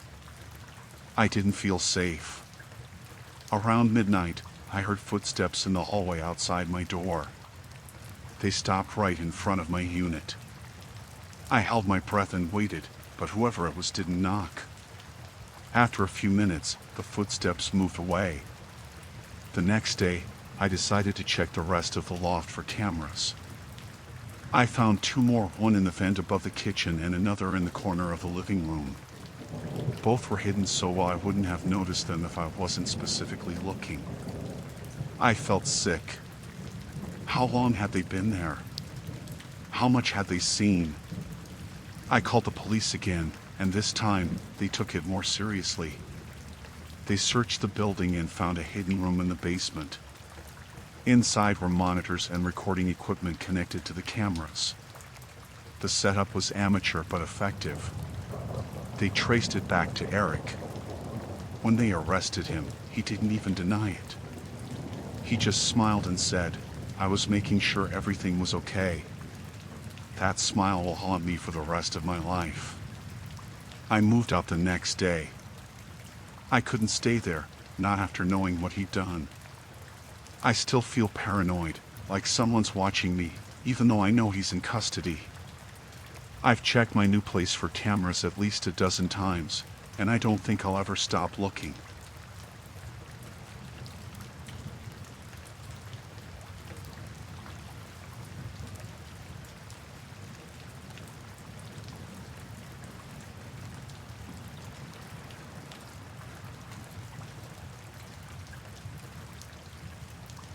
I didn't feel safe. Around midnight, I heard footsteps in the hallway outside my door. They stopped right in front of my unit. I held my breath and waited, but whoever it was didn't knock. After a few minutes, the footsteps moved away. The next day, I decided to check the rest of the loft for cameras. I found two more, one in the vent above the kitchen and another in the corner of the living room. Both were hidden so I wouldn't have noticed them if I wasn't specifically looking. I felt sick. How long had they been there? How much had they seen? I called the police again, and this time, they took it more seriously. They searched the building and found a hidden room in the basement. Inside were monitors and recording equipment connected to the cameras. The setup was amateur but effective. They traced it back to Eric. When they arrested him, he didn't even deny it. He just smiled and said, "I was making sure everything was okay." That smile will haunt me for the rest of my life. I moved out the next day. I couldn't stay there, not after knowing what he'd done. I still feel paranoid, like someone's watching me, even though I know he's in custody. I've checked my new place for cameras at least a dozen times, and I don't think I'll ever stop looking.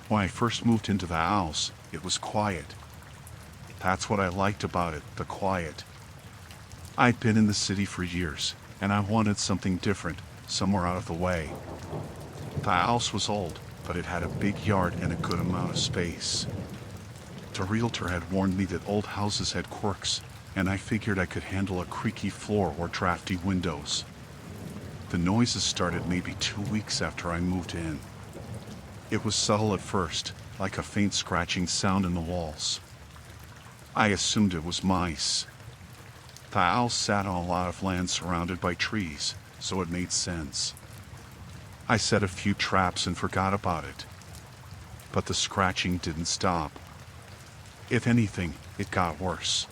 When I first moved into the house, it was quiet. That's what I liked about it, the quiet. I'd been in the city for years, and I wanted something different, somewhere out of the way. The house was old, but it had a big yard and a good amount of space. The realtor had warned me that old houses had quirks, and I figured I could handle a creaky floor or drafty windows. The noises started maybe 2 weeks after I moved in. It was subtle at first, like a faint scratching sound in the walls. I assumed it was mice. The house sat on a lot of land surrounded by trees, so it made sense. I set a few traps and forgot about it. But the scratching didn't stop. If anything, it got worse.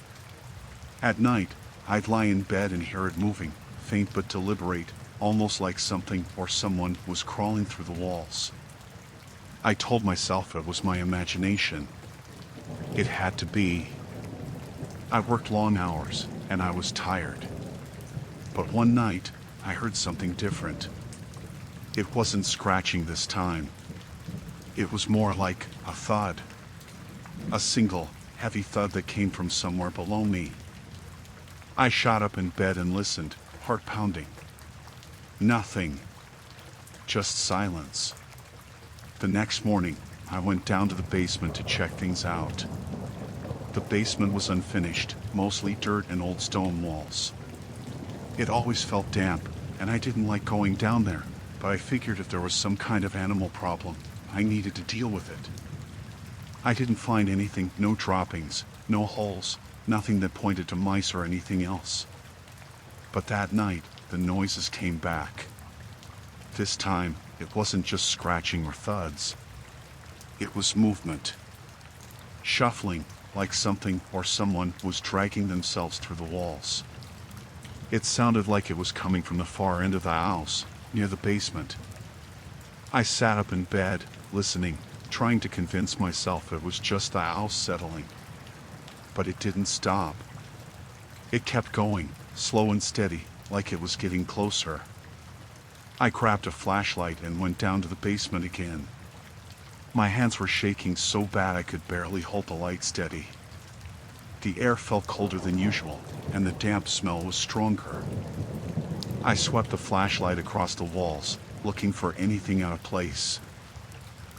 At night, I'd lie in bed and hear it moving, faint but deliberate, almost like something or someone was crawling through the walls. I told myself it was my imagination. It had to be. I worked long hours, and I was tired. But one night, I heard something different. It wasn't scratching this time. It was more like a thud. A single, heavy thud that came from somewhere below me. I shot up in bed and listened, heart pounding. Nothing. Just silence. The next morning, I went down to the basement to check things out. The basement was unfinished, mostly dirt and old stone walls. It always felt damp, and I didn't like going down there, but I figured if there was some kind of animal problem, I needed to deal with it. I didn't find anything, no droppings, no holes, nothing that pointed to mice or anything else. But that night, the noises came back. This time, it wasn't just scratching or thuds. It was movement. Shuffling, like something or someone was dragging themselves through the walls. It sounded like it was coming from the far end of the house, near the basement. I sat up in bed, listening, trying to convince myself it was just the house settling. But it didn't stop. It kept going, slow and steady, like it was getting closer. I grabbed a flashlight and went down to the basement again. My hands were shaking so bad I could barely hold the light steady. The air felt colder than usual, and the damp smell was stronger. I swept the flashlight across the walls, looking for anything out of place.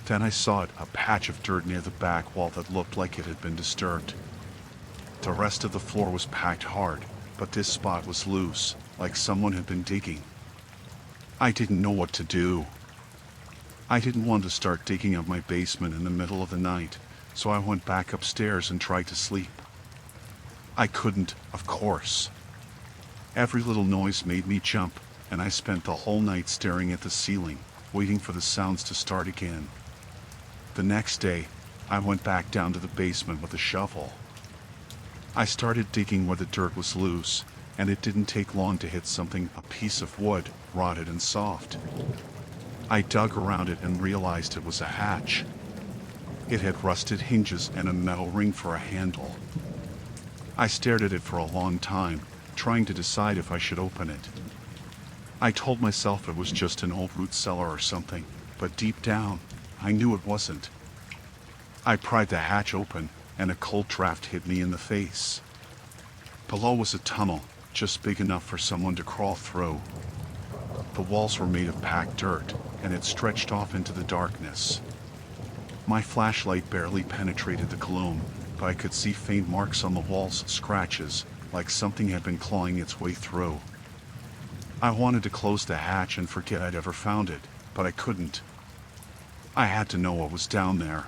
Then I saw a patch of dirt near the back wall that looked like it had been disturbed. The rest of the floor was packed hard, but this spot was loose, like someone had been digging. I didn't know what to do. I didn't want to start digging up my basement in the middle of the night, so I went back upstairs and tried to sleep. I couldn't, of course. Every little noise made me jump, and I spent the whole night staring at the ceiling, waiting for the sounds to start again. The next day, I went back down to the basement with a shovel. I started digging where the dirt was loose, and it didn't take long to hit something, a piece of wood, rotted and soft. I dug around it and realized it was a hatch. It had rusted hinges and a metal ring for a handle. I stared at it for a long time, trying to decide if I should open it. I told myself it was just an old root cellar or something, but deep down, I knew it wasn't. I pried the hatch open, and a cold draft hit me in the face. Below was a tunnel, just big enough for someone to crawl through. The walls were made of packed dirt, and it stretched off into the darkness. My flashlight barely penetrated the gloom, but I could see faint marks on the walls, scratches, like something had been clawing its way through. I wanted to close the hatch and forget I'd ever found it, but I couldn't. I had to know what was down there.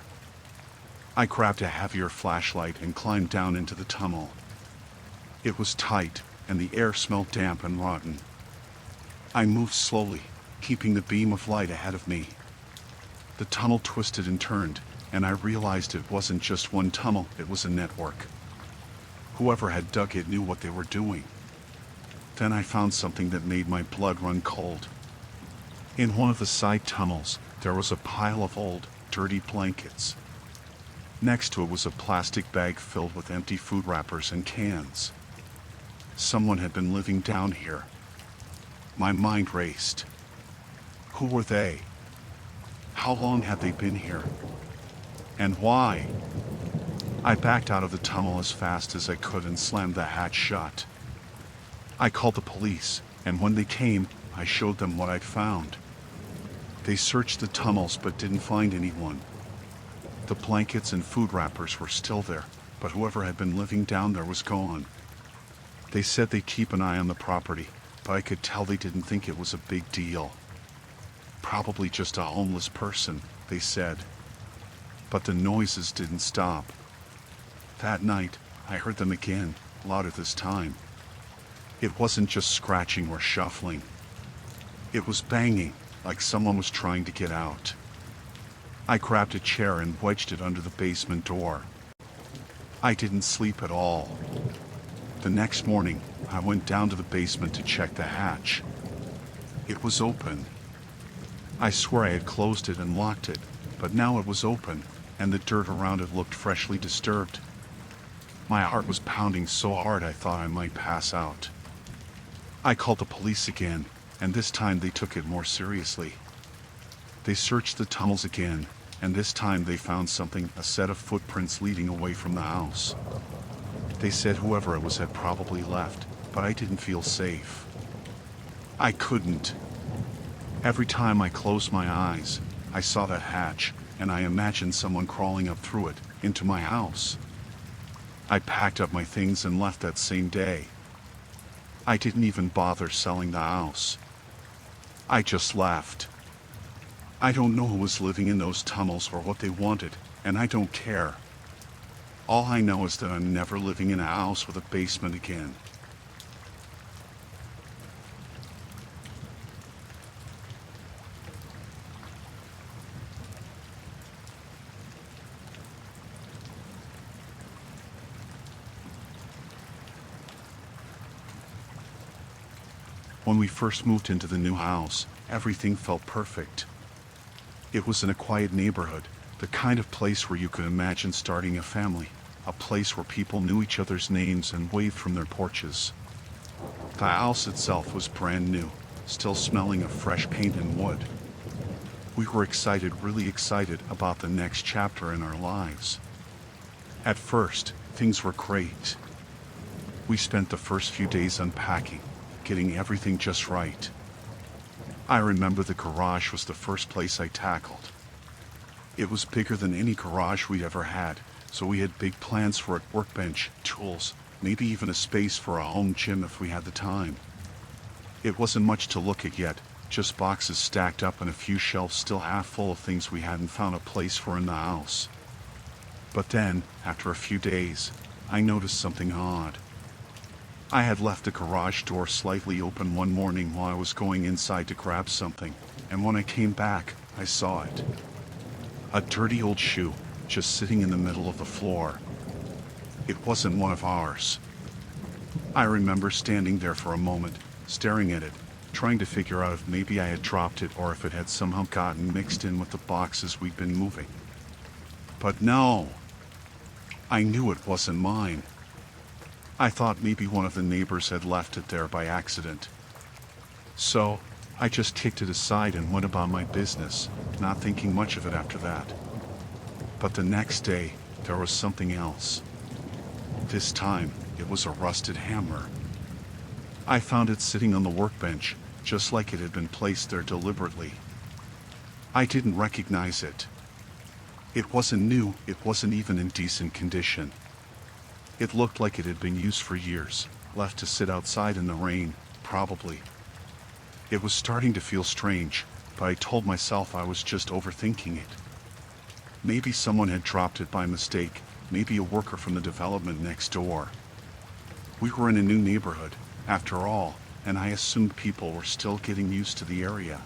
I grabbed a heavier flashlight and climbed down into the tunnel. It was tight, and the air smelled damp and rotten. I moved slowly, keeping the beam of light ahead of me. The tunnel twisted and turned, and I realized it wasn't just one tunnel, it was a network. Whoever had dug it knew what they were doing. Then I found something that made my blood run cold. In one of the side tunnels, there was a pile of old, dirty blankets. Next to it was a plastic bag filled with empty food wrappers and cans. Someone had been living down here. My mind raced. Who were they? How long had they been here? And why? I backed out of the tunnel as fast as I could and slammed the hatch shut. I called the police, and when they came, I showed them what I'd found. They searched the tunnels but didn't find anyone. The blankets and food wrappers were still there, but whoever had been living down there was gone. They said they'd keep an eye on the property, but I could tell they didn't think it was a big deal. Probably just a homeless person, they said. But the noises didn't stop. That night, I heard them again, louder this time. It wasn't just scratching or shuffling. It was banging, like someone was trying to get out. I grabbed a chair and wedged it under the basement door. I didn't sleep at all. The next morning, I went down to the basement to check the hatch. It was open. I swear I had closed it and locked it, but now it was open, and the dirt around it looked freshly disturbed. My heart was pounding so hard I thought I might pass out. I called the police again, and this time they took it more seriously. They searched the tunnels again, and this time they found something, a set of footprints leading away from the house. They said whoever it was had probably left, but I didn't feel safe. I couldn't. Every time I closed my eyes, I saw that hatch, and I imagined someone crawling up through it, into my house. I packed up my things and left that same day. I didn't even bother selling the house. I just left. I don't know who was living in those tunnels or what they wanted, and I don't care. All I know is that I'm never living in a house with a basement again. When we first moved into the new house, everything felt perfect. It was in a quiet neighborhood, the kind of place where you could imagine starting a family, a place where people knew each other's names and waved from their porches. The house itself was brand new, still smelling of fresh paint and wood. We were excited, really excited about the next chapter in our lives. At first, things were great. We spent the first few days unpacking, getting everything just right. I remember the garage was the first place I tackled. It was bigger than any garage we'd ever had, so we had big plans for it: workbench, tools, maybe even a space for a home gym if we had the time. It wasn't much to look at yet, just boxes stacked up and a few shelves still half full of things we hadn't found a place for in the house. But then, after a few days, I noticed something odd. I had left the garage door slightly open one morning while I was going inside to grab something, and when I came back, I saw it. A dirty old shoe, just sitting in the middle of the floor. It wasn't one of ours. I remember standing there for a moment, staring at it, trying to figure out if maybe I had dropped it or if it had somehow gotten mixed in with the boxes we'd been moving. But no! I knew it wasn't mine. I thought maybe one of the neighbors had left it there by accident. So, I just kicked it aside and went about my business, not thinking much of it after that. But the next day, there was something else. This time, it was a rusted hammer. I found it sitting on the workbench, just like it had been placed there deliberately. I didn't recognize it. It wasn't new, it wasn't even in decent condition. It looked like it had been used for years, left to sit outside in the rain, probably. It was starting to feel strange, but I told myself I was just overthinking it. Maybe someone had dropped it by mistake, maybe a worker from the development next door. We were in a new neighborhood, after all, and I assumed people were still getting used to the area.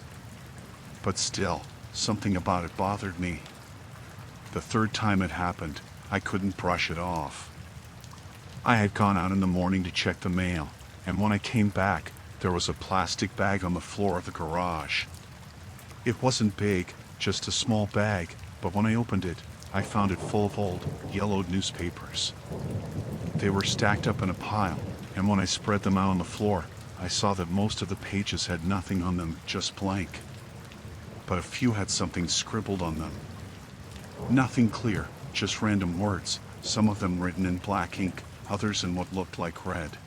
But still, something about it bothered me. The third time it happened, I couldn't brush it off. I had gone out in the morning to check the mail, and when I came back, there was a plastic bag on the floor of the garage. It wasn't big, just a small bag, but when I opened it, I found it full of old, yellowed newspapers. They were stacked up in a pile, and when I spread them out on the floor, I saw that most of the pages had nothing on them, just blank. But a few had something scribbled on them. Nothing clear, just random words, some of them written in black ink, others in what looked like red.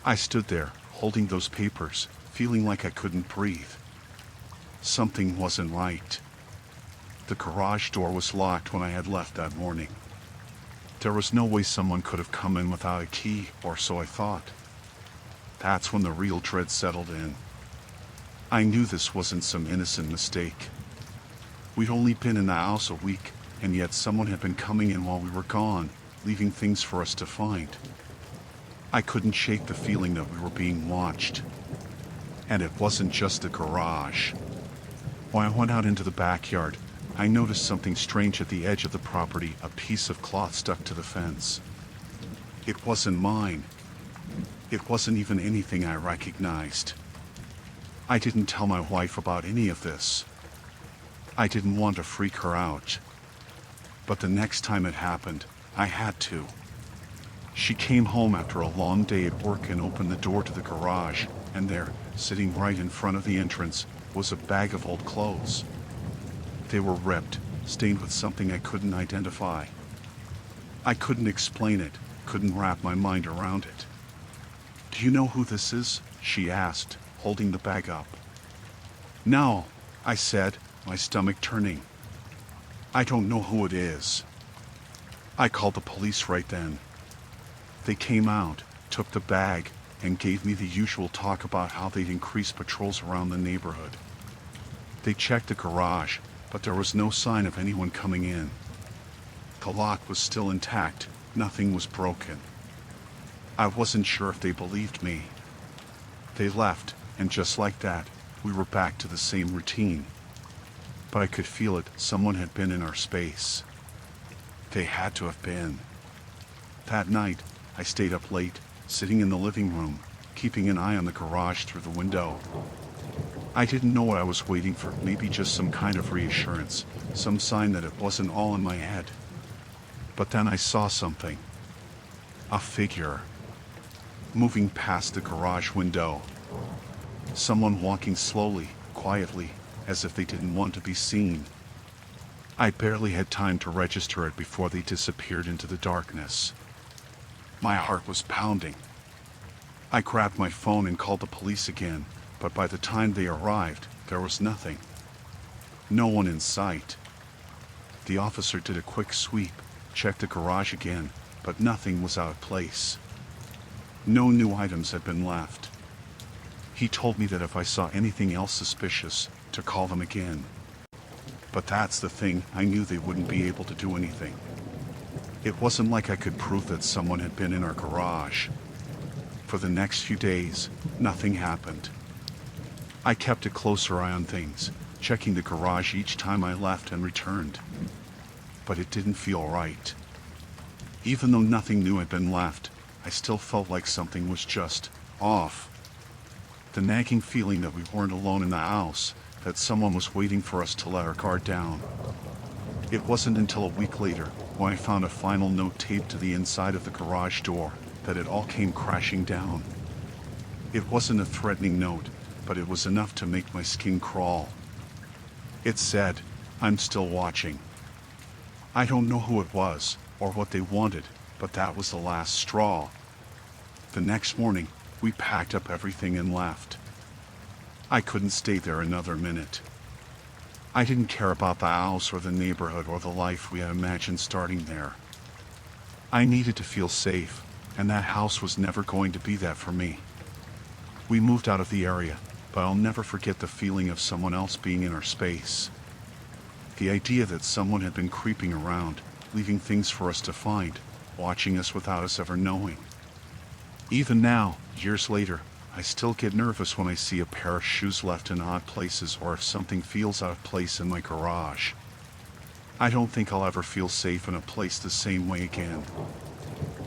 I stood there, holding those papers, feeling like I couldn't breathe. Something wasn't right. The garage door was locked when I had left that morning. There was no way someone could have come in without a key, or so I thought. That's when the real dread settled in. I knew this wasn't some innocent mistake. We'd only been in the house a week, and yet someone had been coming in while we were gone, leaving things for us to find. I couldn't shake the feeling that we were being watched. And it wasn't just the garage. When I went out into the backyard, I noticed something strange at the edge of the property, a piece of cloth stuck to the fence. It wasn't mine. It wasn't even anything I recognized. I didn't tell my wife about any of this. I didn't want to freak her out. But the next time it happened, I had to. She came home after a long day at work and opened the door to the garage, and there, sitting right in front of the entrance, was a bag of old clothes. They were ripped, stained with something I couldn't identify. I couldn't explain it, couldn't wrap my mind around it. "Do you know who this is?" she asked, holding the bag up. "No," I said, my stomach turning. "I don't know who it is." I called the police right then. They came out, took the bag, and gave me the usual talk about how they'd increased patrols around the neighborhood. They checked the garage, but there was no sign of anyone coming in. The lock was still intact, nothing was broken. I wasn't sure if they believed me. They left, and just like that, we were back to the same routine. But I could feel it, someone had been in our space. They had to have been. That night, I stayed up late, sitting in the living room, keeping an eye on the garage through the window. I didn't know what I was waiting for, maybe just some kind of reassurance, some sign that it wasn't all in my head. But then I saw something. A figure. Moving past the garage window. Someone walking slowly, quietly, as if they didn't want to be seen. I barely had time to register it before they disappeared into the darkness. My heart was pounding. I grabbed my phone and called the police again, but by the time they arrived, there was nothing. No one in sight. The officer did a quick sweep, checked the garage again, but nothing was out of place. No new items had been left. He told me that if I saw anything else suspicious, to call them again. But that's the thing, I knew they wouldn't be able to do anything. It wasn't like I could prove that someone had been in our garage. For the next few days, nothing happened. I kept a closer eye on things, checking the garage each time I left and returned. But it didn't feel right. Even though nothing new had been left, I still felt like something was just off. The nagging feeling that we weren't alone in the house, that someone was waiting for us to let our guard down. It wasn't until a week later, when I found a final note taped to the inside of the garage door, that it all came crashing down. It wasn't a threatening note, but it was enough to make my skin crawl. It said, "I'm still watching." I don't know who it was, or what they wanted, but that was the last straw. The next morning, we packed up everything and left. I couldn't stay there another minute. I didn't care about the house or the neighborhood or the life we had imagined starting there. I needed to feel safe, and that house was never going to be that for me. We moved out of the area, but I'll never forget the feeling of someone else being in our space. The idea that someone had been creeping around, leaving things for us to find, watching us without us ever knowing. Even now, years later, I still get nervous when I see a pair of shoes left in odd places or if something feels out of place in my garage. I don't think I'll ever feel safe in a place the same way again.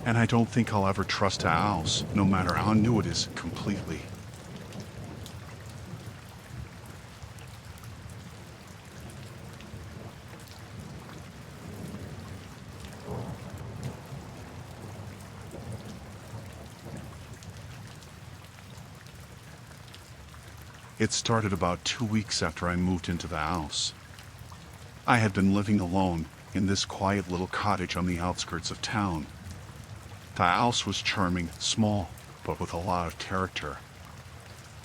And I don't think I'll ever trust a house, no matter how new it is, completely. It started about 2 weeks after I moved into the house. I had been living alone in this quiet little cottage on the outskirts of town. The house was charming, small, but with a lot of character.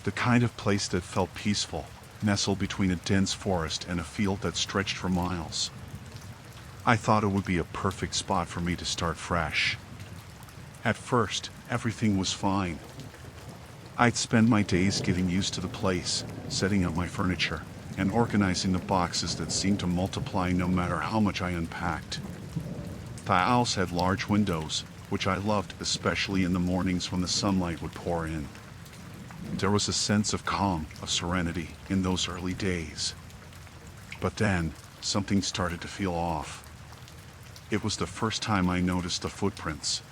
The kind of place that felt peaceful, nestled between a dense forest and a field that stretched for miles. I thought it would be a perfect spot for me to start fresh. At first, everything was fine. I'd spend my days getting used to the place, setting up my furniture, and organizing the boxes that seemed to multiply no matter how much I unpacked. The house had large windows, which I loved, especially in the mornings when the sunlight would pour in. There was a sense of calm, of serenity, in those early days. But then, something started to feel off. It was the first time I noticed the footprints.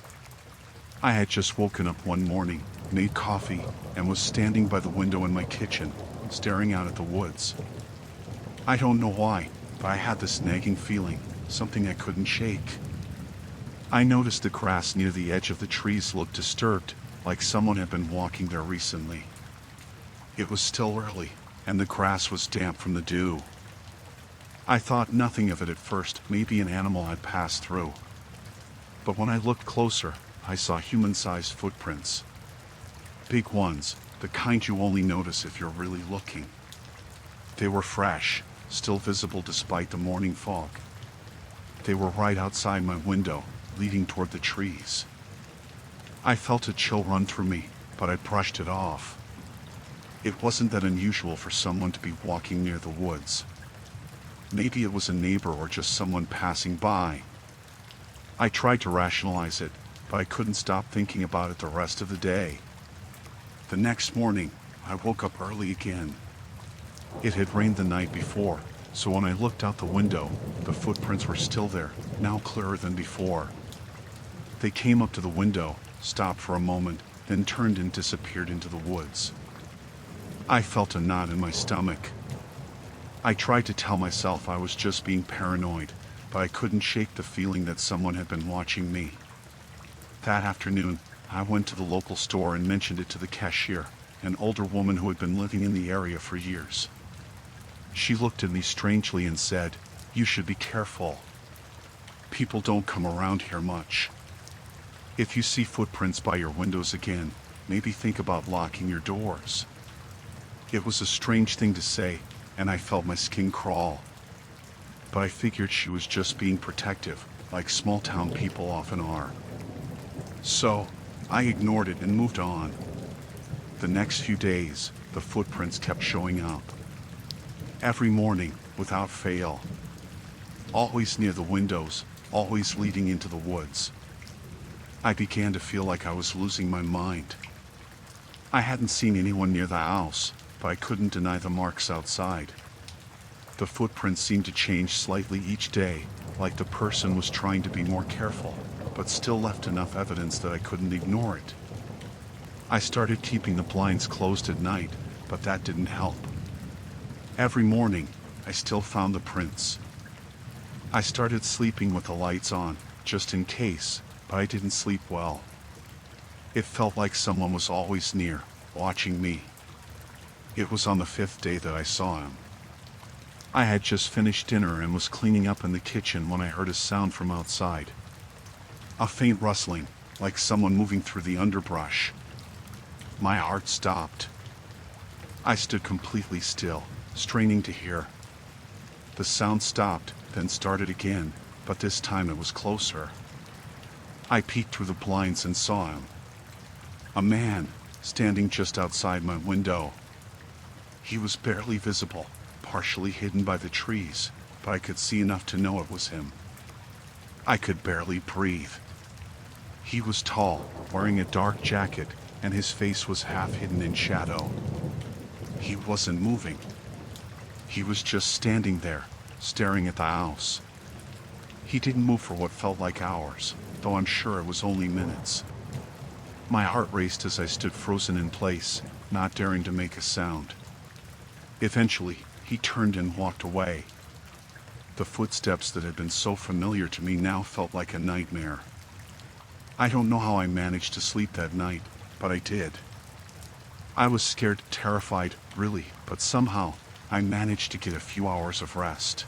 I had just woken up one morning, made coffee, and was standing by the window in my kitchen, staring out at the woods. I don't know why, but I had this nagging feeling, something I couldn't shake. I noticed the grass near the edge of the trees looked disturbed, like someone had been walking there recently. It was still early, and the grass was damp from the dew. I thought nothing of it at first, maybe an animal had passed through. But when I looked closer, I saw human-sized footprints. Big ones, the kind you only notice if you're really looking. They were fresh, still visible despite the morning fog. They were right outside my window, leading toward the trees. I felt a chill run through me, but I brushed it off. It wasn't that unusual for someone to be walking near the woods. Maybe it was a neighbor or just someone passing by. I tried to rationalize it, but I couldn't stop thinking about it the rest of the day. The next morning, I woke up early again. It had rained the night before, so when I looked out the window, the footprints were still there, now clearer than before. They came up to the window, stopped for a moment, then turned and disappeared into the woods. I felt a knot in my stomach. I tried to tell myself I was just being paranoid, but I couldn't shake the feeling that someone had been watching me. That afternoon, I went to the local store and mentioned it to the cashier, an older woman who had been living in the area for years. She looked at me strangely and said, "You should be careful. People don't come around here much. If you see footprints by your windows again, maybe think about locking your doors." It was a strange thing to say, and I felt my skin crawl. But I figured she was just being protective, like small-town people often are. So, I ignored it and moved on. The next few days, the footprints kept showing up. Every morning, without fail. Always near the windows, always leading into the woods. I began to feel like I was losing my mind. I hadn't seen anyone near the house, but I couldn't deny the marks outside. The footprints seemed to change slightly each day, like the person was trying to be more careful, but still left enough evidence that I couldn't ignore it. I started keeping the blinds closed at night, but that didn't help. Every morning, I still found the prints. I started sleeping with the lights on, just in case, but I didn't sleep well. It felt like someone was always near, watching me. It was on the 5th day that I saw him. I had just finished dinner and was cleaning up in the kitchen when I heard a sound from outside. A faint rustling, like someone moving through the underbrush. My heart stopped. I stood completely still, straining to hear. The sound stopped, then started again, but this time it was closer. I peeked through the blinds and saw him. A man, standing just outside my window. He was barely visible, partially hidden by the trees, but I could see enough to know it was him. I could barely breathe. He was tall, wearing a dark jacket, and his face was half hidden in shadow. He wasn't moving. He was just standing there, staring at the house. He didn't move for what felt like hours, though I'm sure it was only minutes. My heart raced as I stood frozen in place, not daring to make a sound. Eventually, he turned and walked away. The footsteps that had been so familiar to me now felt like a nightmare. I don't know how I managed to sleep that night, but I did. I was scared, terrified, really, but somehow, I managed to get a few hours of rest.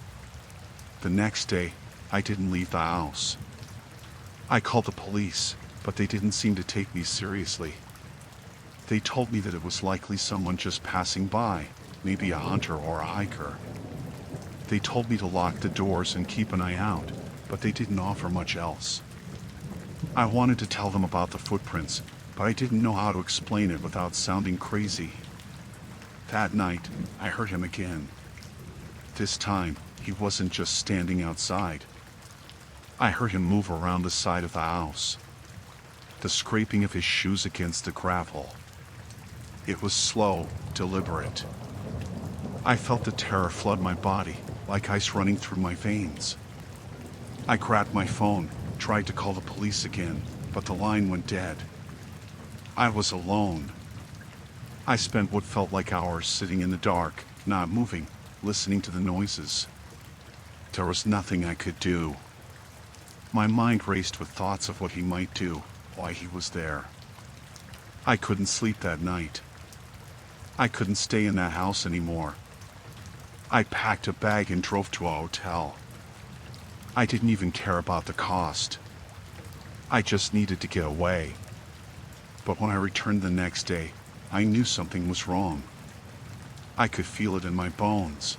The next day, I didn't leave the house. I called the police, but they didn't seem to take me seriously. They told me that it was likely someone just passing by, maybe a hunter or a hiker. They told me to lock the doors and keep an eye out, but they didn't offer much else. I wanted to tell them about the footprints, but I didn't know how to explain it without sounding crazy. That night, I heard him again. This time, he wasn't just standing outside. I heard him move around the side of the house. The scraping of his shoes against the gravel. It was slow, deliberate. I felt the terror flood my body, like ice running through my veins. I grabbed my phone, tried to call the police again, but the line went dead. I was alone. I spent what felt like hours sitting in the dark, not moving, listening to the noises. There was nothing I could do. My mind raced with thoughts of what he might do, why he was there. I couldn't sleep that night. I couldn't stay in that house anymore. I packed a bag and drove to a hotel. I didn't even care about the cost. I just needed to get away. But when I returned the next day, I knew something was wrong. I could feel it in my bones.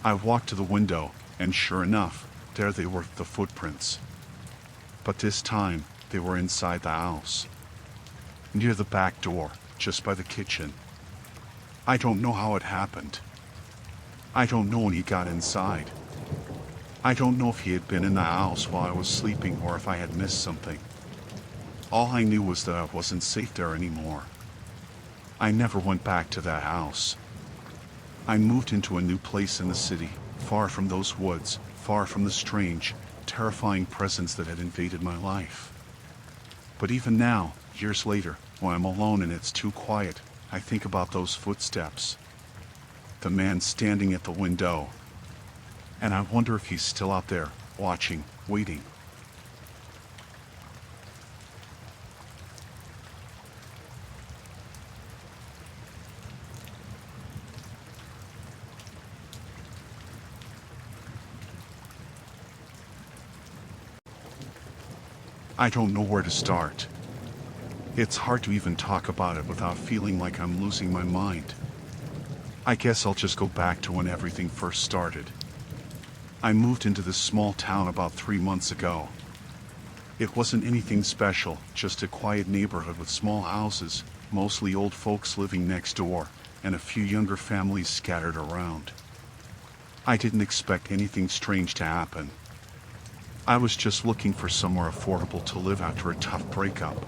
I walked to the window, and sure enough, there they were, the footprints. But this time, they were inside the house. Near the back door, just by the kitchen. I don't know how it happened. I don't know when he got inside. I don't know if he had been in the house while I was sleeping or if I had missed something. All I knew was that I wasn't safe there anymore. I never went back to that house. I moved into a new place in the city, far from those woods, far from the strange, terrifying presence that had invaded my life. But even now, years later, when I'm alone and it's too quiet, I think about those footsteps. The man standing at the window. And I wonder if he's still out there, watching, waiting. I don't know where to start. It's hard to even talk about it without feeling like I'm losing my mind. I guess I'll just go back to when everything first started. I moved into this small town about 3 months ago. It wasn't anything special, just a quiet neighborhood with small houses, mostly old folks living next door, and a few younger families scattered around. I didn't expect anything strange to happen. I was just looking for somewhere affordable to live after a tough breakup.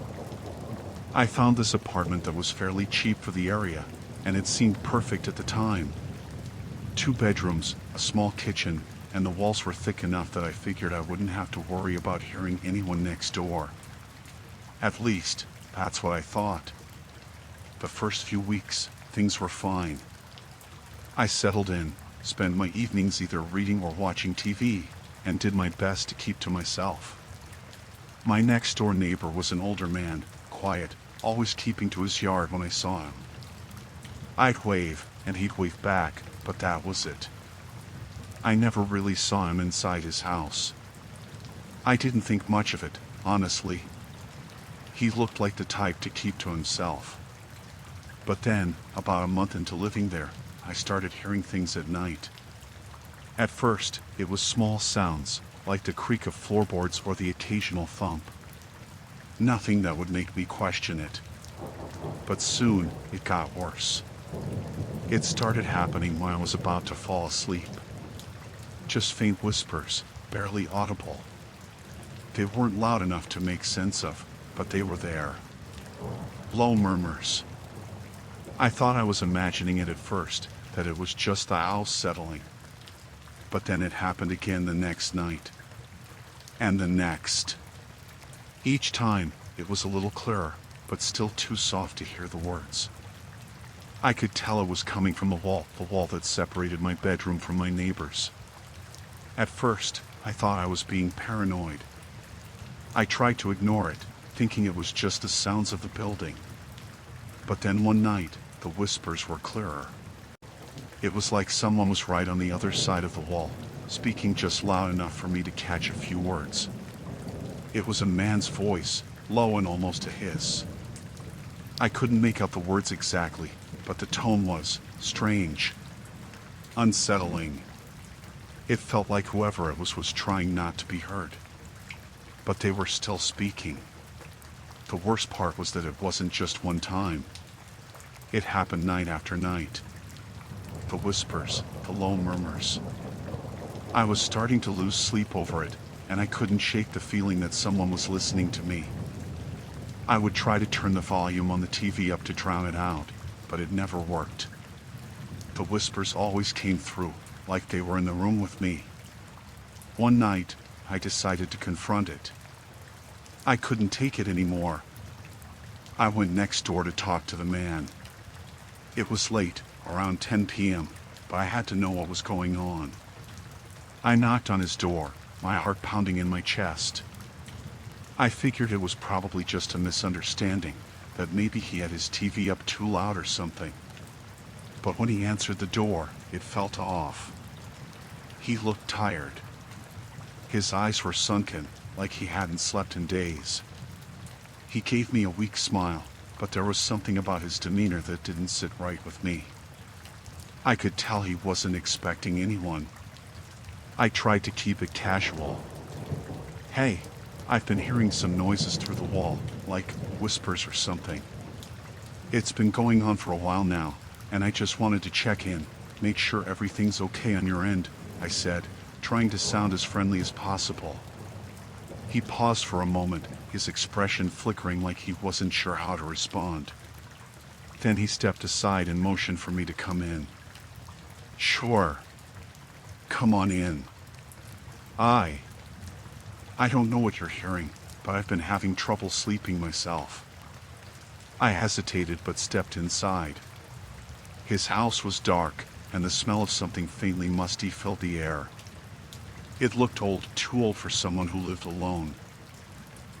I found this apartment that was fairly cheap for the area, and it seemed perfect at the time. 2 bedrooms, a small kitchen, and the walls were thick enough that I figured I wouldn't have to worry about hearing anyone next door. At least, that's what I thought. The first few weeks, things were fine. I settled in, spent my evenings either reading or watching TV, and did my best to keep to myself. My next door neighbor was an older man, quiet, always keeping to his yard when I saw him. I'd wave, and he'd wave back, but that was it. I never really saw him inside his house. I didn't think much of it, honestly. He looked like the type to keep to himself. But then, about a month into living there, I started hearing things at night. At first, it was small sounds, like the creak of floorboards or the occasional thump. Nothing that would make me question it. But soon, it got worse. It started happening when I was about to fall asleep. Just faint whispers, barely audible. They weren't loud enough to make sense of, but they were there. Low murmurs. I thought I was imagining it at first, that it was just the house settling. But then it happened again the next night. And the next. Each time, it was a little clearer, but still too soft to hear the words. I could tell it was coming from the wall that separated my bedroom from my neighbor's. At first, I thought I was being paranoid. I tried to ignore it, thinking it was just the sounds of the building. But then one night, the whispers were clearer. It was like someone was right on the other side of the wall, speaking just loud enough for me to catch a few words. It was a man's voice, low and almost a hiss. I couldn't make out the words exactly, but the tone was strange, unsettling. It felt like whoever it was trying not to be heard. But they were still speaking. The worst part was that it wasn't just one time. It happened night after night. The whispers, the low murmurs. I was starting to lose sleep over it, and I couldn't shake the feeling that someone was listening to me. I would try to turn the volume on the TV up to drown it out, but it never worked. The whispers always came through, like they were in the room with me. One night, I decided to confront it. I couldn't take it anymore. I went next door to talk to the man. It was late, around 10 p.m., but I had to know what was going on. I knocked on his door, my heart pounding in my chest. I figured it was probably just a misunderstanding, that maybe he had his TV up too loud or something. But when he answered the door, it felt off. He looked tired. His eyes were sunken, like he hadn't slept in days. He gave me a weak smile, but there was something about his demeanor that didn't sit right with me. I could tell he wasn't expecting anyone. I tried to keep it casual. "Hey, I've been hearing some noises through the wall, like whispers or something. It's been going on for a while now, and I just wanted to check in, make sure everything's okay on your end," I said, trying to sound as friendly as possible. He paused for a moment, his expression flickering like he wasn't sure how to respond. Then he stepped aside and motioned for me to come in. "Sure. Come on in." I don't know what you're hearing, but I've been having trouble sleeping myself." I hesitated but stepped inside. His house was dark, and the smell of something faintly musty filled the air. It looked old, too old for someone who lived alone.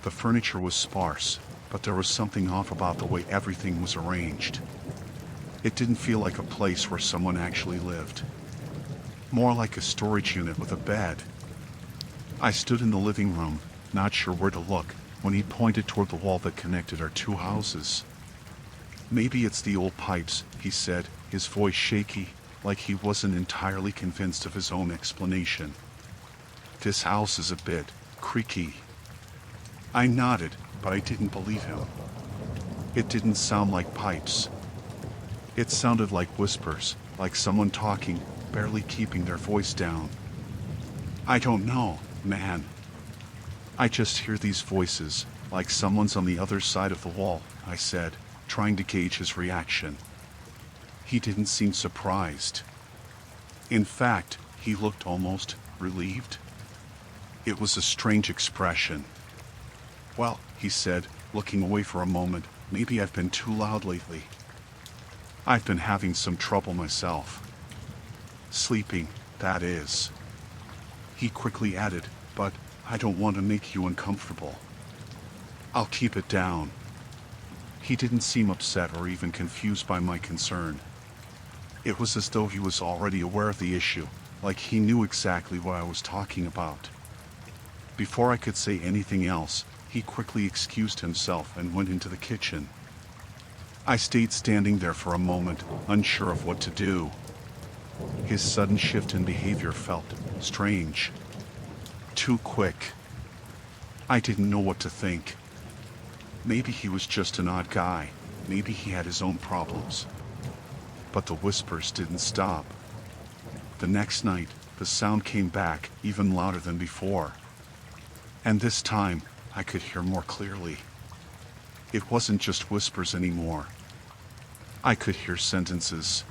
The furniture was sparse, but there was something off about the way everything was arranged. It didn't feel like a place where someone actually lived. More like a storage unit with a bed. I stood in the living room, not sure where to look, when he pointed toward the wall that connected our two houses. "Maybe it's the old pipes," he said, his voice shaky, like he wasn't entirely convinced of his own explanation. "This house is a bit creaky." I nodded, but I didn't believe him. It didn't sound like pipes. It sounded like whispers, like someone talking, barely keeping their voice down. "I don't know, man. I just hear these voices, like someone's on the other side of the wall," I said, trying to gauge his reaction. He didn't seem surprised. In fact, he looked almost relieved. It was a strange expression. "Well," he said, looking away for a moment, "maybe I've been too loud lately. I've been having some trouble myself. Sleeping, that is." He quickly added, "But I don't want to make you uncomfortable. I'll keep it down." He didn't seem upset or even confused by my concern. It was as though he was already aware of the issue, like he knew exactly what I was talking about. Before I could say anything else, he quickly excused himself and went into the kitchen. I stayed standing there for a moment, unsure of what to do. His sudden shift in behavior felt strange. Too quick. I didn't know what to think. Maybe he was just an odd guy. Maybe he had his own problems. But the whispers didn't stop. The next night, the sound came back, even louder than before. And this time, I could hear more clearly. It wasn't just whispers anymore. I could hear sentences.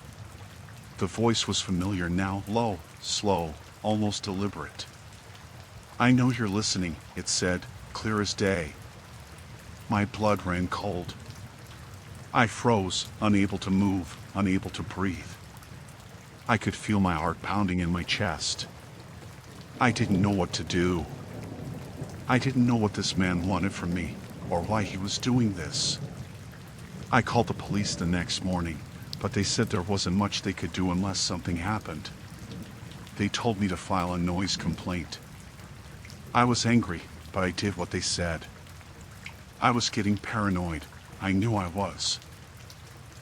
The voice was familiar now, low, slow, almost deliberate. "I know you're listening," it said, clear as day. My blood ran cold. I froze, unable to move, unable to breathe. I could feel my heart pounding in my chest. I didn't know what to do. I didn't know what this man wanted from me, or why he was doing this. I called the police the next morning, but they said there wasn't much they could do unless something happened. They told me to file a noise complaint. I was angry, but I did what they said. I was getting paranoid. I knew I was.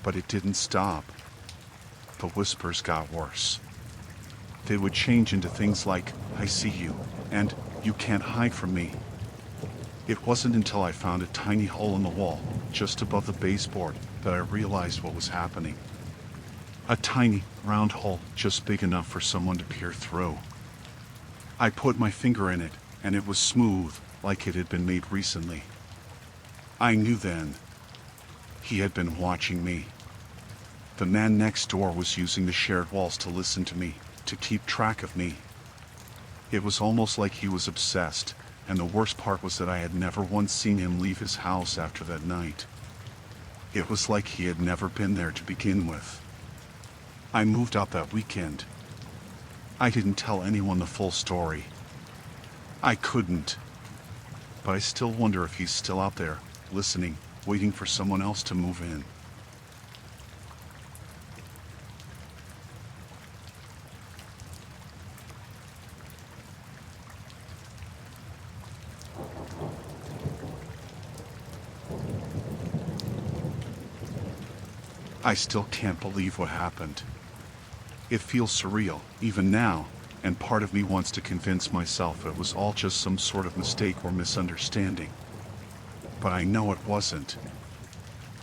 But it didn't stop. The whispers got worse. They would change into things like, "I see you," and "You can't hide from me." It wasn't until I found a tiny hole in the wall, just above the baseboard, that I realized what was happening. A tiny, round hole, just big enough for someone to peer through. I put my finger in it, and it was smooth, like it had been made recently. I knew then. He had been watching me. The man next door was using the shared walls to listen to me, to keep track of me. It was almost like he was obsessed, and the worst part was that I had never once seen him leave his house after that night. It was like he had never been there to begin with. I moved out that weekend. I didn't tell anyone the full story. I couldn't. But I still wonder if he's still out there, listening, waiting for someone else to move in. I still can't believe what happened. It feels surreal, even now, and part of me wants to convince myself it was all just some sort of mistake or misunderstanding. But I know it wasn't.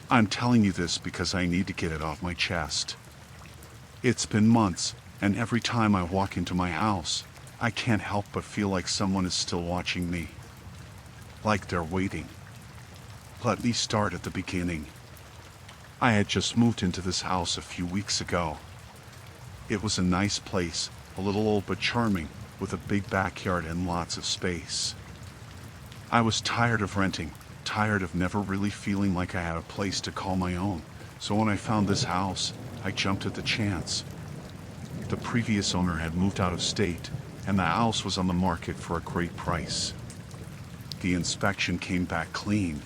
I'm telling you this because I need to get it off my chest. It's been months, and every time I walk into my house, I can't help but feel like someone is still watching me. Like they're waiting. Let me start at the beginning. I had just moved into this house a few weeks ago. It was a nice place, a little old but charming, with a big backyard and lots of space. I was tired of renting, tired of never really feeling like I had a place to call my own, so when I found this house, I jumped at the chance. The previous owner had moved out of state, and the house was on the market for a great price. The inspection came back clean.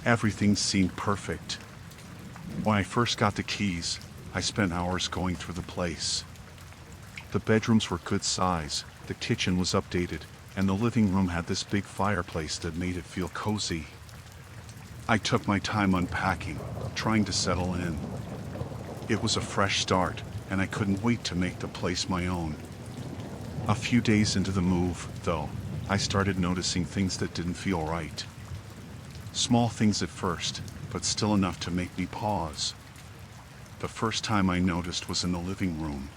Everything seemed perfect. When I first got the keys, I spent hours going through the place. The bedrooms were good size, the kitchen was updated, and the living room had this big fireplace that made it feel cozy. I took my time unpacking, trying to settle in. It was a fresh start, and I couldn't wait to make the place my own. A few days into the move, though, I started noticing things that didn't feel right. Small things at first, but still enough to make me pause. The first time I noticed was in the living room.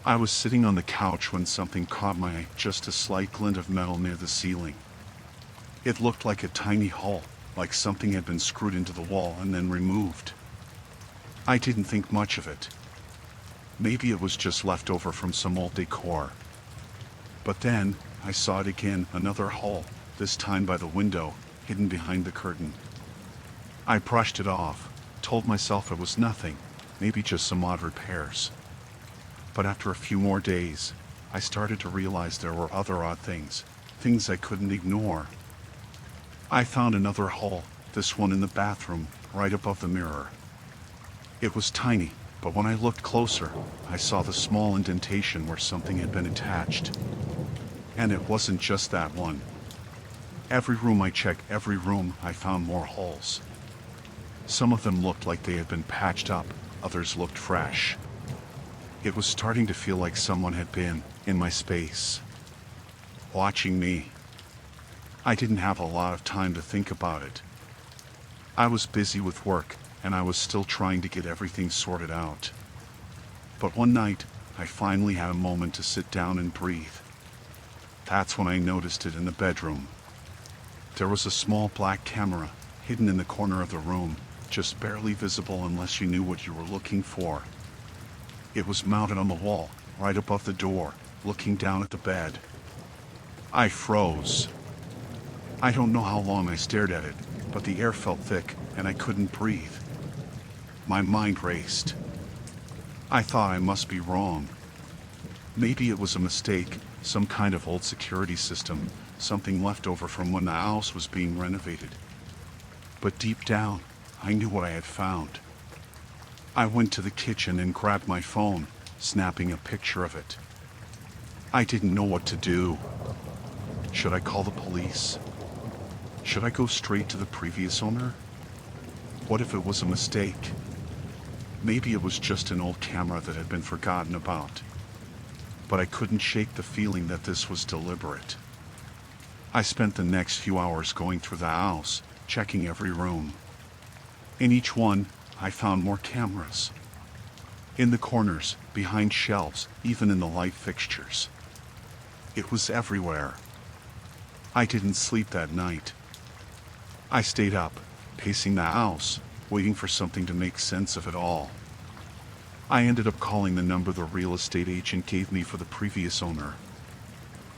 I was sitting on the couch when something caught my eye, just a slight glint of metal near the ceiling. It looked like a tiny hole, like something had been screwed into the wall and then removed. I didn't think much of it. Maybe it was just left over from some old decor. But then, I saw it again, another hole, this time by the window, hidden behind the curtain. I brushed it off, told myself it was nothing, maybe just some odd repairs. But after a few more days, I started to realize there were other odd things, things I couldn't ignore. I found another hole, this one in the bathroom, right above the mirror. It was tiny, but when I looked closer, I saw the small indentation where something had been attached. And it wasn't just that one. Every room I checked, every room, I found more holes. Some of them looked like they had been patched up, others looked fresh. It was starting to feel like someone had been in my space, watching me. I didn't have a lot of time to think about it. I was busy with work, and I was still trying to get everything sorted out. But one night, I finally had a moment to sit down and breathe. That's when I noticed it in the bedroom. There was a small black camera, hidden in the corner of the room, just barely visible unless you knew what you were looking for. It was mounted on the wall, right above the door, looking down at the bed. I froze. I don't know how long I stared at it, but the air felt thick, and I couldn't breathe. My mind raced. I thought I must be wrong. Maybe it was a mistake, some kind of old security system, something left over from when the house was being renovated. But deep down, I knew what I had found. I went to the kitchen and grabbed my phone, snapping a picture of it. I didn't know what to do. Should I call the police? Should I go straight to the previous owner? What if it was a mistake? Maybe it was just an old camera that had been forgotten about. But I couldn't shake the feeling that this was deliberate. I spent the next few hours going through the house, checking every room. In each one, I found more cameras. In the corners, behind shelves, even in the light fixtures. It was everywhere. I didn't sleep that night. I stayed up, pacing the house, waiting for something to make sense of it all. I ended up calling the number the real estate agent gave me for the previous owner.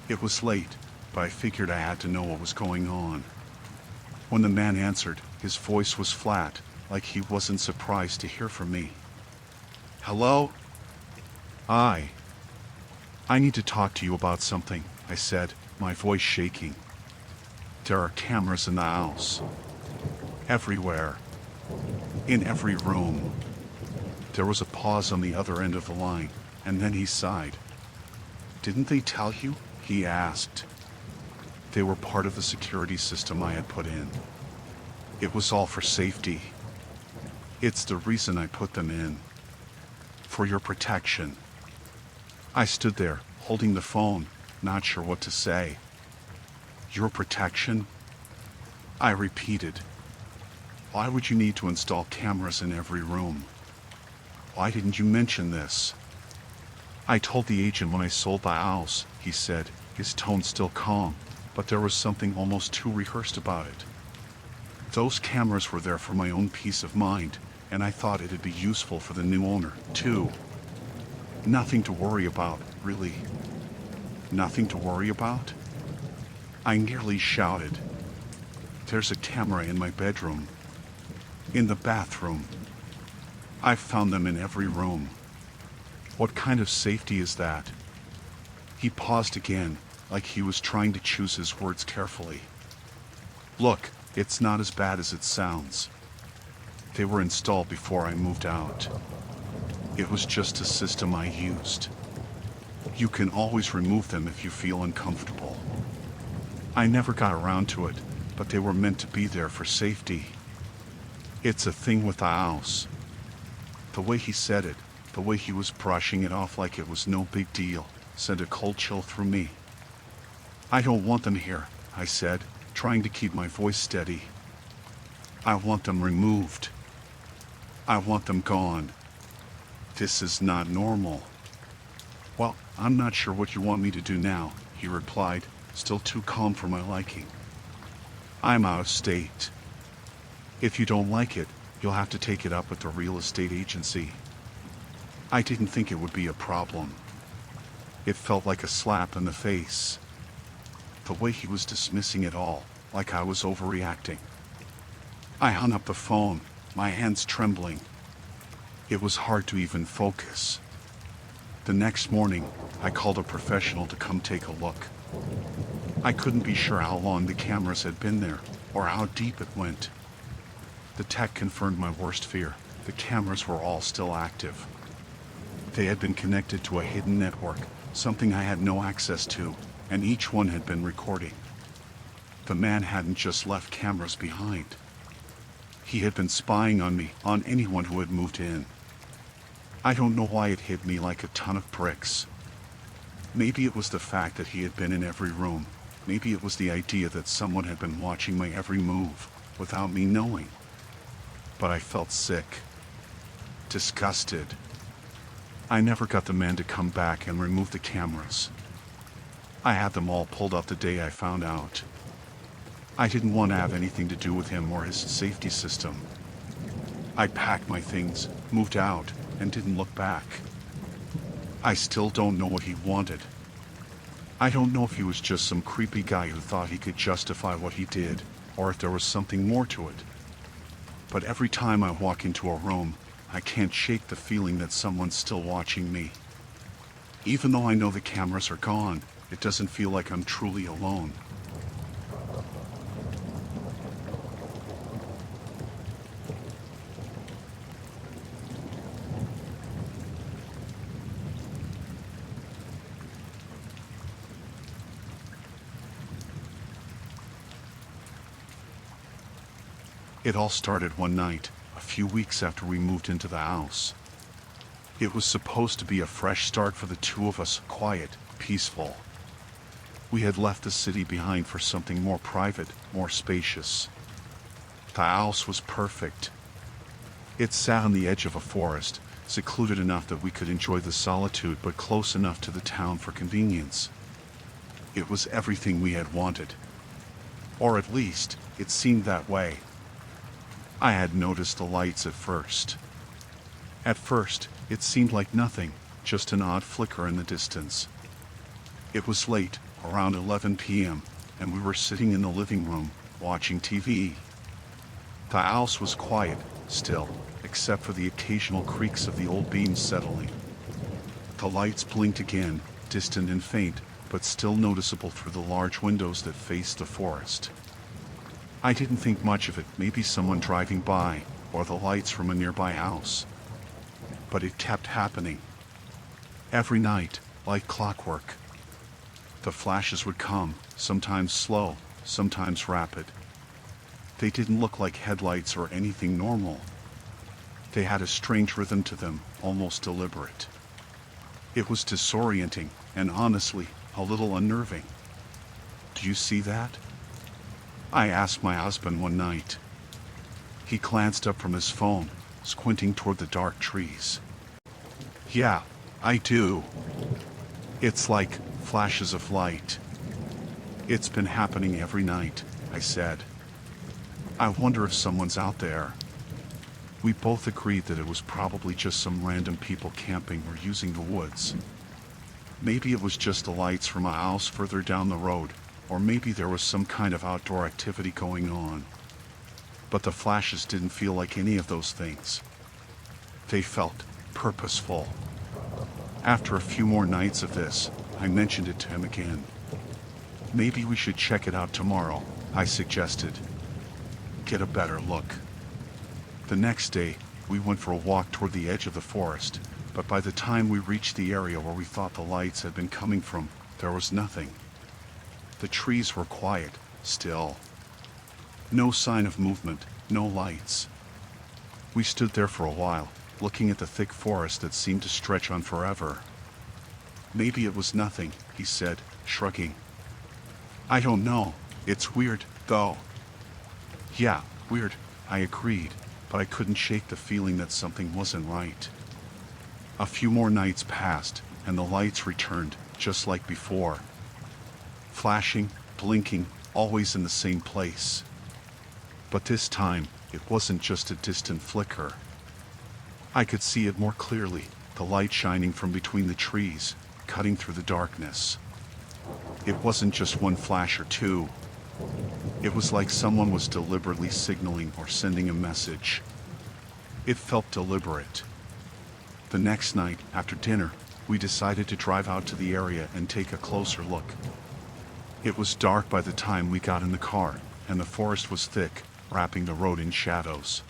It was late, but I figured I had to know what was going on. When the man answered, his voice was flat, like he wasn't surprised to hear from me. Hello? I need to talk to you about something, I said, my voice shaking. There are cameras in the house. Everywhere. In every room. There was a pause on the other end of the line, and then he sighed. Didn't they tell you? He asked. They were part of the security system I had put in. It was all for safety. It's the reason I put them in. For your protection. I stood there, holding the phone, not sure what to say. Your protection? I repeated. Why would you need to install cameras in every room? Why didn't you mention this? I told the agent when I sold the house, he said, his tone still calm, but there was something almost too rehearsed about it. Those cameras were there for my own peace of mind, and I thought it'd be useful for the new owner, too. Nothing to worry about, really. Nothing to worry about? I nearly shouted. There's a camera in my bedroom. In the bathroom. I've found them in every room. What kind of safety is that? He paused again, like he was trying to choose his words carefully. Look, it's not as bad as it sounds. They were installed before I moved out. It was just a system I used. You can always remove them if you feel uncomfortable. I never got around to it, but they were meant to be there for safety. It's a thing with the house. The way he said it, the way he was brushing it off like it was no big deal, sent a cold chill through me. I don't want them here, I said, trying to keep my voice steady. I want them removed. I want them gone. This is not normal. Well, I'm not sure what you want me to do now, he replied, still too calm for my liking. I'm out of state. If you don't like it, you'll have to take it up with the real estate agency. I didn't think it would be a problem. It felt like a slap in the face. The way he was dismissing it all, like I was overreacting. I hung up the phone, my hands trembling. It was hard to even focus. The next morning, I called a professional to come take a look. I couldn't be sure how long the cameras had been there, or how deep it went. The tech confirmed my worst fear. The cameras were all still active. They had been connected to a hidden network, something I had no access to, and each one had been recording. The man hadn't just left cameras behind. He had been spying on me, on anyone who had moved in. I don't know why it hit me like a ton of bricks. Maybe it was the fact that he had been in every room. Maybe it was the idea that someone had been watching my every move, without me knowing. But I felt sick. Disgusted. I never got the man to come back and remove the cameras. I had them all pulled up the day I found out. I didn't want to have anything to do with him or his safety system. I packed my things, moved out, and didn't look back. I still don't know what he wanted. I don't know if he was just some creepy guy who thought he could justify what he did, or if there was something more to it. But every time I walk into a room, I can't shake the feeling that someone's still watching me. Even though I know the cameras are gone, it doesn't feel like I'm truly alone. It all started one night, a few weeks after we moved into the house. It was supposed to be a fresh start for the two of us, quiet, peaceful. We had left the city behind for something more private, more spacious. The house was perfect. It sat on the edge of a forest, secluded enough that we could enjoy the solitude but close enough to the town for convenience. It was everything we had wanted. Or at least, it seemed that way. I had noticed the lights at first. At first, it seemed like nothing, just an odd flicker in the distance. It was late, around 11 p.m., and we were sitting in the living room, watching TV. The house was quiet, still, except for the occasional creaks of the old beams settling. The lights blinked again, distant and faint, but still noticeable through the large windows that faced the forest. I didn't think much of it, maybe someone driving by, or the lights from a nearby house. But it kept happening. Every night, like clockwork. The flashes would come, sometimes slow, sometimes rapid. They didn't look like headlights or anything normal. They had a strange rhythm to them, almost deliberate. It was disorienting, and honestly, a little unnerving. Do you see that? I asked my husband one night. He glanced up from his phone, squinting toward the dark trees. Yeah, I do. It's like flashes of light. It's been happening every night, I said. I wonder if someone's out there. We both agreed that it was probably just some random people camping or using the woods. Maybe it was just the lights from a house further down the road, or maybe there was some kind of outdoor activity going on. But the flashes didn't feel like any of those things. They felt purposeful. After a few more nights of this, I mentioned it to him again. Maybe we should check it out tomorrow, I suggested. Get a better look. The next day, we went for a walk toward the edge of the forest, but by the time we reached the area where we thought the lights had been coming from, there was nothing. The trees were quiet, still. No sign of movement, no lights. We stood there for a while, looking at the thick forest that seemed to stretch on forever. Maybe it was nothing, he said, shrugging. I don't know. It's weird, though. Yeah, weird, I agreed, but I couldn't shake the feeling that something wasn't right. A few more nights passed, and the lights returned, just like before. Flashing, blinking, always in the same place. But this time, it wasn't just a distant flicker. I could see it more clearly, the light shining from between the trees, cutting through the darkness. It wasn't just one flash or two. It was like someone was deliberately signaling or sending a message. It felt deliberate. The next night, after dinner, we decided to drive out to the area and take a closer look. It was dark by the time we got in the car, and the forest was thick, wrapping the road in shadows.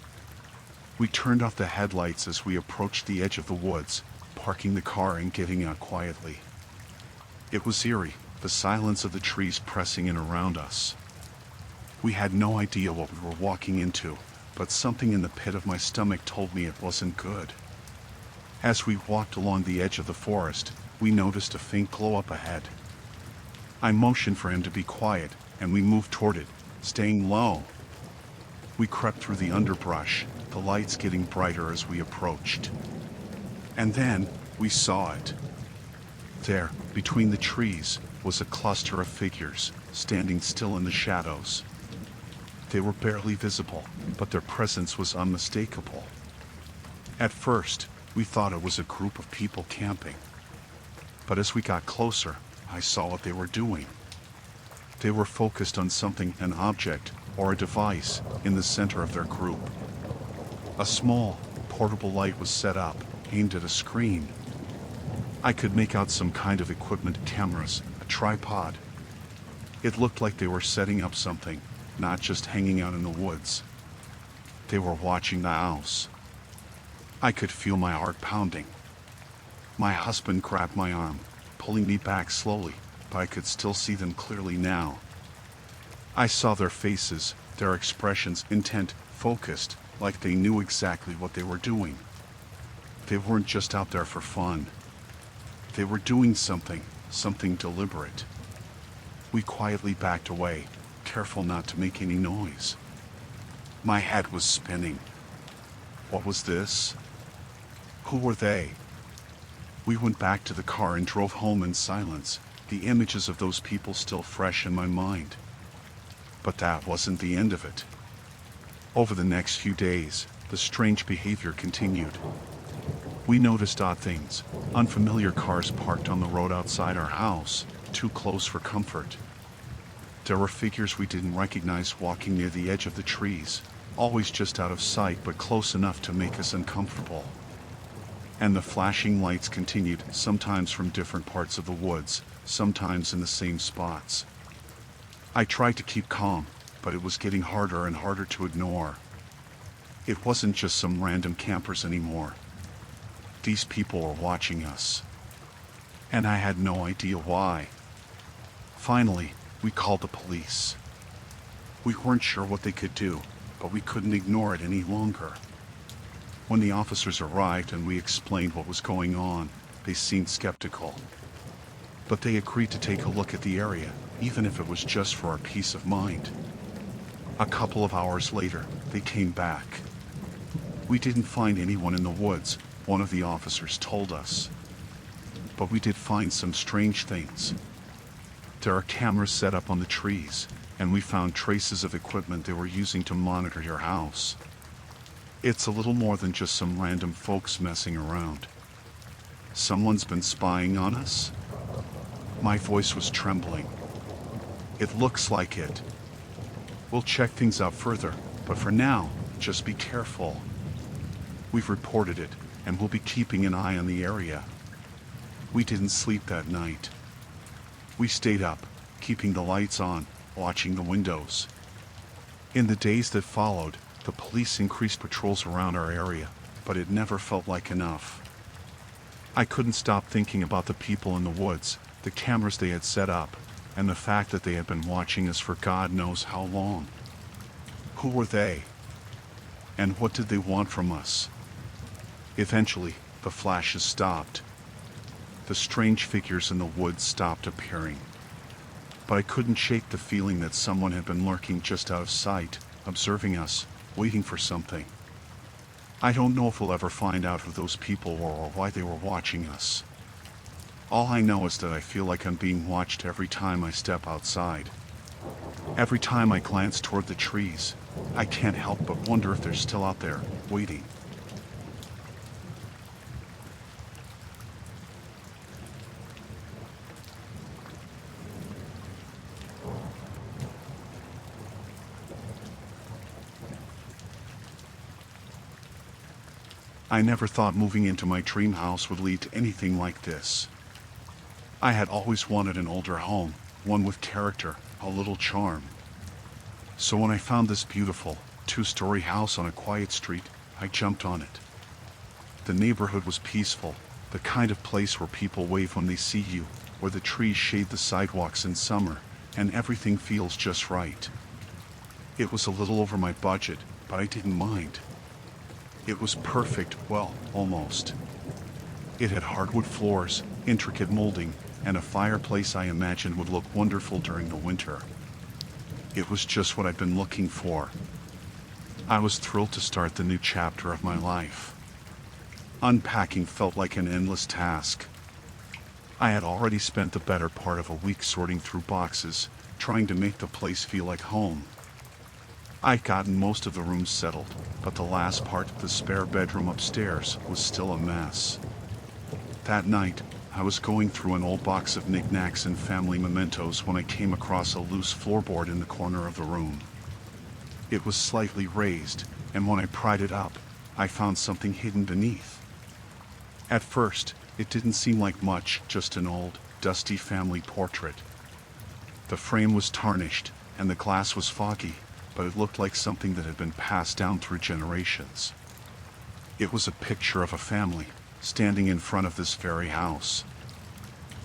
We turned off the headlights as we approached the edge of the woods, parking the car and getting out quietly. It was eerie, the silence of the trees pressing in around us. We had no idea what we were walking into, but something in the pit of my stomach told me it wasn't good. As we walked along the edge of the forest, we noticed a faint glow up ahead. I motioned for him to be quiet, and we moved toward it, staying low. We crept through the underbrush, the lights getting brighter as we approached. And then, we saw it. There, between the trees, was a cluster of figures, standing still in the shadows. They were barely visible, but their presence was unmistakable. At first, we thought it was a group of people camping. But as we got closer, I saw what they were doing. They were focused on something, an object, or a device, in the center of their group. A small, portable light was set up, aimed at a screen. I could make out some kind of equipment, cameras, a tripod. It looked like they were setting up something, not just hanging out in the woods. They were watching the house. I could feel my heart pounding. My husband grabbed my arm, pulling me back slowly, but I could still see them clearly now. I saw their faces, their expressions intent, focused, like they knew exactly what they were doing. They weren't just out there for fun. They were doing something deliberate. We quietly backed away, careful not to make any noise. My head was spinning. What was this? Who were they? We went back to the car and drove home in silence, the images of those people still fresh in my mind. But that wasn't the end of it. Over the next few days, the strange behavior continued. We noticed odd things, unfamiliar cars parked on the road outside our house, too close for comfort. There were figures we didn't recognize walking near the edge of the trees, always just out of sight but close enough to make us uncomfortable. And the flashing lights continued, sometimes from different parts of the woods, sometimes in the same spots. I tried to keep calm, but it was getting harder and harder to ignore. It wasn't just some random campers anymore. These people were watching us. And I had no idea why. Finally, we called the police. We weren't sure what they could do, but we couldn't ignore it any longer. When the officers arrived and we explained what was going on, they seemed skeptical. But they agreed to take a look at the area, even if it was just for our peace of mind. A couple of hours later, they came back. We didn't find anyone in the woods, one of the officers told us. But we did find some strange things. There are cameras set up on the trees, and we found traces of equipment they were using to monitor your house. It's a little more than just some random folks messing around. Someone's been spying on us? My voice was trembling. It looks like it. We'll check things out further, but for now, just be careful. We've reported it, and we'll be keeping an eye on the area. We didn't sleep that night. We stayed up, keeping the lights on, watching the windows. In the days that followed, the police increased patrols around our area, but it never felt like enough. I couldn't stop thinking about the people in the woods, the cameras they had set up, and the fact that they had been watching us for God knows how long. Who were they? And what did they want from us? Eventually, the flashes stopped. The strange figures in the woods stopped appearing. But I couldn't shake the feeling that someone had been lurking just out of sight, observing us, waiting for something. I don't know if we'll ever find out who those people were or why they were watching us. All I know is that I feel like I'm being watched every time I step outside. Every time I glance toward the trees, I can't help but wonder if they're still out there, waiting. I never thought moving into my dream house would lead to anything like this. I had always wanted an older home, one with character, a little charm. So when I found this beautiful, two-story house on a quiet street, I jumped on it. The neighborhood was peaceful, the kind of place where people wave when they see you, where the trees shade the sidewalks in summer, and everything feels just right. It was a little over my budget, but I didn't mind. It was perfect, well, almost. It had hardwood floors, intricate molding, and a fireplace I imagined would look wonderful during the winter. It was just what I'd been looking for. I was thrilled to start the new chapter of my life. Unpacking felt like an endless task. I had already spent the better part of a week sorting through boxes, trying to make the place feel like home. I'd gotten most of the rooms settled, but the last part, the spare bedroom upstairs, was still a mess. That night, I was going through an old box of knickknacks and family mementos when I came across a loose floorboard in the corner of the room. It was slightly raised, and when I pried it up, I found something hidden beneath. At first, it didn't seem like much, just an old, dusty family portrait. The frame was tarnished, and the glass was foggy, but it looked like something that had been passed down through generations. It was a picture of a family, standing in front of this very house.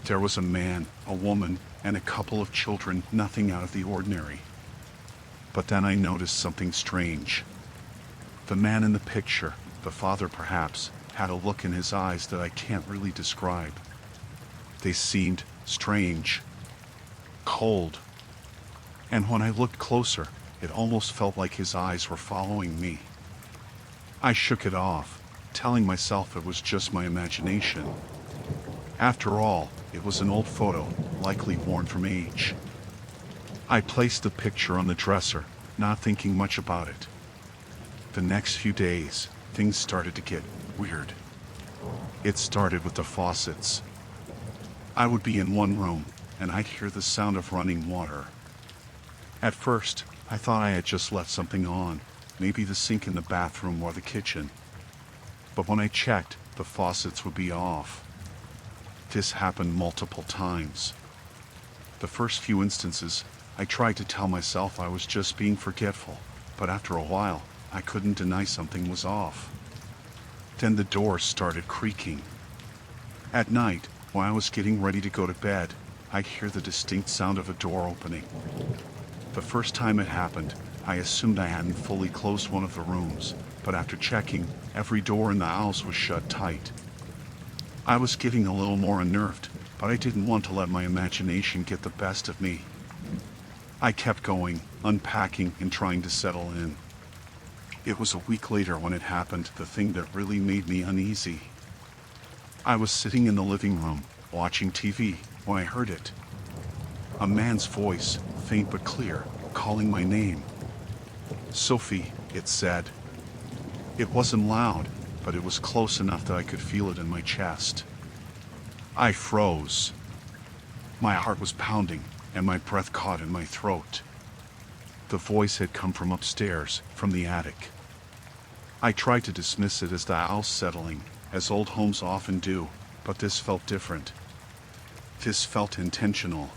There was a man, a woman, and a couple of children, nothing out of the ordinary. But then I noticed something strange. The man in the picture, the father perhaps, had a look in his eyes that I can't really describe. They seemed strange, cold. And when I looked closer, it almost felt like his eyes were following me. I shook it off, telling myself it was just my imagination. After all, it was an old photo, likely worn from age. I placed the picture on the dresser, not thinking much about it. The next few days, things started to get weird. It started with the faucets. I would be in one room, and I'd hear the sound of running water. At first, I thought I had just left something on, maybe the sink in the bathroom or the kitchen. But when I checked, the faucets would be off. This happened multiple times. The first few instances, I tried to tell myself I was just being forgetful, but after a while, I couldn't deny something was off. Then the doors started creaking. At night, when I was getting ready to go to bed, I'd hear the distinct sound of a door opening. The first time it happened, I assumed I hadn't fully closed one of the rooms, but after checking, every door in the house was shut tight. I was getting a little more unnerved, but I didn't want to let my imagination get the best of me. I kept going, unpacking and trying to settle in. It was a week later when it happened, the thing that really made me uneasy. I was sitting in the living room, watching TV, when I heard it. A man's voice, faint but clear, calling my name. "Sophie," it said. It wasn't loud, but it was close enough that I could feel it in my chest. I froze. My heart was pounding, and my breath caught in my throat. The voice had come from upstairs, from the attic. I tried to dismiss it as the house settling, as old homes often do, but this felt different. This felt intentional.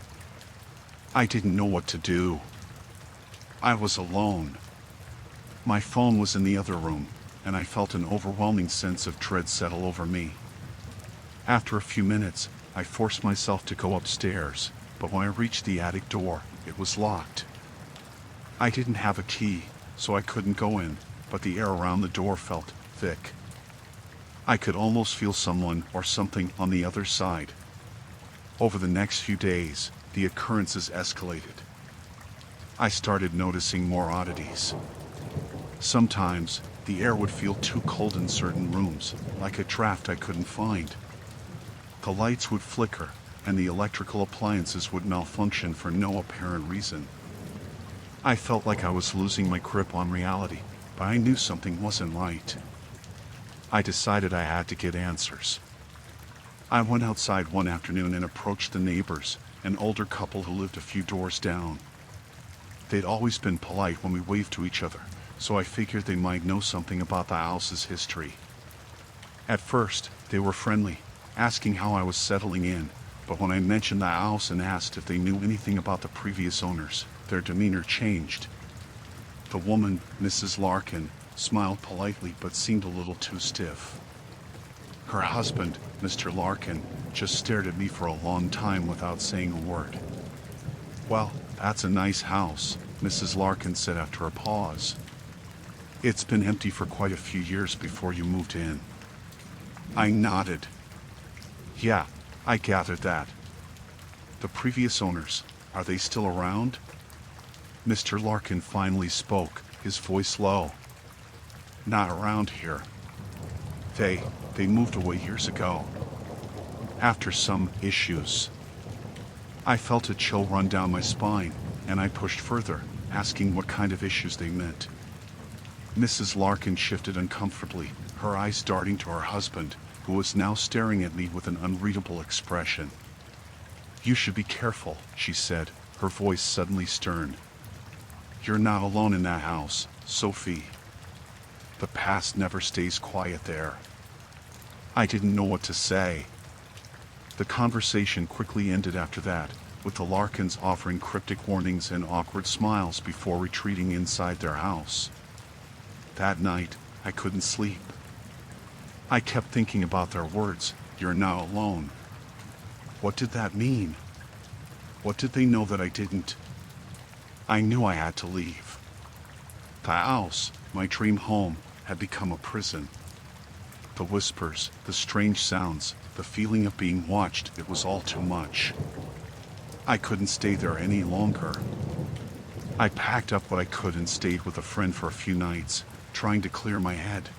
I didn't know what to do. I was alone. My phone was in the other room, and I felt an overwhelming sense of dread settle over me. After a few minutes, I forced myself to go upstairs, but when I reached the attic door, it was locked. I didn't have a key, so I couldn't go in, but the air around the door felt thick. I could almost feel someone or something on the other side. Over the next few days, the occurrences escalated. I started noticing more oddities. Sometimes, the air would feel too cold in certain rooms, like a draft I couldn't find. The lights would flicker, and the electrical appliances would malfunction for no apparent reason. I felt like I was losing my grip on reality, but I knew something wasn't right. I decided I had to get answers. I went outside one afternoon and approached the neighbors, an older couple who lived a few doors down. They'd always been polite when we waved to each other, so I figured they might know something about the house's history. At first, they were friendly, asking how I was settling in, but when I mentioned the house and asked if they knew anything about the previous owners, their demeanor changed. The woman, Mrs. Larkin, smiled politely but seemed a little too stiff. Her husband, Mr. Larkin, just stared at me for a long time without saying a word. "Well, that's a nice house," Mrs. Larkin said after a pause. "It's been empty for quite a few years before you moved in." I nodded. "Yeah, I gathered that. The previous owners, are they still around?" Mr. Larkin finally spoke, his voice low. "Not around here. They moved away years ago. After some issues." I felt a chill run down my spine, and I pushed further, asking what kind of issues they meant. Mrs. Larkin shifted uncomfortably, her eyes darting to her husband, who was now staring at me with an unreadable expression. "You should be careful," she said, her voice suddenly stern. "You're not alone in that house, Sophie. The past never stays quiet there." I didn't know what to say. The conversation quickly ended after that, with the Larkins offering cryptic warnings and awkward smiles before retreating inside their house. That night, I couldn't sleep. I kept thinking about their words, "You're now alone." What did that mean? What did they know that I didn't? I knew I had to leave. The house, my dream home, had become a prison. The whispers, the strange sounds, the feeling of being watched, it was all too much. I couldn't stay there any longer. I packed up what I could and stayed with a friend for a few nights, trying to clear my head.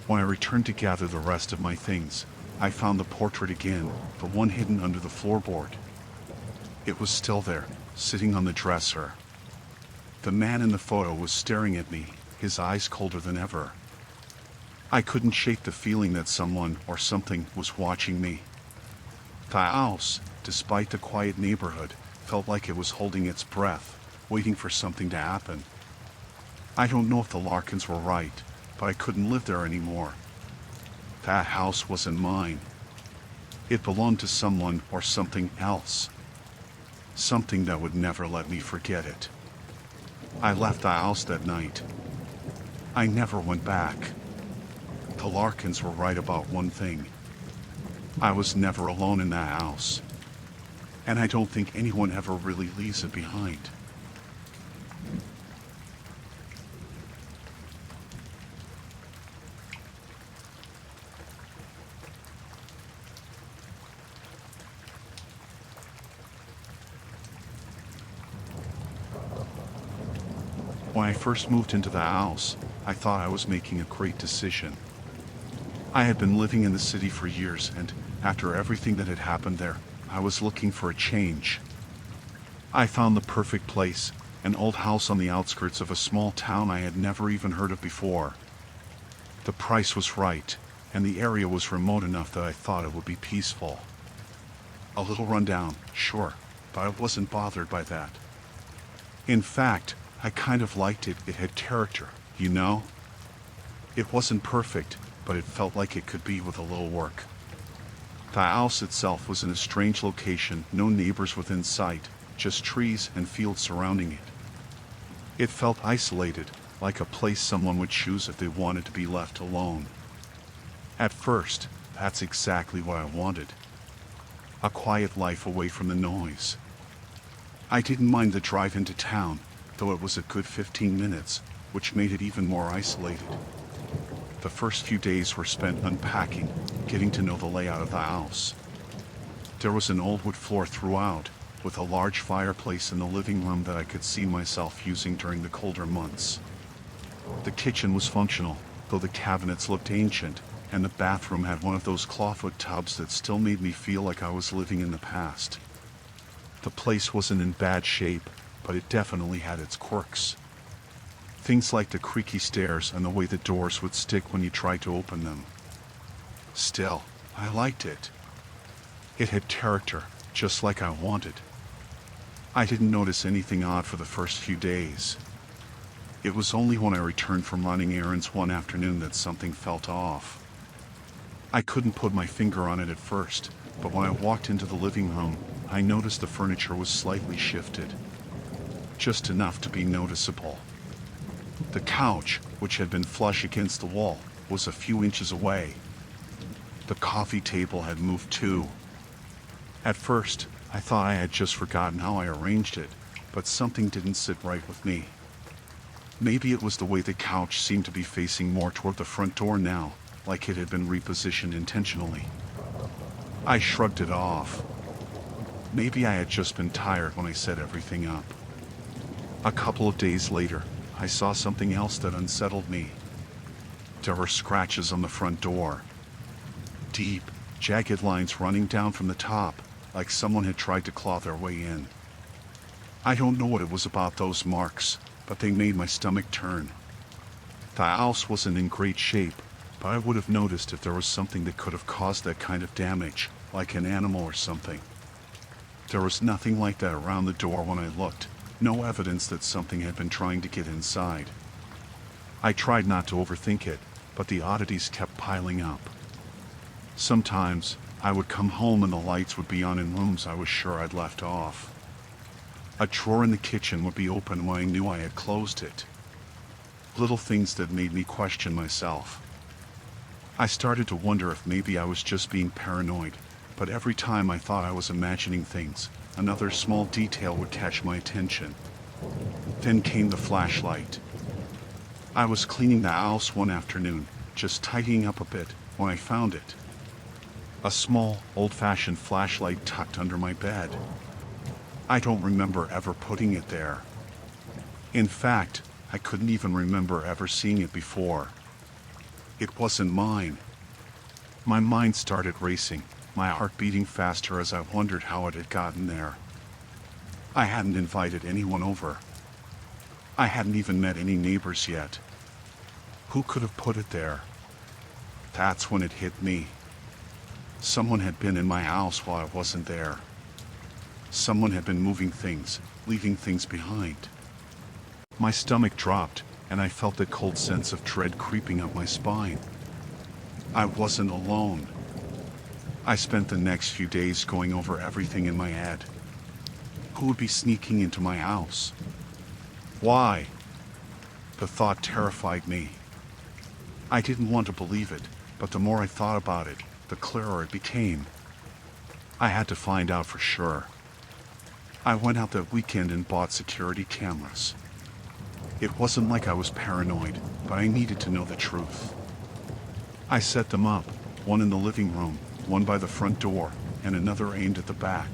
When I returned to gather the rest of my things, I found the portrait again, the one hidden under the floorboard. It was still there, sitting on the dresser. The man in the photo was staring at me, his eyes colder than ever. I couldn't shake the feeling that someone or something was watching me. The house, despite the quiet neighborhood, felt like it was holding its breath, waiting for something to happen. I don't know if the Larkins were right, but I couldn't live there anymore. That house wasn't mine. It belonged to someone or something else. Something that would never let me forget it. I left the house that night. I never went back. The Larkins were right about one thing. I was never alone in that house. And I don't think anyone ever really leaves it behind. When I first moved into the house, I thought I was making a great decision. I had been living in the city for years, and after everything that had happened there, I was looking for a change. I found the perfect place, an old house on the outskirts of a small town I had never even heard of before. The price was right, and the area was remote enough that I thought it would be peaceful. A little rundown, sure, but I wasn't bothered by that. In fact, I kind of liked it. It had character, you know? It wasn't perfect, but it felt like it could be with a little work. The house itself was in a strange location, no neighbors within sight, just trees and fields surrounding it. It felt isolated, like a place someone would choose if they wanted to be left alone. At first, that's exactly what I wanted. A quiet life away from the noise. I didn't mind the drive into town, though it was a good 15 minutes, which made it even more isolated. The first few days were spent unpacking, getting to know the layout of the house. There was an old wood floor throughout, with a large fireplace in the living room that I could see myself using during the colder months. The kitchen was functional, though the cabinets looked ancient, and the bathroom had one of those clawfoot tubs that still made me feel like I was living in the past. The place wasn't in bad shape, but it definitely had its quirks. Things like the creaky stairs and the way the doors would stick when you tried to open them. Still, I liked it. It had character, just like I wanted. I didn't notice anything odd for the first few days. It was only when I returned from running errands one afternoon that something felt off. I couldn't put my finger on it at first, but when I walked into the living room, I noticed the furniture was slightly shifted. Just enough to be noticeable. The couch, which had been flush against the wall, was a few inches away. The coffee table had moved too. At first, I thought I had just forgotten how I arranged it, but something didn't sit right with me. Maybe it was the way the couch seemed to be facing more toward the front door now, like it had been repositioned intentionally. I shrugged it off. Maybe I had just been tired when I set everything up. A couple of days later, I saw something else that unsettled me. There were scratches on the front door. Deep, jagged lines running down from the top, like someone had tried to claw their way in. I don't know what it was about those marks, but they made my stomach turn. The house wasn't in great shape, but I would have noticed if there was something that could have caused that kind of damage, like an animal or something. There was nothing like that around the door when I looked, no evidence that something had been trying to get inside. I tried not to overthink it, but the oddities kept piling up. Sometimes, I would come home and the lights would be on in rooms I was sure I'd left off. A drawer in the kitchen would be open when I knew I had closed it. Little things that made me question myself. I started to wonder if maybe I was just being paranoid, but every time I thought I was imagining things, another small detail would catch my attention. Then came the flashlight. I was cleaning the house one afternoon, just tidying up a bit, when I found it. A small, old-fashioned flashlight tucked under my bed. I don't remember ever putting it there. In fact, I couldn't even remember ever seeing it before. It wasn't mine. My mind started racing, my heart beating faster as I wondered how it had gotten there. I hadn't invited anyone over. I hadn't even met any neighbors yet. Who could have put it there? That's when it hit me. Someone had been in my house while I wasn't there. Someone had been moving things, leaving things behind. My stomach dropped, and I felt a cold sense of dread creeping up my spine. I wasn't alone. I spent the next few days going over everything in my head. Who would be sneaking into my house? Why? The thought terrified me. I didn't want to believe it, but the more I thought about it, the clearer it became. I had to find out for sure. I went out that weekend and bought security cameras. It wasn't like I was paranoid, but I needed to know the truth. I set them up, one in the living room, one by the front door, and another aimed at the back.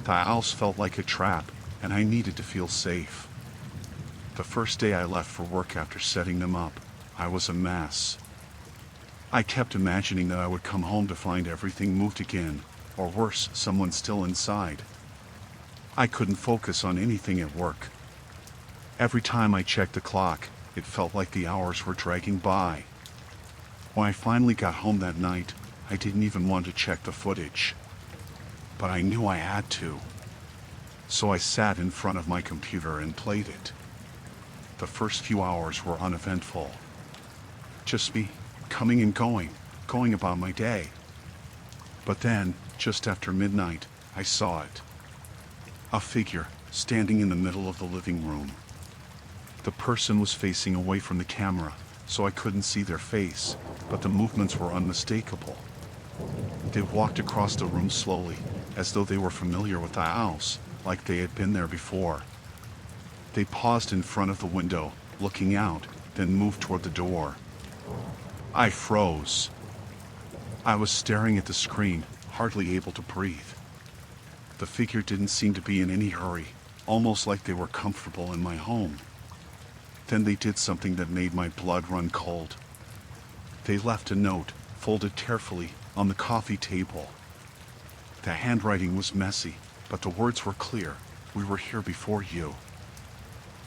The house felt like a trap, and I needed to feel safe. The first day I left for work after setting them up, I was a mess. I kept imagining that I would come home to find everything moved again, or worse, someone still inside. I couldn't focus on anything at work. Every time I checked the clock, it felt like the hours were dragging by. When I finally got home that night, I didn't even want to check the footage. But I knew I had to. So I sat in front of my computer and played it. The first few hours were uneventful. Just me, coming and going about my day. But then, just after midnight, I saw it. A figure standing in the middle of the living room. The person was facing away from the camera, so I couldn't see their face, but the movements were unmistakable. They walked across the room slowly, as though they were familiar with the house, like they had been there before. They paused in front of the window, looking out, then moved toward the door. I froze. I was staring at the screen, hardly able to breathe. The figure didn't seem to be in any hurry, almost like they were comfortable in my home. Then they did something that made my blood run cold. They left a note, folded carefully, on the coffee table. The handwriting was messy, but the words were clear. We were here before you.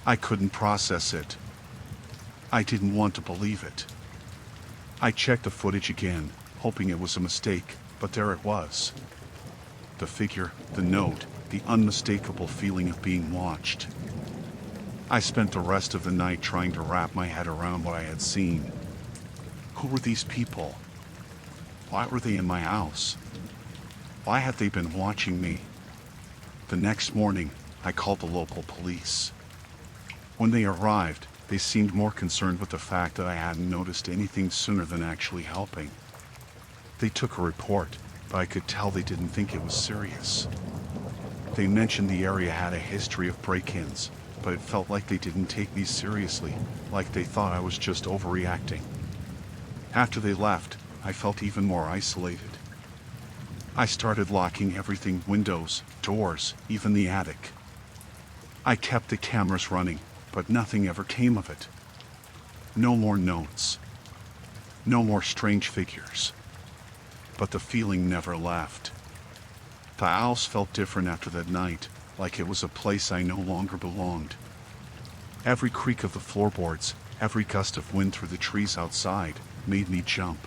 I couldn't process it. I didn't want to believe it. I checked the footage again, hoping it was a mistake, but there it was. The figure, the note, the unmistakable feeling of being watched. I spent the rest of the night trying to wrap my head around what I had seen. Who were these people? Why were they in my house? Why had they been watching me? The next morning, I called the local police. When they arrived, they seemed more concerned with the fact that I hadn't noticed anything sooner than actually helping. They took a report, but I could tell they didn't think it was serious. They mentioned the area had a history of break-ins, but it felt like they didn't take me seriously, like they thought I was just overreacting. After they left, I felt even more isolated. I started locking everything, windows, doors, even the attic. I kept the cameras running, but nothing ever came of it. No more notes. No more strange figures. But the feeling never left. The house felt different after that night, like it was a place I no longer belonged. Every creak of the floorboards, every gust of wind through the trees outside, made me jump.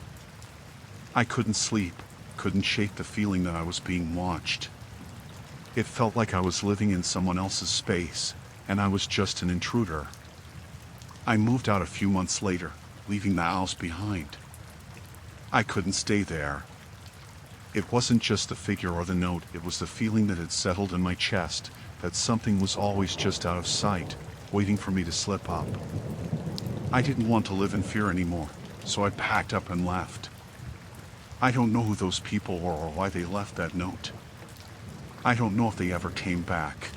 I couldn't sleep, couldn't shake the feeling that I was being watched. It felt like I was living in someone else's space, and I was just an intruder. I moved out a few months later, leaving the house behind. I couldn't stay there. It wasn't just the figure or the note, it was the feeling that had settled in my chest, that something was always just out of sight, waiting for me to slip up. I didn't want to live in fear anymore, so I packed up and left. I don't know who those people were or why they left that note. I don't know if they ever came back.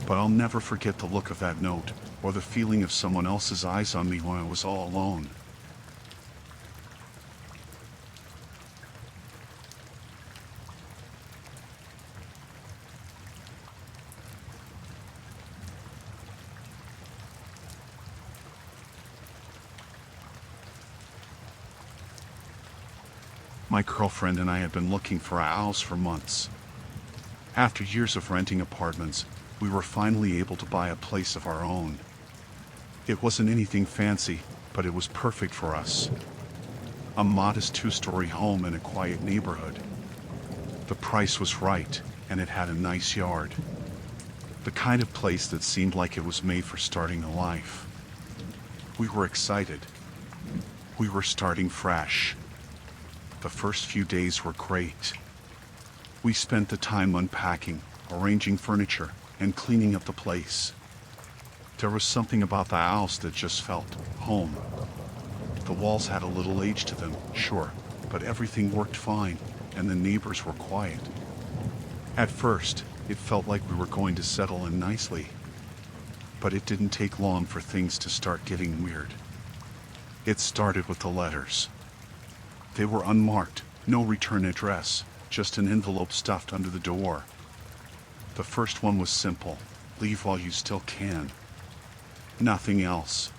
But I'll never forget the look of that note, or the feeling of someone else's eyes on me when I was all alone. My girlfriend and I had been looking for a house for months. After years of renting apartments, we were finally able to buy a place of our own. It wasn't anything fancy, but it was perfect for us. A modest 2-story home in a quiet neighborhood. The price was right, and it had a nice yard. The kind of place that seemed like it was made for starting a life. We were excited. We were starting fresh. The first few days were great. We spent the time unpacking, arranging furniture, and cleaning up the place. There was something about the house that just felt home. The walls had a little age to them, sure, but everything worked fine, and the neighbors were quiet. At first, it felt like we were going to settle in nicely. But it didn't take long for things to start getting weird. It started with the letters. They were unmarked, no return address, just an envelope stuffed under the door. The first one was simple: leave while you still can. Nothing else.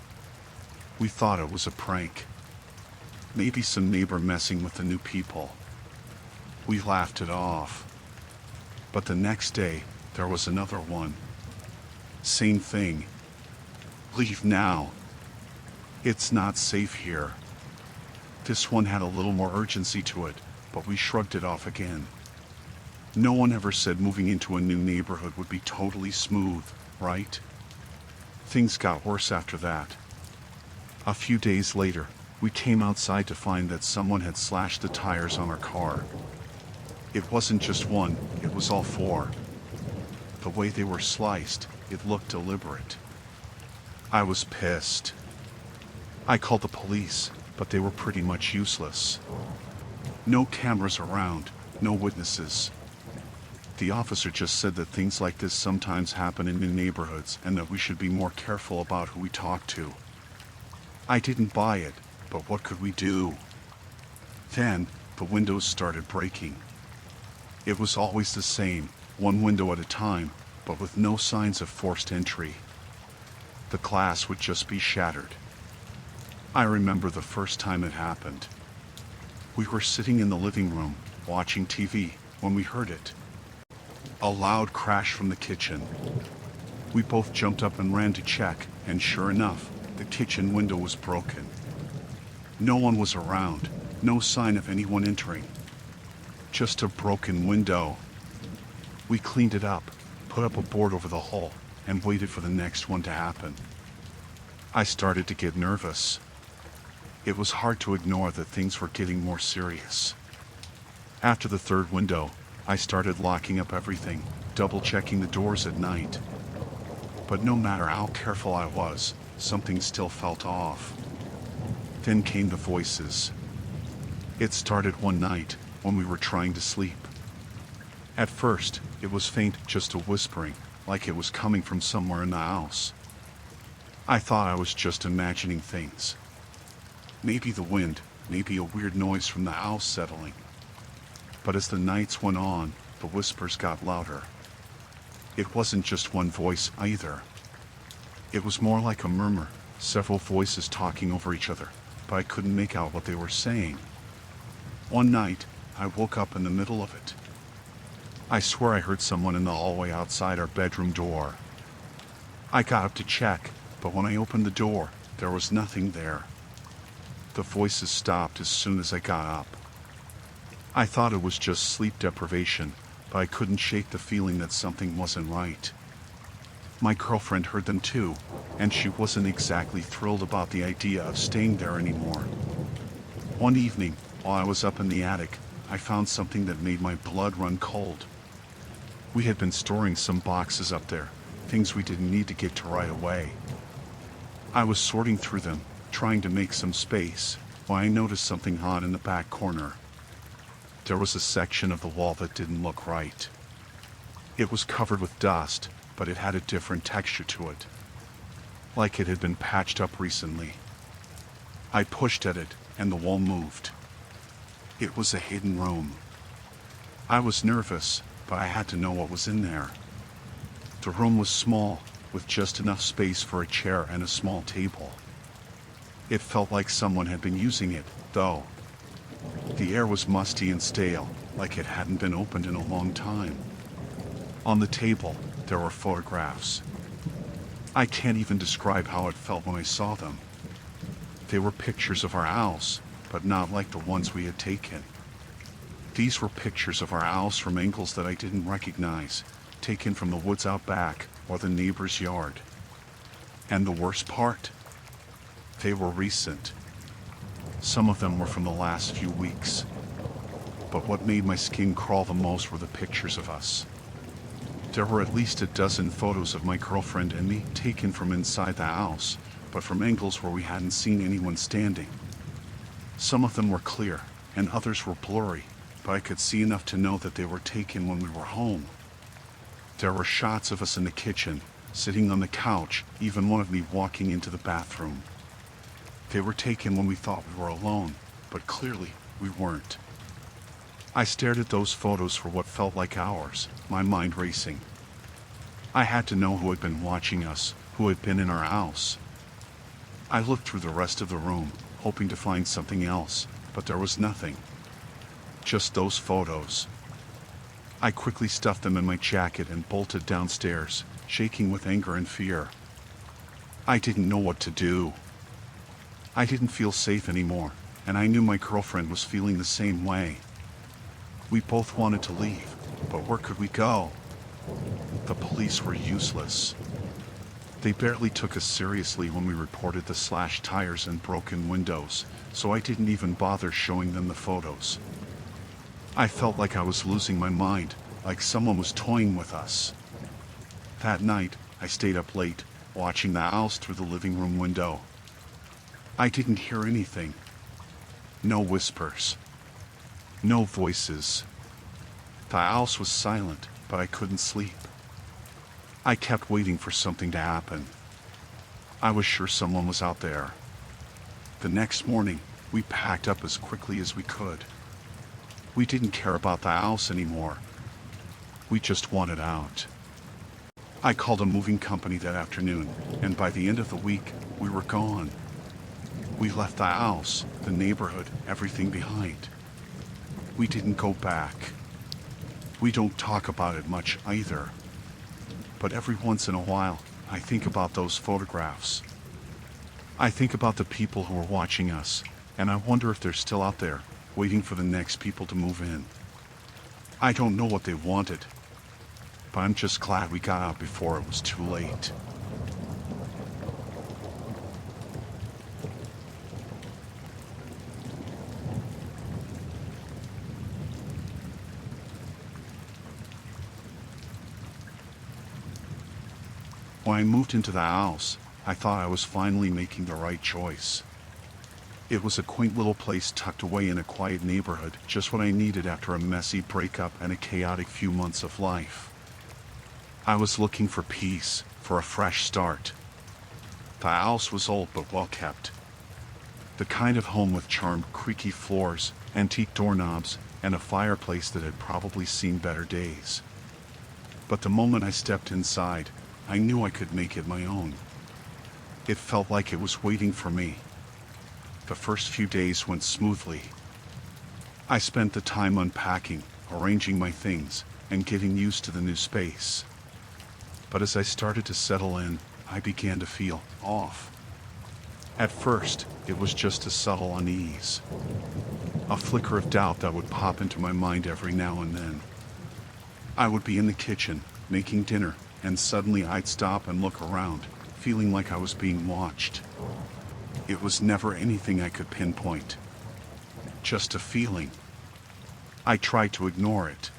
We thought it was a prank. Maybe some neighbor messing with the new people. We laughed it off. But the next day, there was another one. Same thing. Leave now. It's not safe here. This one had a little more urgency to it, but we shrugged it off again. No one ever said moving into a new neighborhood would be totally smooth, right? Things got worse after that. A few days later, we came outside to find that someone had slashed the tires on our car. It wasn't just one, it was all four. The way they were sliced, it looked deliberate. I was pissed. I called the police, but they were pretty much useless. No cameras around, no witnesses. The officer just said that things like this sometimes happen in the neighborhoods and that we should be more careful about who we talk to. I didn't buy it, but what could we do? Then, the windows started breaking. It was always the same, one window at a time, but with no signs of forced entry. The glass would just be shattered. I remember the first time it happened. We were sitting in the living room, watching TV, when we heard it. A loud crash from the kitchen. We both jumped up and ran to check, and sure enough, the kitchen window was broken. No one was around, no sign of anyone entering. Just a broken window. We cleaned it up, put up a board over the hole, and waited for the next one to happen. I started to get nervous. It was hard to ignore that things were getting more serious. After the third window, I started locking up everything, double-checking the doors at night. But no matter how careful I was, something still felt off. Then came the voices. It started one night, when we were trying to sleep. At first, it was faint, just a whispering, like it was coming from somewhere in the house. I thought I was just imagining things. Maybe the wind, maybe a weird noise from the house settling. But as the nights went on, the whispers got louder. It wasn't just one voice either. It was more like a murmur, several voices talking over each other, but I couldn't make out what they were saying. One night, I woke up in the middle of it. I swear I heard someone in the hallway outside our bedroom door. I got up to check, but when I opened the door, there was nothing there. The voices stopped as soon as I got up. I thought it was just sleep deprivation, but I couldn't shake the feeling that something wasn't right. My girlfriend heard them too, and she wasn't exactly thrilled about the idea of staying there anymore. One evening, while I was up in the attic, I found something that made my blood run cold. We had been storing some boxes up there, things we didn't need to get to right away. I was sorting through them, trying to make some space, when I noticed something odd in the back corner. There was a section of the wall that didn't look right. It was covered with dust, but it had a different texture to it, like it had been patched up recently. I pushed at it, and the wall moved. It was a hidden room. I was nervous, but I had to know what was in there. The room was small, with just enough space for a chair and a small table. It felt like someone had been using it, though. The air was musty and stale, like it hadn't been opened in a long time. On the table, there were photographs. I can't even describe how it felt when I saw them. They were pictures of our house, but not like the ones we had taken. These were pictures of our house from angles that I didn't recognize, taken from the woods out back or the neighbor's yard. And the worst part? They were recent. Some of them were from the last few weeks. But what made my skin crawl the most were the pictures of us. There were at least a dozen photos of my girlfriend and me taken from inside the house, but from angles where we hadn't seen anyone standing. Some of them were clear, and others were blurry, but I could see enough to know that they were taken when we were home. There were shots of us in the kitchen, sitting on the couch, even one of me walking into the bathroom. They were taken when we thought we were alone, but clearly we weren't. I stared at those photos for what felt like hours, my mind racing. I had to know who had been watching us, who had been in our house. I looked through the rest of the room, hoping to find something else, but there was nothing. Just those photos. I quickly stuffed them in my jacket and bolted downstairs, shaking with anger and fear. I didn't know what to do. I didn't feel safe anymore, and I knew my girlfriend was feeling the same way. We both wanted to leave, but where could we go? The police were useless. They barely took us seriously when we reported the slashed tires and broken windows, so I didn't even bother showing them the photos. I felt like I was losing my mind, like someone was toying with us. That night, I stayed up late, watching the owls through the living room window. I didn't hear anything. No whispers. No voices. The house was silent, but I couldn't sleep. I kept waiting for something to happen. I was sure someone was out there. The next morning, we packed up as quickly as we could. We didn't care about the house anymore. We just wanted out. I called a moving company that afternoon, and by the end of the week, we were gone. We left the house, the neighborhood, everything behind. We didn't go back. We don't talk about it much either. But every once in a while, I think about those photographs. I think about the people who are watching us, and I wonder if they're still out there, waiting for the next people to move in. I don't know what they wanted, but I'm just glad we got out before it was too late. When I moved into the house, I thought I was finally making the right choice. It was a quaint little place tucked away in a quiet neighborhood, just what I needed after a messy breakup and a chaotic few months of life. I was looking for peace, for a fresh start. The house was old but well kept. The kind of home with charmed creaky floors, antique doorknobs, and a fireplace that had probably seen better days. But the moment I stepped inside, I knew I could make it my own. It felt like it was waiting for me. The first few days went smoothly. I spent the time unpacking, arranging my things, and getting used to the new space. But as I started to settle in, I began to feel off. At first, it was just a subtle unease. A flicker of doubt that would pop into my mind every now and then. I would be in the kitchen, making dinner, and suddenly I'd stop and look around, feeling like I was being watched. It was never anything I could pinpoint. Just a feeling. I tried to ignore it.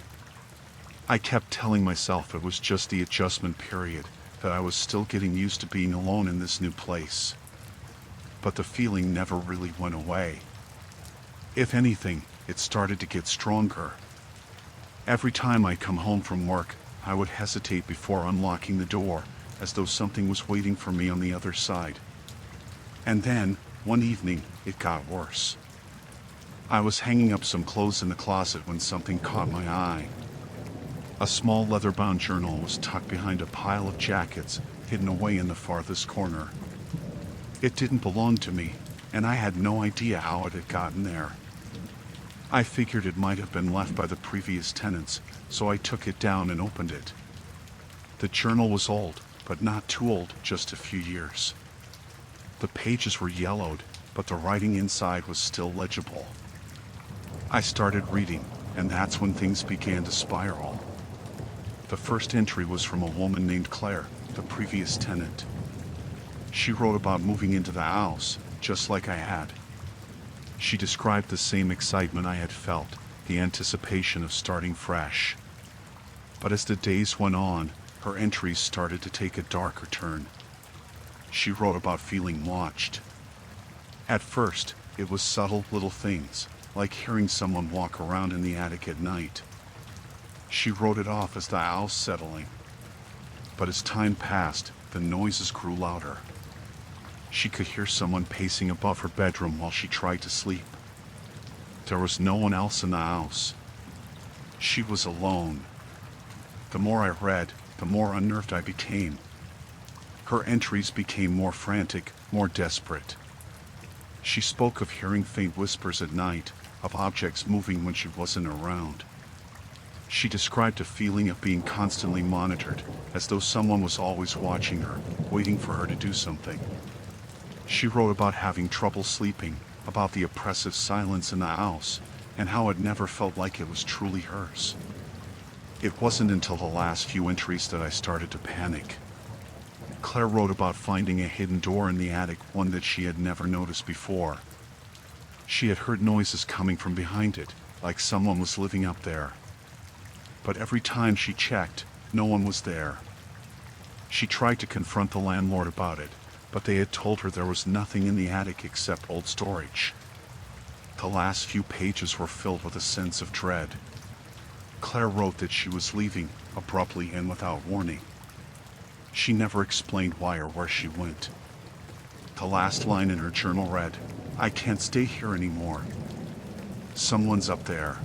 I kept telling myself it was just the adjustment period, that I was still getting used to being alone in this new place. But the feeling never really went away. If anything, it started to get stronger. Every time I'd come home from work, I would hesitate before unlocking the door, as though something was waiting for me on the other side. And then, one evening, it got worse. I was hanging up some clothes in the closet when something caught my eye. A small leather-bound journal was tucked behind a pile of jackets, hidden away in the farthest corner. It didn't belong to me, and I had no idea how it had gotten there. I figured it might have been left by the previous tenants, so I took it down and opened it. The journal was old, but not too old, just a few years. The pages were yellowed, but the writing inside was still legible. I started reading, and that's when things began to spiral. The first entry was from a woman named Claire, the previous tenant. She wrote about moving into the house, just like I had. She described the same excitement I had felt, the anticipation of starting fresh. But as the days went on, her entries started to take a darker turn. She wrote about feeling watched. At first, it was subtle little things, like hearing someone walk around in the attic at night. She wrote it off as the house settling. But as time passed, the noises grew louder. She could hear someone pacing above her bedroom while she tried to sleep. There was no one else in the house. She was alone. The more I read, the more unnerved I became. Her entries became more frantic, more desperate. She spoke of hearing faint whispers at night, of objects moving when she wasn't around. She described a feeling of being constantly monitored, as though someone was always watching her, waiting for her to do something. She wrote about having trouble sleeping, about the oppressive silence in the house, and how it never felt like it was truly hers. It wasn't until the last few entries that I started to panic. Claire wrote about finding a hidden door in the attic, one that she had never noticed before. She had heard noises coming from behind it, like someone was living up there. But every time she checked, no one was there. She tried to confront the landlord about it, but they had told her there was nothing in the attic except old storage. The last few pages were filled with a sense of dread. Claire wrote that she was leaving, abruptly and without warning. She never explained why or where she went. The last line in her journal read, "I can't stay here anymore. Someone's up there."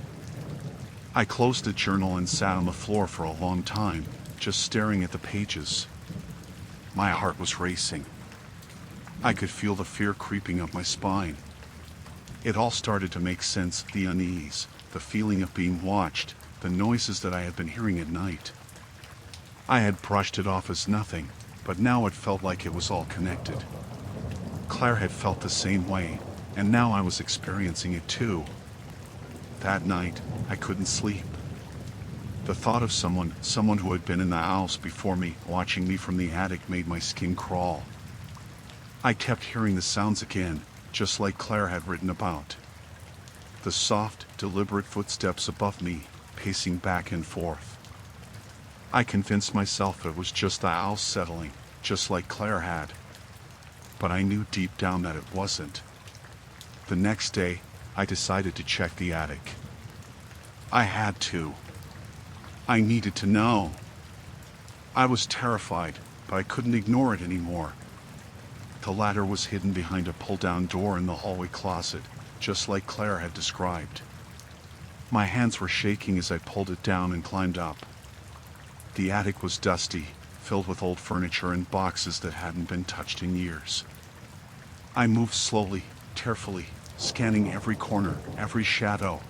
I closed the journal and sat on the floor for a long time, just staring at the pages. My heart was racing. I could feel the fear creeping up my spine. It all started to make sense, the unease, the feeling of being watched, the noises that I had been hearing at night. I had brushed it off as nothing, but now it felt like it was all connected. Claire had felt the same way, and now I was experiencing it too. That night, I couldn't sleep. The thought of someone who had been in the house before me, watching me from the attic, made my skin crawl. I kept hearing the sounds again, just like Claire had written about. The soft, deliberate footsteps above me, pacing back and forth. I convinced myself it was just the house settling, just like Claire had. But I knew deep down that it wasn't. The next day, I decided to check the attic. I had to. I needed to know. I was terrified, but I couldn't ignore it anymore. The ladder was hidden behind a pull-down door in the hallway closet, just like Claire had described. My hands were shaking as I pulled it down and climbed up. The attic was dusty, filled with old furniture and boxes that hadn't been touched in years. I moved slowly, carefully, scanning every corner, every shadow.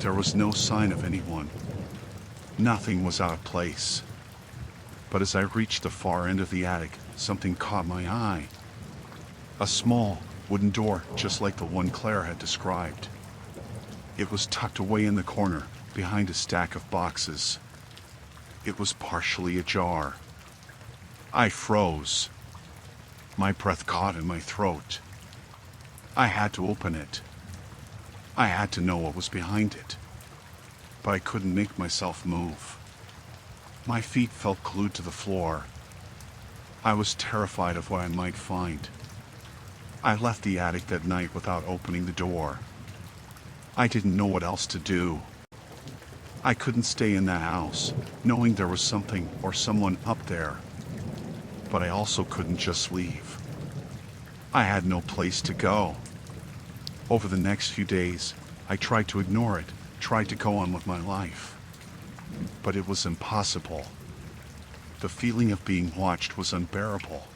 There was no sign of anyone. Nothing was out of place. But as I reached the far end of the attic, something caught my eye. A small, wooden door, just like the one Claire had described. It was tucked away in the corner, behind a stack of boxes. It was partially ajar. I froze. My breath caught in my throat. I had to open it. I had to know what was behind it. But I couldn't make myself move. My feet felt glued to the floor. I was terrified of what I might find. I left the attic that night without opening the door. I didn't know what else to do. I couldn't stay in that house, knowing there was something or someone up there. But I also couldn't just leave. I had no place to go. Over the next few days, I tried to ignore it, tried to go on with my life. But it was impossible. The feeling of being watched was unbearable.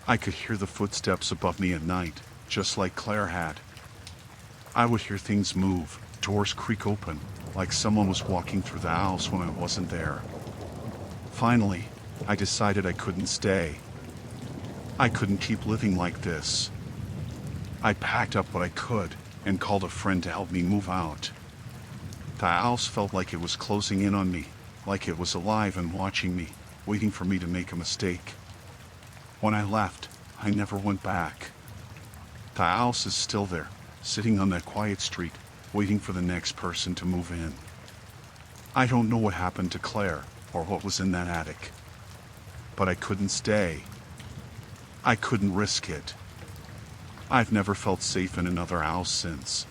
I could hear the footsteps above me at night, just like Claire had. I would hear things move, doors creak open, like someone was walking through the house when I wasn't there. Finally, I decided I couldn't stay. I couldn't keep living like this. I packed up what I could and called a friend to help me move out. The house felt like it was closing in on me, like it was alive and watching me, waiting for me to make a mistake. When I left, I never went back. The house is still there, sitting on that quiet street, waiting for the next person to move in. I don't know what happened to Claire or what was in that attic. But I couldn't stay. I couldn't risk it. I've never felt safe in another house since.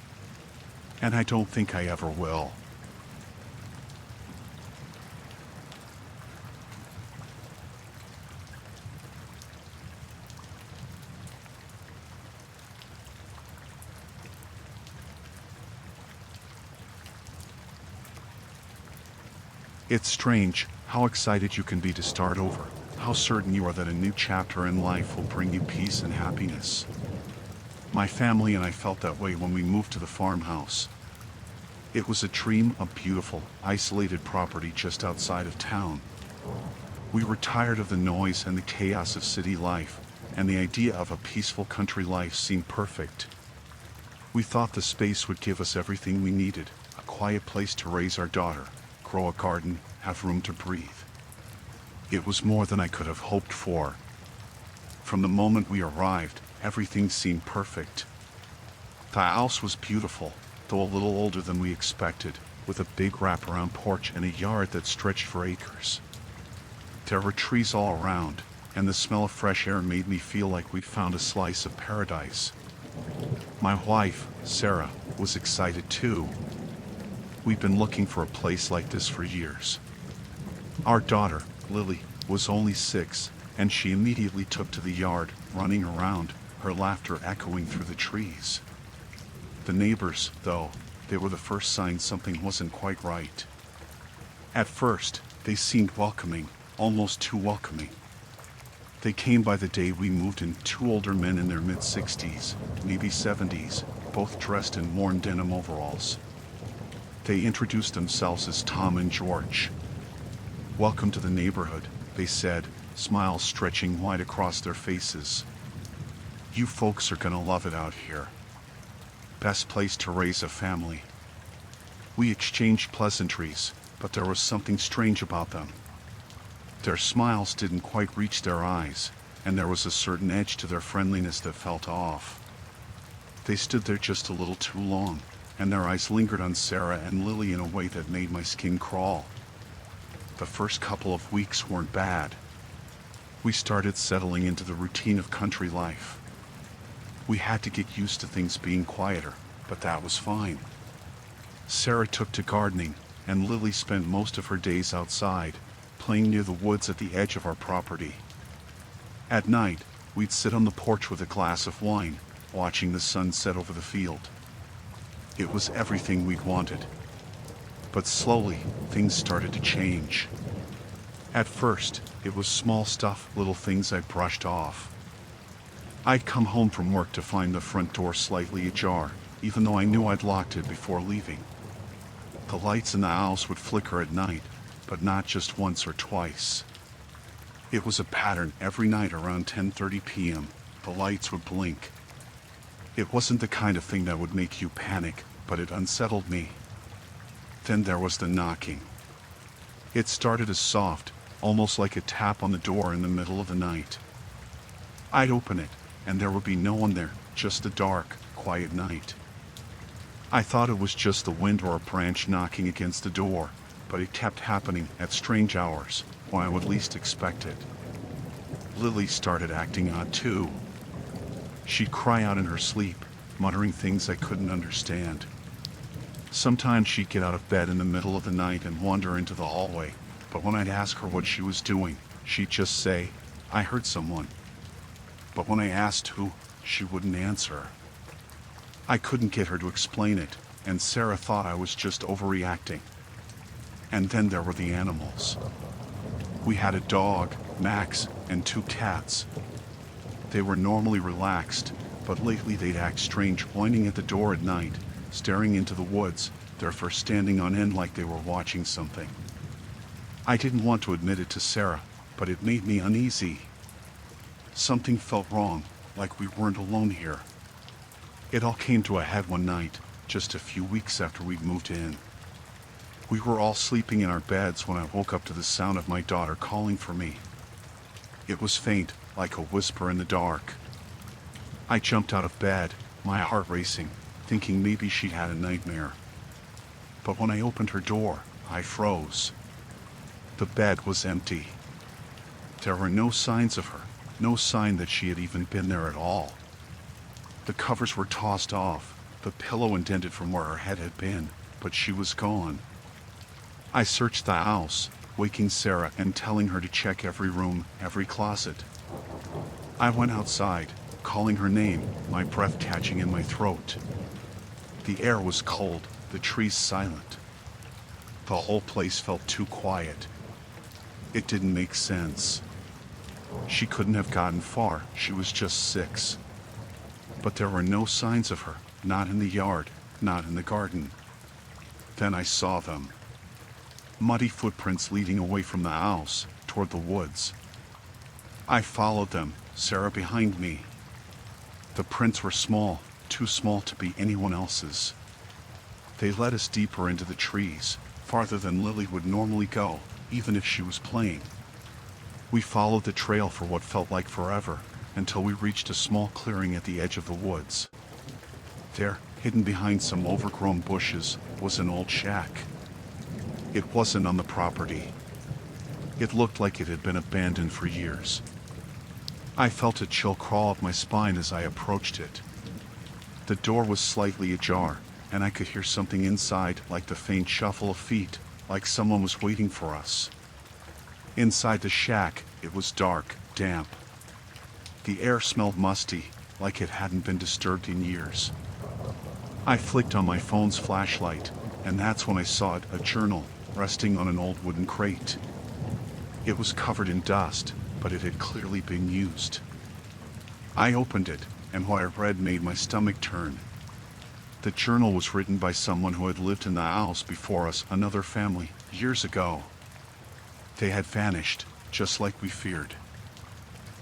And I don't think I ever will. It's strange how excited you can be to start over, how certain you are that a new chapter in life will bring you peace and happiness. My family and I felt that way when we moved to the farmhouse. It was a dream, a beautiful, isolated property just outside of town. We were tired of the noise and the chaos of city life, and the idea of a peaceful country life seemed perfect. We thought the space would give us everything we needed, a quiet place to raise our daughter, grow a garden, have room to breathe. It was more than I could have hoped for. From the moment we arrived, everything seemed perfect. The house was beautiful, though a little older than we expected, with a big wraparound porch and a yard that stretched for acres. There were trees all around, and the smell of fresh air made me feel like we'd found a slice of paradise. My wife, Sarah, was excited too. We'd been looking for a place like this for years. Our daughter, Lily, was only 6, and she immediately took to the yard, running around, her laughter echoing through the trees. The neighbors, though, they were the first sign something wasn't quite right. At first, they seemed welcoming, almost too welcoming. They came by the day we moved in, 2 older men in their mid-60s, maybe 70s, both dressed in worn denim overalls. They introduced themselves as Tom and George. "Welcome to the neighborhood," they said, smiles stretching wide across their faces. "You folks are gonna love it out here. Best place to raise a family." We exchanged pleasantries, but there was something strange about them. Their smiles didn't quite reach their eyes, and there was a certain edge to their friendliness that felt off. They stood there just a little too long, and their eyes lingered on Sarah and Lily in a way that made my skin crawl. The first couple of weeks weren't bad. We started settling into the routine of country life. We had to get used to things being quieter, but that was fine. Sarah took to gardening, and Lily spent most of her days outside, playing near the woods at the edge of our property. At night, we'd sit on the porch with a glass of wine, watching the sun set over the field. It was everything we'd wanted. But slowly, things started to change. At first, it was small stuff, little things I brushed off. I'd come home from work to find the front door slightly ajar, even though I knew I'd locked it before leaving. The lights in the house would flicker at night, but not just once or twice. It was a pattern every night around 10:30 p.m. The lights would blink. It wasn't the kind of thing that would make you panic, but it unsettled me. Then there was the knocking. It started as soft, almost like a tap on the door in the middle of the night. I'd open it, and there would be no one there, just a dark, quiet night. I thought it was just the wind or a branch knocking against the door, but it kept happening at strange hours, when I would least expect it. Lily started acting odd too. She'd cry out in her sleep, muttering things I couldn't understand. Sometimes she'd get out of bed in the middle of the night and wander into the hallway, but when I'd ask her what she was doing, she'd just say, "I heard someone." But when I asked who, she wouldn't answer. I couldn't get her to explain it, and Sarah thought I was just overreacting. And then there were the animals. We had a dog, Max, and 2 cats. They were normally relaxed, but lately they'd act strange, whining at the door at night, staring into the woods, their fur standing on end like they were watching something. I didn't want to admit it to Sarah, but it made me uneasy. Something felt wrong, like we weren't alone here. It all came to a head one night, just a few weeks after we'd moved in. We were all sleeping in our beds when I woke up to the sound of my daughter calling for me. It was faint, like a whisper in the dark. I jumped out of bed, my heart racing, thinking maybe she'd had a nightmare. But when I opened her door, I froze. The bed was empty. There were no signs of her, no sign that she had even been there at all. The covers were tossed off, the pillow indented from where her head had been, but she was gone. I searched the house, waking Sarah and telling her to check every room, every closet. I went outside, calling her name, my breath catching in my throat. The air was cold, the trees silent. The whole place felt too quiet. It didn't make sense. She couldn't have gotten far, she was just 6. But there were no signs of her, not in the yard, not in the garden. Then I saw them. Muddy footprints leading away from the house, toward the woods. I followed them, Sarah behind me. The prints were small, too small to be anyone else's. They led us deeper into the trees, farther than Lily would normally go, even if she was playing. We followed the trail for what felt like forever, until we reached a small clearing at the edge of the woods. There, Hidden behind some overgrown bushes was an old shack. It wasn't on the property. It looked like it had been abandoned for years. I felt a chill crawl up my spine as I approached it. The door was slightly ajar, and I could hear something inside, like the faint shuffle of feet, like someone was waiting for us. Inside the shack, it was dark, damp. The air smelled musty, like it hadn't been disturbed in years. I flicked on my phone's flashlight, and that's when I saw it, a journal, resting on an old wooden crate. It was covered in dust, but it had clearly been used. I opened it, and what I read made my stomach turn. The journal was written by someone who had lived in the house before us, another family, years ago. They had vanished, just like we feared.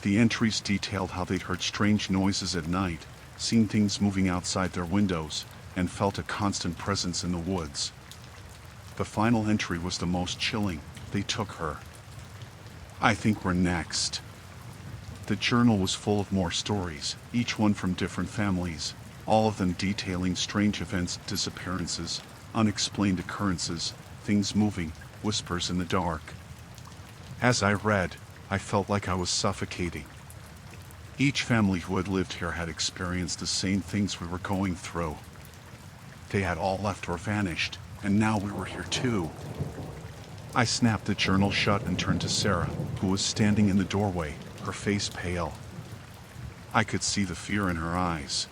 The entries detailed how they'd heard strange noises at night, seen things moving outside their windows, and felt a constant presence in the woods. The final entry was the most chilling. They took her. I think we're next. The journal was full of more stories, each one from different families, all of them detailing strange events, disappearances, unexplained occurrences, things moving, whispers in the dark. As I read, I felt like I was suffocating. Each family who had lived here had experienced the same things we were going through. They had all left or vanished, and now we were here too. I snapped the journal shut and turned to Sarah, who was standing in the doorway, her face pale. I could see the fear in her eyes.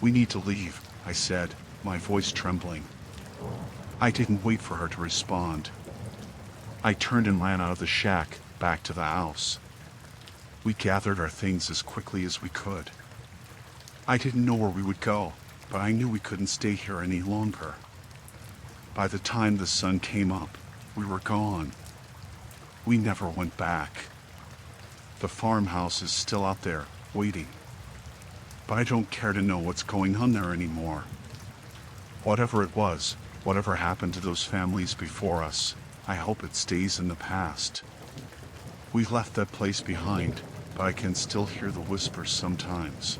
"We need to leave," I said, my voice trembling. I didn't wait for her to respond. I turned and ran out of the shack, back to the house. We gathered our things as quickly as we could. I didn't know where we would go, but I knew we couldn't stay here any longer. By the time the sun came up, we were gone. We never went back. The farmhouse is still out there, waiting. But I don't care to know what's going on there anymore. Whatever it was, whatever happened to those families before us, I hope it stays in the past. We left that place behind, but I can still hear the whispers sometimes.